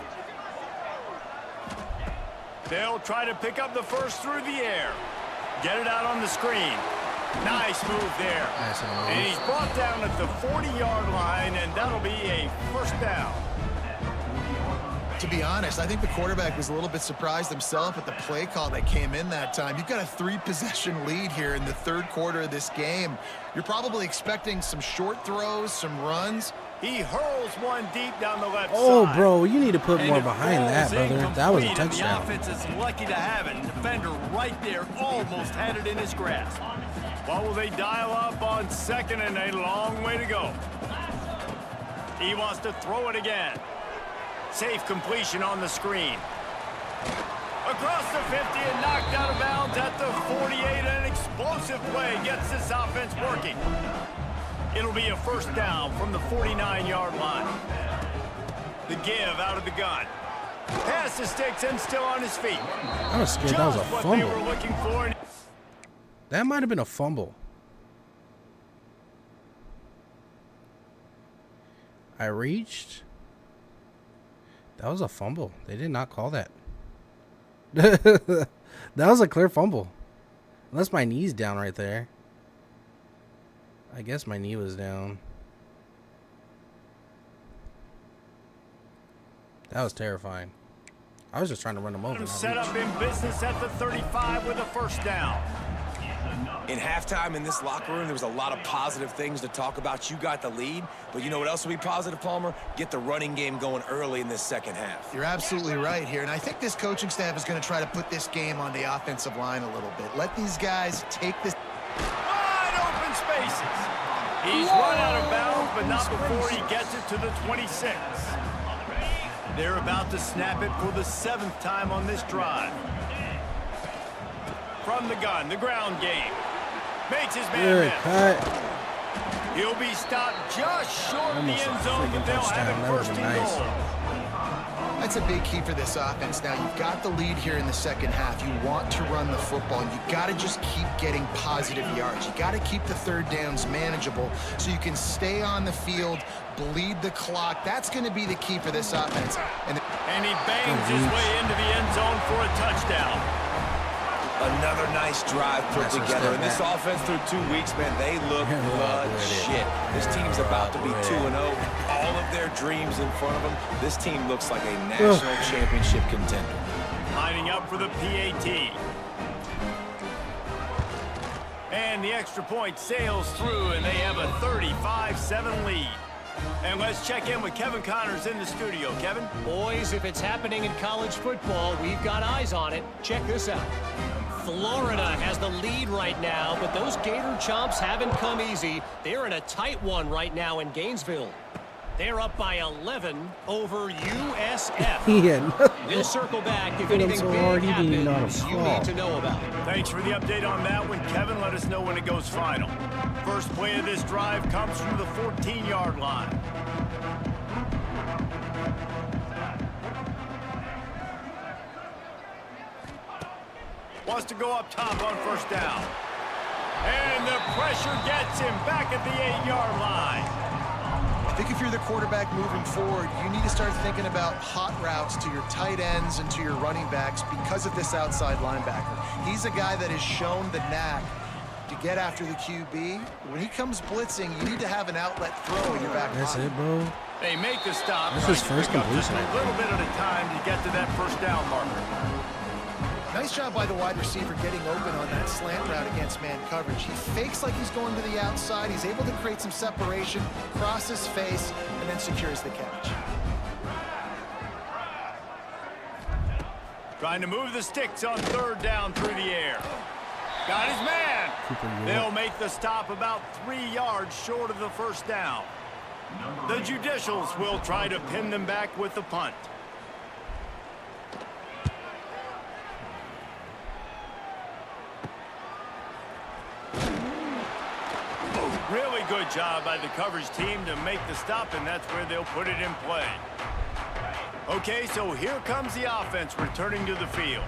They'll try to pick up the first through the air. Get it out on the screen. Nice move there. Nice move. And he's brought down at the 40-yard line, and that'll be a first down. To be honest, I think the quarterback was a little bit surprised himself at the play call that came in that time. You've got a 3-possession lead here in the 3rd quarter of this game. You're probably expecting some short throws, some runs. He hurls one deep down the left side. Oh, bro, you need to put more behind that, brother. That was a touchdown. The offense is lucky to have it. Defender right there almost had it in his grasp. What will they dial up on 2nd and a long way to go? He wants to throw it again. Safe completion on the screen. Across the 50 and knocked out of bounds at the 48. An explosive play gets this offense working. It'll be a first down from the 49-yard line. The give out of the gun. Pass the sticks and still on his feet. I was scared that was a fumble. What they were looking for. That might have been a fumble. I reached. That was a fumble. They did not call that. That was a clear fumble. Unless my knee's down right there. I guess my knee was down. That was terrifying. I was just trying to run them over. Set up in business at the 35 with a first down. In halftime in this locker room, there was a lot of positive things to talk about. You got the lead, but you know what else will be positive, Palmer? Get the running game going early in this second half. You're absolutely right here, and I think this coaching staff is going to try to put this game on the offensive line a little bit. Let these guys take this. Wide open spaces. He's run out of bounds, but not before he gets it to the 26. They're about to snap it for the 7th time on this drive. From the gun, the ground game. Makes his man miss. He'll be stopped just short of the Almost a end zone, but freaking they'll touchdown. have That it would've first been and nice. goal. That's a big key for this offense. Now, you've got the lead here in the second half. You want to run the football. You got to just keep getting positive yards. You got to keep the third downs manageable so you can stay on the field, bleed the clock. That's going to be the key for this offense. And he bangs his way into the end zone for a touchdown. Another nice drive put together. And this offense through 2 weeks, man, they look legit. This team's about to be 2-0. All of their dreams in front of them. This team looks like a national championship contender. Lining up for the PAT. And the extra point sails through, and they have a 35-7 lead. And let's check in with Kevin Connors in the studio. Kevin? Boys, if it's happening in college football, we've got eyes on it. Check this out. Florida has the lead right now, but those Gator Chomps haven't come easy. They're in a tight one right now in Gainesville. They're up by 11 over USF. Yeah. We'll circle back if Hit him anything so big hard, he didn't even know how to happens you fall. need to know about. Thanks for the update on that one, Kevin. Let us know when it goes final. First play of this drive comes from the 14-yard line. Wants to go up top on first down. And the pressure gets him back at the 8-yard line. I think if you're the quarterback moving forward, you need to start thinking about hot routes to your tight ends and to your running backs because of this outside linebacker. He's a guy that has shown the knack to get after the QB. When he comes blitzing, you need to have an outlet throw in your back That's pocket. it, bro. They make the stop. This is trying to first pick up just completion. a little bit at a time to get to that first down marker. Nice job by the wide receiver getting open on that slant route against man coverage. He fakes like he's going to the outside. He's able to create some separation, cross his face, and then secures the catch. Trying to move the sticks on third down through the air. Got his man. They'll make the stop about 3 yards short of the first down. The Judicials will try to pin them back with the punt. Really good job by the coverage team to make the stop, and that's where they'll put it in play. Okay, so here comes the offense returning to the field.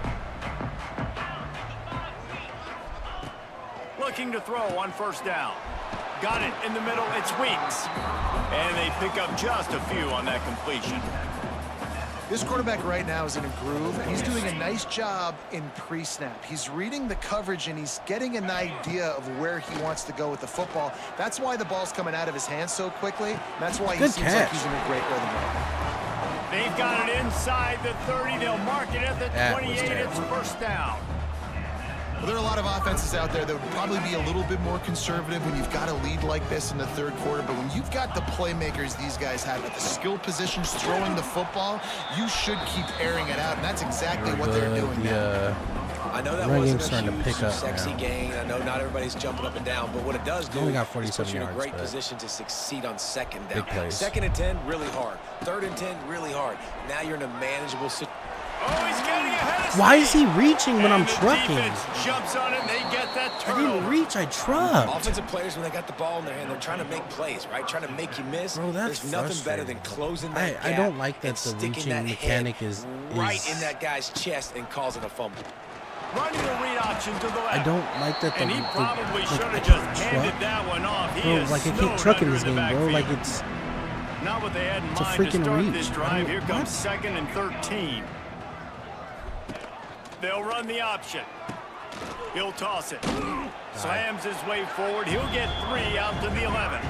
Looking to throw on first down. Got it in the middle, it's Weeks. And they pick up just a few on that completion. This quarterback right now is in a groove, and he's doing a nice job in pre-snap. He's reading the coverage, and he's getting an idea of where he wants to go with the football. That's why the ball's coming out of his hands so quickly. That's why he seems like he's in a great rhythm right now. They've got it inside the 30. They'll mark it at the 28. It's first down. Well, there are a lot of offenses out there that would probably be a little bit more conservative when you've got a lead like this in the third quarter. But when you've got the playmakers these guys have at the skill positions throwing the football, you should keep airing it out. And that's exactly what they're doing now. I know that wasn't a huge, sexy gain. I know not everybody's jumping up and down, but what it does do only got is 47 put you in a yards, great position to succeed on second down. Big plays. Second and 10, really hard. Third and 10, really hard. Now you're in a manageable situation. Oh, he's getting ahead of Why is he reaching when I'm trucking? Defense jumps on it, and they get that I turnover. didn't reach, I trucked. Offensive players, when they got the ball in their hand, they're trying to make plays, right? Trying to make you miss. Bro, that's There's nothing better than closing that I gap don't like that and the sticking reaching that mechanic head is right in that guy's chest and causing a fumble. Running the read option to the left. I don't like that the And he probably should I have can't just handed truck. that one off. He Bro, is like I snowed keep trucking under this in the game, bro. Like backfield. it's Not what they had in It's a mind to freaking start reach. this I drive. don't- Here comes what? 2nd and 13. They'll run the option. He'll toss it. Slams his way forward. He'll get 3 out to the 11.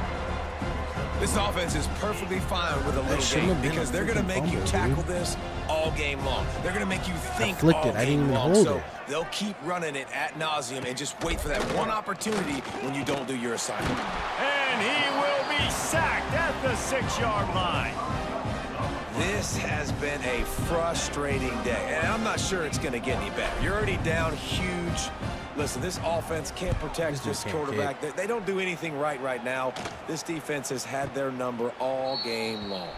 This offense is perfectly fine with a little shouldn't have game been a because they're going to freaking make you fumble, tackle dude. this all game long. They're going to make you think flicked all it. I didn't game even long. hold So it. they'll keep running it ad nauseum and just wait for that one opportunity when you don't do your assignment. And he will be sacked at the 6-yard line. This has been a frustrating day, and I'm not sure it's going to get any better. You're already down huge. Listen, this offense can't protect this quarterback. They don't do anything right now. This defense has had their number all game long.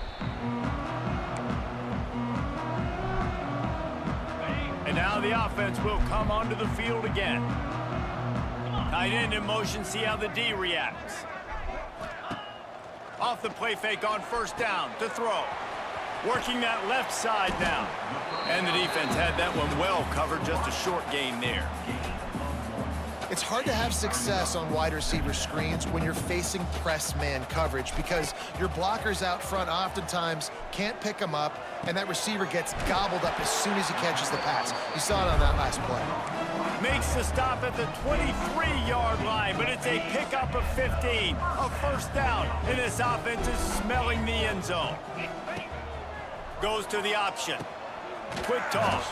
And now the offense will come onto the field again. Tight end in motion, see how the D reacts. Off the play fake on first down to throw. Working that left side now. And the defense had that one well covered, just a short gain there. It's hard to have success on wide receiver screens when you're facing press man coverage because your blockers out front oftentimes can't pick them up, and that receiver gets gobbled up as soon as he catches the pass. You saw it on that last play. Makes the stop at the 23-yard line, but it's a pickup of 15. A first down, and this offense is smelling the end zone. Goes to the option. Quick toss.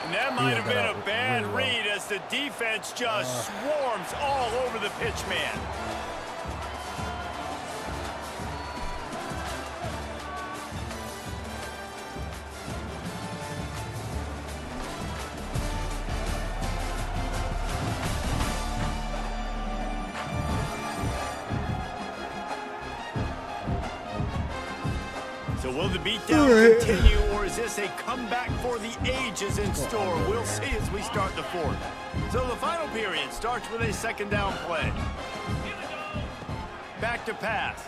And that might have been a bad read as the defense just swarms all over the pitch man. So will the beatdown continue, or is this a comeback for the ages in store? We'll see as we start the fourth. So the final period starts with a second down play. Back to pass.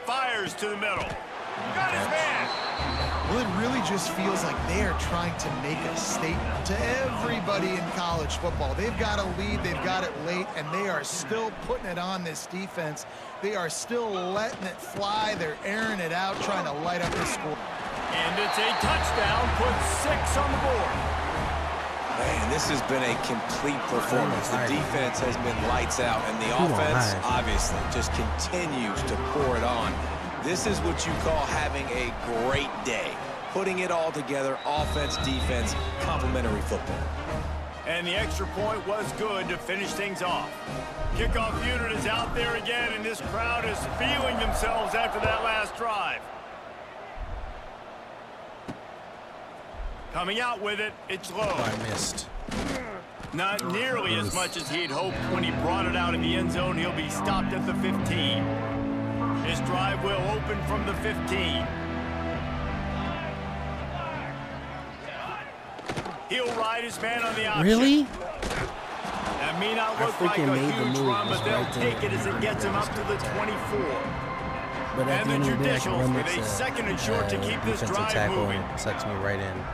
Fires to the middle. Got his man. Well, it really just feels like they are trying to make a statement to everybody in college football. They've got a lead, they've got it late, and they are still putting it on this defense. They are still letting it fly. They're airing it out, trying to light up the score. And it's a touchdown, puts 6 on the board. Man, this has been a complete performance. The defense has been lights out, and the offense, obviously, just continues to pour it on. This is what you call having a great day. Putting it all together, offense, defense, complementary football. And the extra point was good to finish things off. Kickoff unit is out there again, and this crowd is feeling themselves after that last drive. Coming out with it, it's low. I missed. Not nearly as much as he'd hoped when he brought it out of the end zone. He'll be stopped at the 15. This drive will open from the 15. He'll ride his man on the option. Really? That may not look like a huge run, but they'll take it as it gets him up to the 24. But at the end of the day, I can run with a second and short to keep this drive moving. Sucks me right in.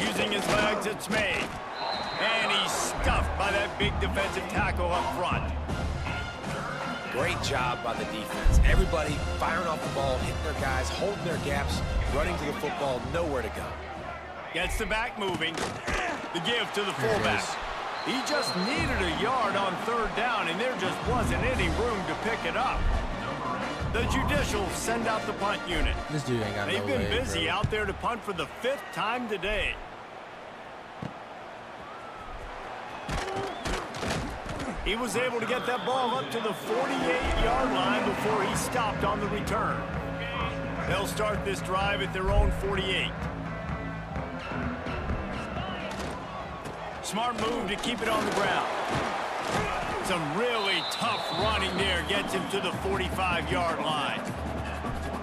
Using his legs, it's made. And he's stuffed by that big defensive tackle up front. Great job by the defense. Everybody firing off the ball, hitting their guys, holding their gaps, running to the football, nowhere to go. Gets the back moving. The give to the fullback. He just needed a yard on third down, and there just wasn't any room to pick it up. The Judicials send out the punt unit. This dude ain't got no They've been leg, busy bro. out there to punt for the 5th time today. He was able to get that ball up to the 48-yard line before he stopped on the return. They'll start this drive at their own 48. Smart move to keep it on the ground. Some really tough running there gets him to the 45-yard line.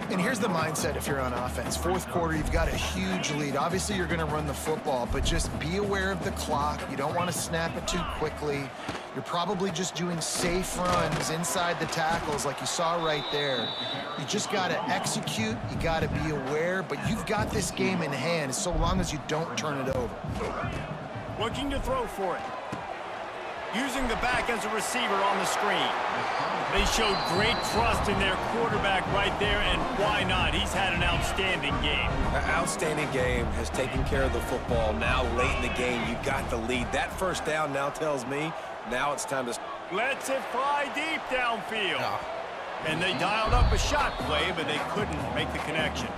And here's the mindset if you're on offense. Fourth quarter, you've got a huge lead. Obviously, you're going to run the football, but just be aware of the clock. You don't want to snap it too quickly. You're probably just doing safe runs inside the tackles like you saw right there. You just got to execute. You got to be aware, but you've got this game in hand so long as you don't turn it over. Looking to throw for it. Using the back as a receiver on the screen. They showed great trust in their quarterback right there, and why not? He's had an outstanding game. An outstanding game, has taken care of the football. Now late in the game, you got the lead. That first down now tells me now it's time to... Lets it fly deep downfield. Oh. And they dialed up a shot play, but they couldn't make the connection.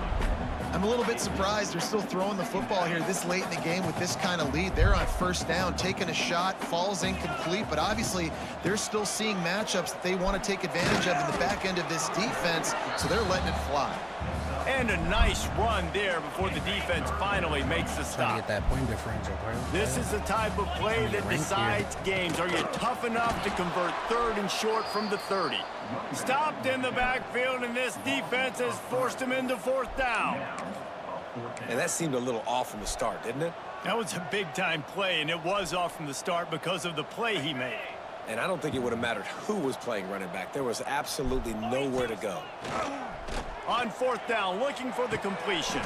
I'm a little bit surprised they're still throwing the football here this late in the game with this kind of lead. They're on first down, taking a shot, falls incomplete, but obviously they're still seeing matchups that they want to take advantage of in the back end of this defense, so they're letting it fly. And a nice run there before the defense finally makes the Trying to stop. get that point differential, bro. This is the type of play that decides games. Are you tough enough to convert third and short from the 30? Stopped in the backfield, and this defense has forced him into fourth down. And that seemed a little off from the start, didn't it? That was a big-time play, and it was off from the start because of the play he made. And I don't think it would have mattered who was playing running back. There was absolutely nowhere to go. On 4th down, looking for the completion.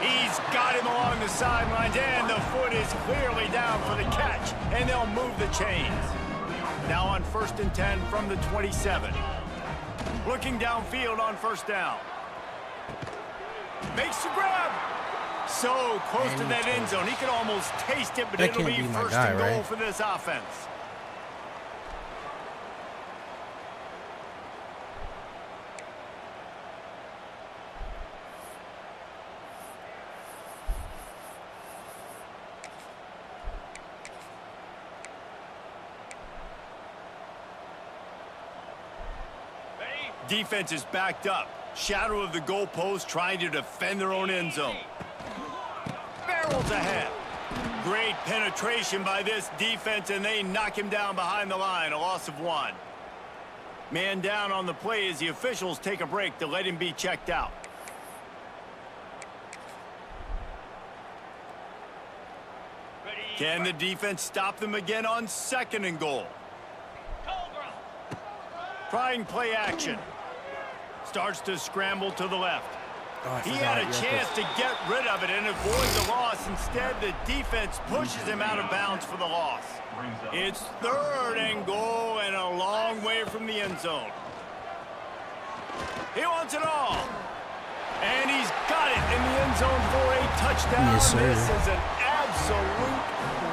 He's got him along the sidelines, and the foot is clearly down for the catch, and they'll move the chains. Now on 1st and 10 from the 27. Looking downfield on 1st down. Makes the grab. So close to that end zone. He could almost taste it, but it'll be 1st and goal for this offense. Defense is backed up. Shadow of the goalpost, trying to defend their own end zone. Barrels ahead. Great penetration by this defense, and they knock him down behind the line. A loss of 1. Man down on the play as the officials take a break to let him be checked out. Can the defense stop them again on 2nd and goal? Trying play action. Starts to scramble to the left. He had a chance to get rid of it and avoid the loss. Instead, the defense pushes him out of bounds for the loss. It's 3rd and goal and a long way from the end zone. He wants it all. And he's got it in the end zone for a touchdown. Yes, sir. This is an absolute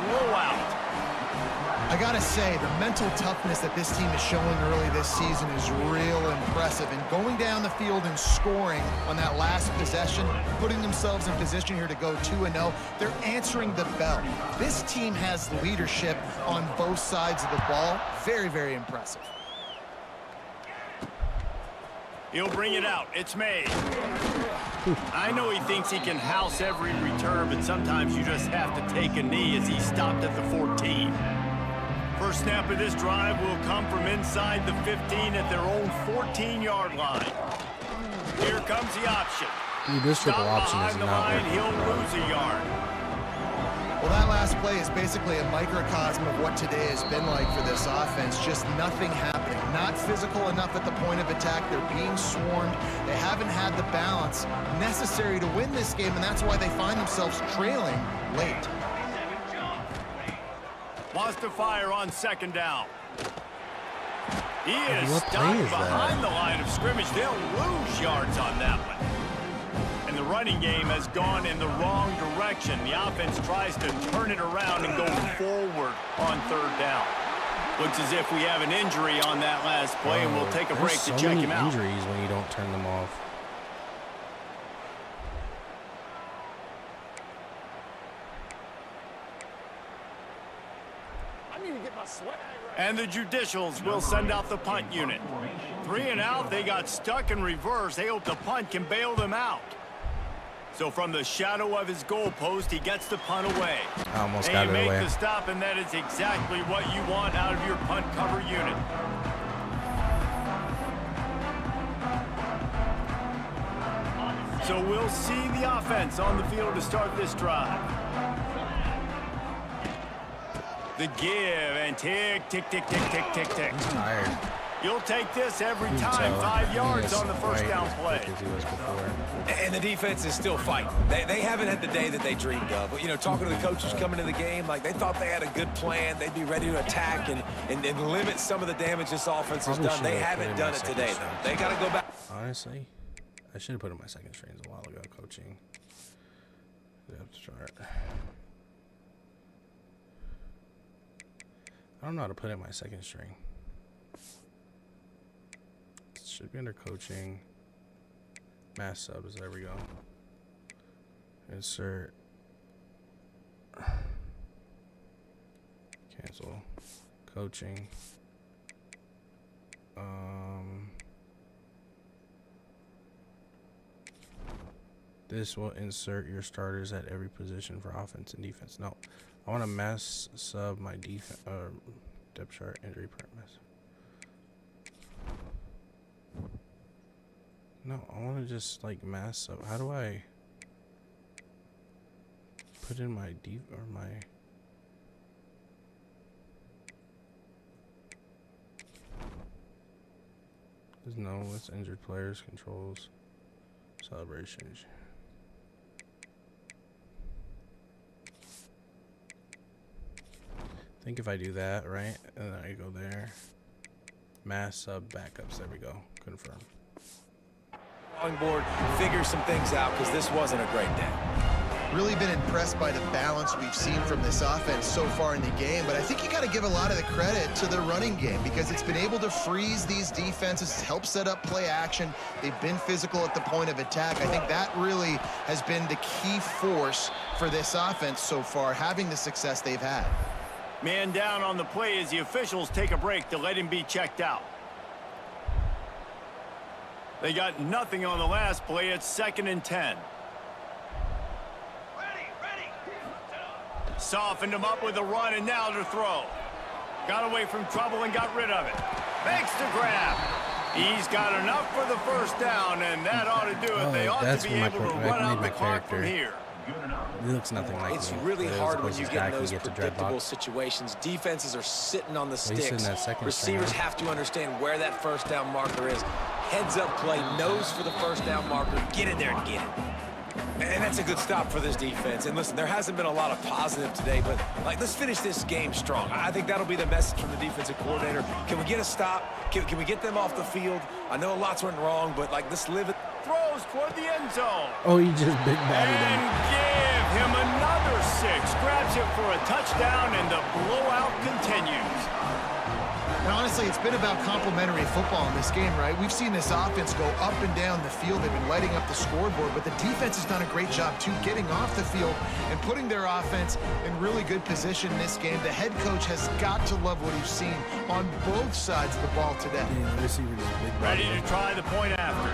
blowout. I gotta say, the mental toughness that this team is showing early this season is real impressive. And going down the field and scoring on that last possession, putting themselves in position here to go 2-0, they're answering the bell. This team has leadership on both sides of the ball. Very, very impressive. He'll bring it out. It's made. I know he thinks he can house every return, but sometimes you just have to take a knee as he stopped at the 14. First snap of this drive will come from inside the 15 at their own 14-yard line. Here comes the option. Dude, this triple option is not line, working. he'll lose a yard. Well, that last play is basically a microcosm of what today has been like for this offense. Just nothing happening. Not physical enough at the point of attack. They're being swarmed. They haven't had the balance necessary to win this game, and that's why they find themselves trailing late. Wants to fire on 2nd down. He is What play stopped is behind that? the line of scrimmage. They'll lose yards on that one. And the running game has gone in the wrong direction. The offense tries to turn it around and go forward on 3rd down. Looks as if we have an injury on that last play, and we'll take a break to check him out. There's so many injuries when you don't turn them off. And the Judicials will send out the punt unit. 3 and out, they got stuck in reverse. They hope the punt can bail them out. So from the shadow of his goalpost, he gets the punt away. I almost got it They away. make the stop, and that is exactly what you want out of your punt cover unit. So we'll see the offense on the field to start this drive. The give and tick, tick, tick, tick, tick, tick, tick. He's tired. You'll take this every You can time. tell 5 yards he is on the first right down as play. quick as he was before. And the defense is still fighting. They haven't had the day that they dreamed of. You know, talking to the coaches coming into the game, like they thought they had a good plan. They'd be ready to attack and limit some of the damage this offense has Probably done. They should've haven't put in done my it today, second though. They got to go back. Honestly, I should have put in my second strings a while ago, coaching. Depth chart. I don't know how to put in my second string. It should be under coaching. Mass subs, there we go. Insert. Cancel. Coaching. This will insert your starters at every position for offense and defense. No, I want to mass sub my defense depth chart injury premise. No, I want to just like mass sub. How do I put in my There's no list injured players, controls, celebrations. I think if I do that, right, and then I go there, mass sub backups, there we go, confirm. Drawing board, figure some things out, because this wasn't a great day. Really been impressed by the balance we've seen from this offense so far in the game, but I think you got to give a lot of the credit to the running game because it's been able to freeze these defenses, help set up play action. They've been physical at the point of attack. I think that really has been the key force for this offense so far, having the success they've had. Man down on the play as the officials take a break to let him be checked out. They got nothing on the last play. It's 2nd and 10. Softened him up with a run, and now to throw. Got away from trouble and got rid of it. Makes the grab. He's got enough for the first down, and that ought to do it. They ought to be able to run out the clock from here. He looks nothing like It's me. really hard when you get in those get predictable situations. Defenses are sitting on the sticks. Receivers Receivers have to understand where that first down marker is. Heads up play, nose for the first down marker. Get in there and get it. And that's a good stop for this defense. And listen, there hasn't been a lot of positive today, but let's finish this game strong. I think that'll be the message from the defensive coordinator. Can we get a stop? Can we get them off the field? I know lots went wrong, but let's live it. Throws toward the end zone. Oh, he just big batted him. And give him another 6. Grabs it for a touchdown, and the blowout continues. And honestly, it's been about complementary football in this game, right? We've seen this offense go up and down the field. They've been lighting up the scoreboard, but the defense has done a great job, too, getting off the field and putting their offense in really good position in this game. The head coach has got to love what he's seen on both sides of the ball today. Ready to try the point after.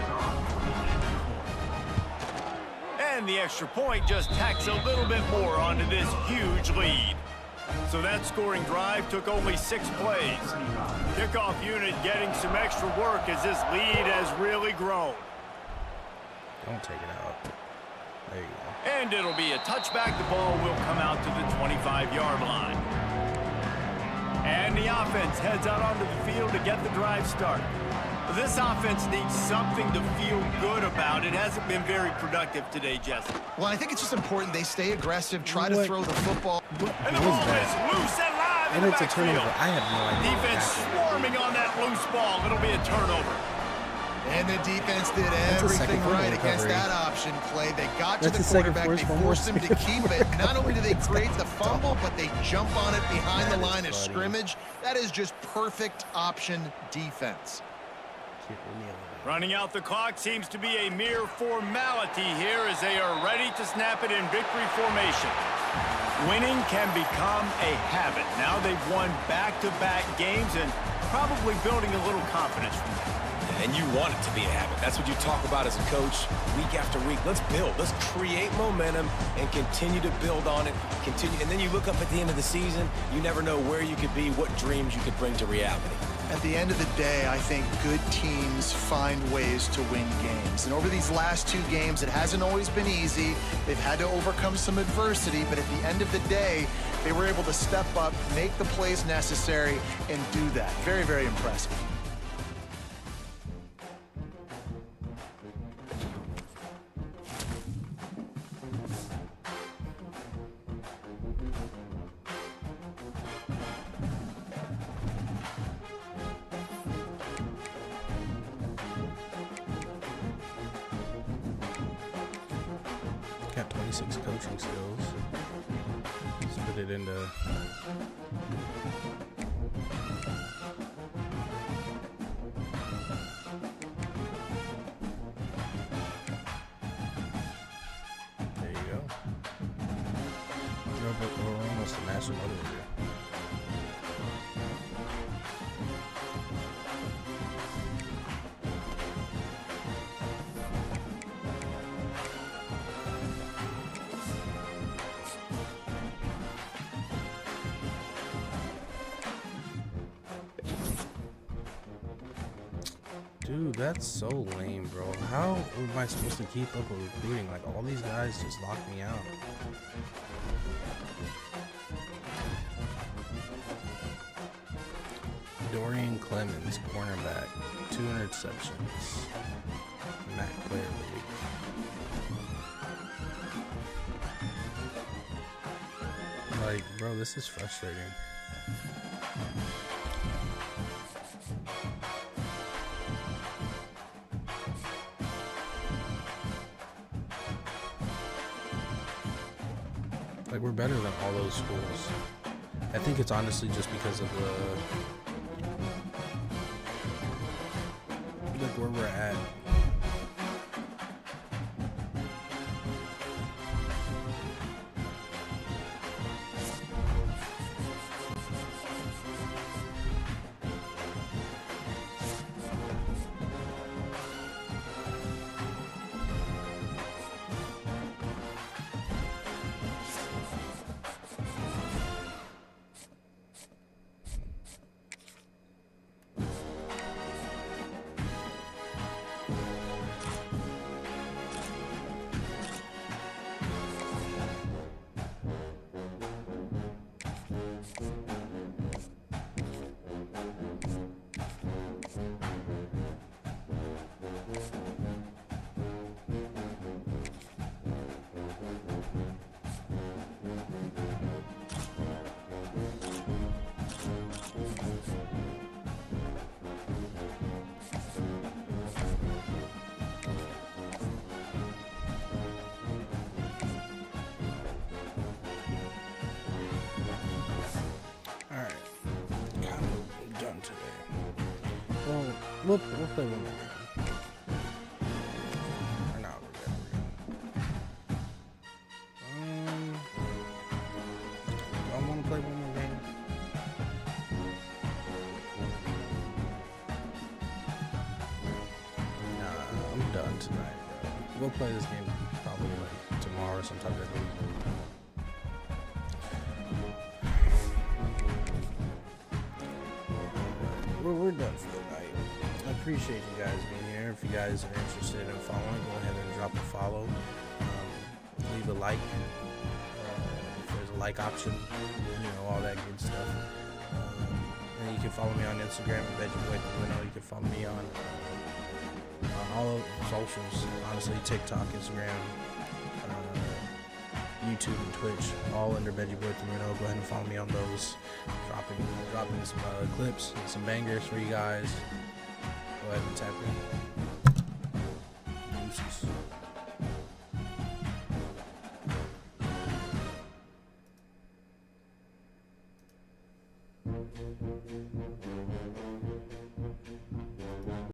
And the extra point just tacks a little bit more onto this huge lead. So that scoring drive took only 6 plays. Kickoff unit getting some extra work as this lead has really grown. Don't take it out. There you go. And it'll be a touchback. The ball will come out to the 25-yard line. And the offense heads out onto the field to get the drive started. This offense needs something to feel good about. It hasn't been very productive today, Jesse. Well, I think it's just important they stay aggressive, try to throw the football. And the ball is loose and live in the it's a backfield. turnover. I have no idea. Defense swarming on that loose ball. It'll be a turnover. And the defense did everything right against that option play. They got to the quarterback. They forced him to keep it. Not only do they create the fumble, but they jump on it behind the line of scrimmage. That is just perfect option defense. Running out the clock seems to be a mere formality here as they are ready to snap it in victory formation. Winning can become a habit. Now they've won back-to-back games and probably building a little confidence from that. And you want it to be a habit. That's what you talk about as a coach week after week. Let's build. Let's create momentum and continue to build on it. And then you look up at the end of the season, you never know where you could be, what dreams you could bring to reality. At the end of the day, I think good teams find ways to win games. And over these last 2 games, it hasn't always been easy. They've had to overcome some adversity, but at the end of the day, they were able to step up, make the plays necessary, and do that. Very, very impressive. Got 26 coaching skills. Split it into there you go. No, but we're almost a master level here. Dude, that's so lame, bro. How am I supposed to keep up with recruiting? Like, all these guys just lock me out. Dorian Clemens, cornerback, 2 interceptions. Mac player of the week. Like, bro, this is frustrating. Like, we're better than all those schools. I think it's honestly just because of like where we're at. We'll play one more game. Or not, we're good. I want to play one more game. Nah, I'm done tonight, bro. We'll play this game probably like tomorrow or sometime next week. We're done for the night. I appreciate you guys being here. If you guys are interested in following, go ahead and drop a follow. Leave a like. If there's a like option, all that good stuff. And you can follow me on Instagram at VeggieBoy310. You can follow me on all socials. Honestly, TikTok, Instagram, YouTube, and Twitch, all under VeggieBoy310. Go ahead and follow me on those. Dropping some clips and some bangers for you guys. Go ahead and tap in. Deuces.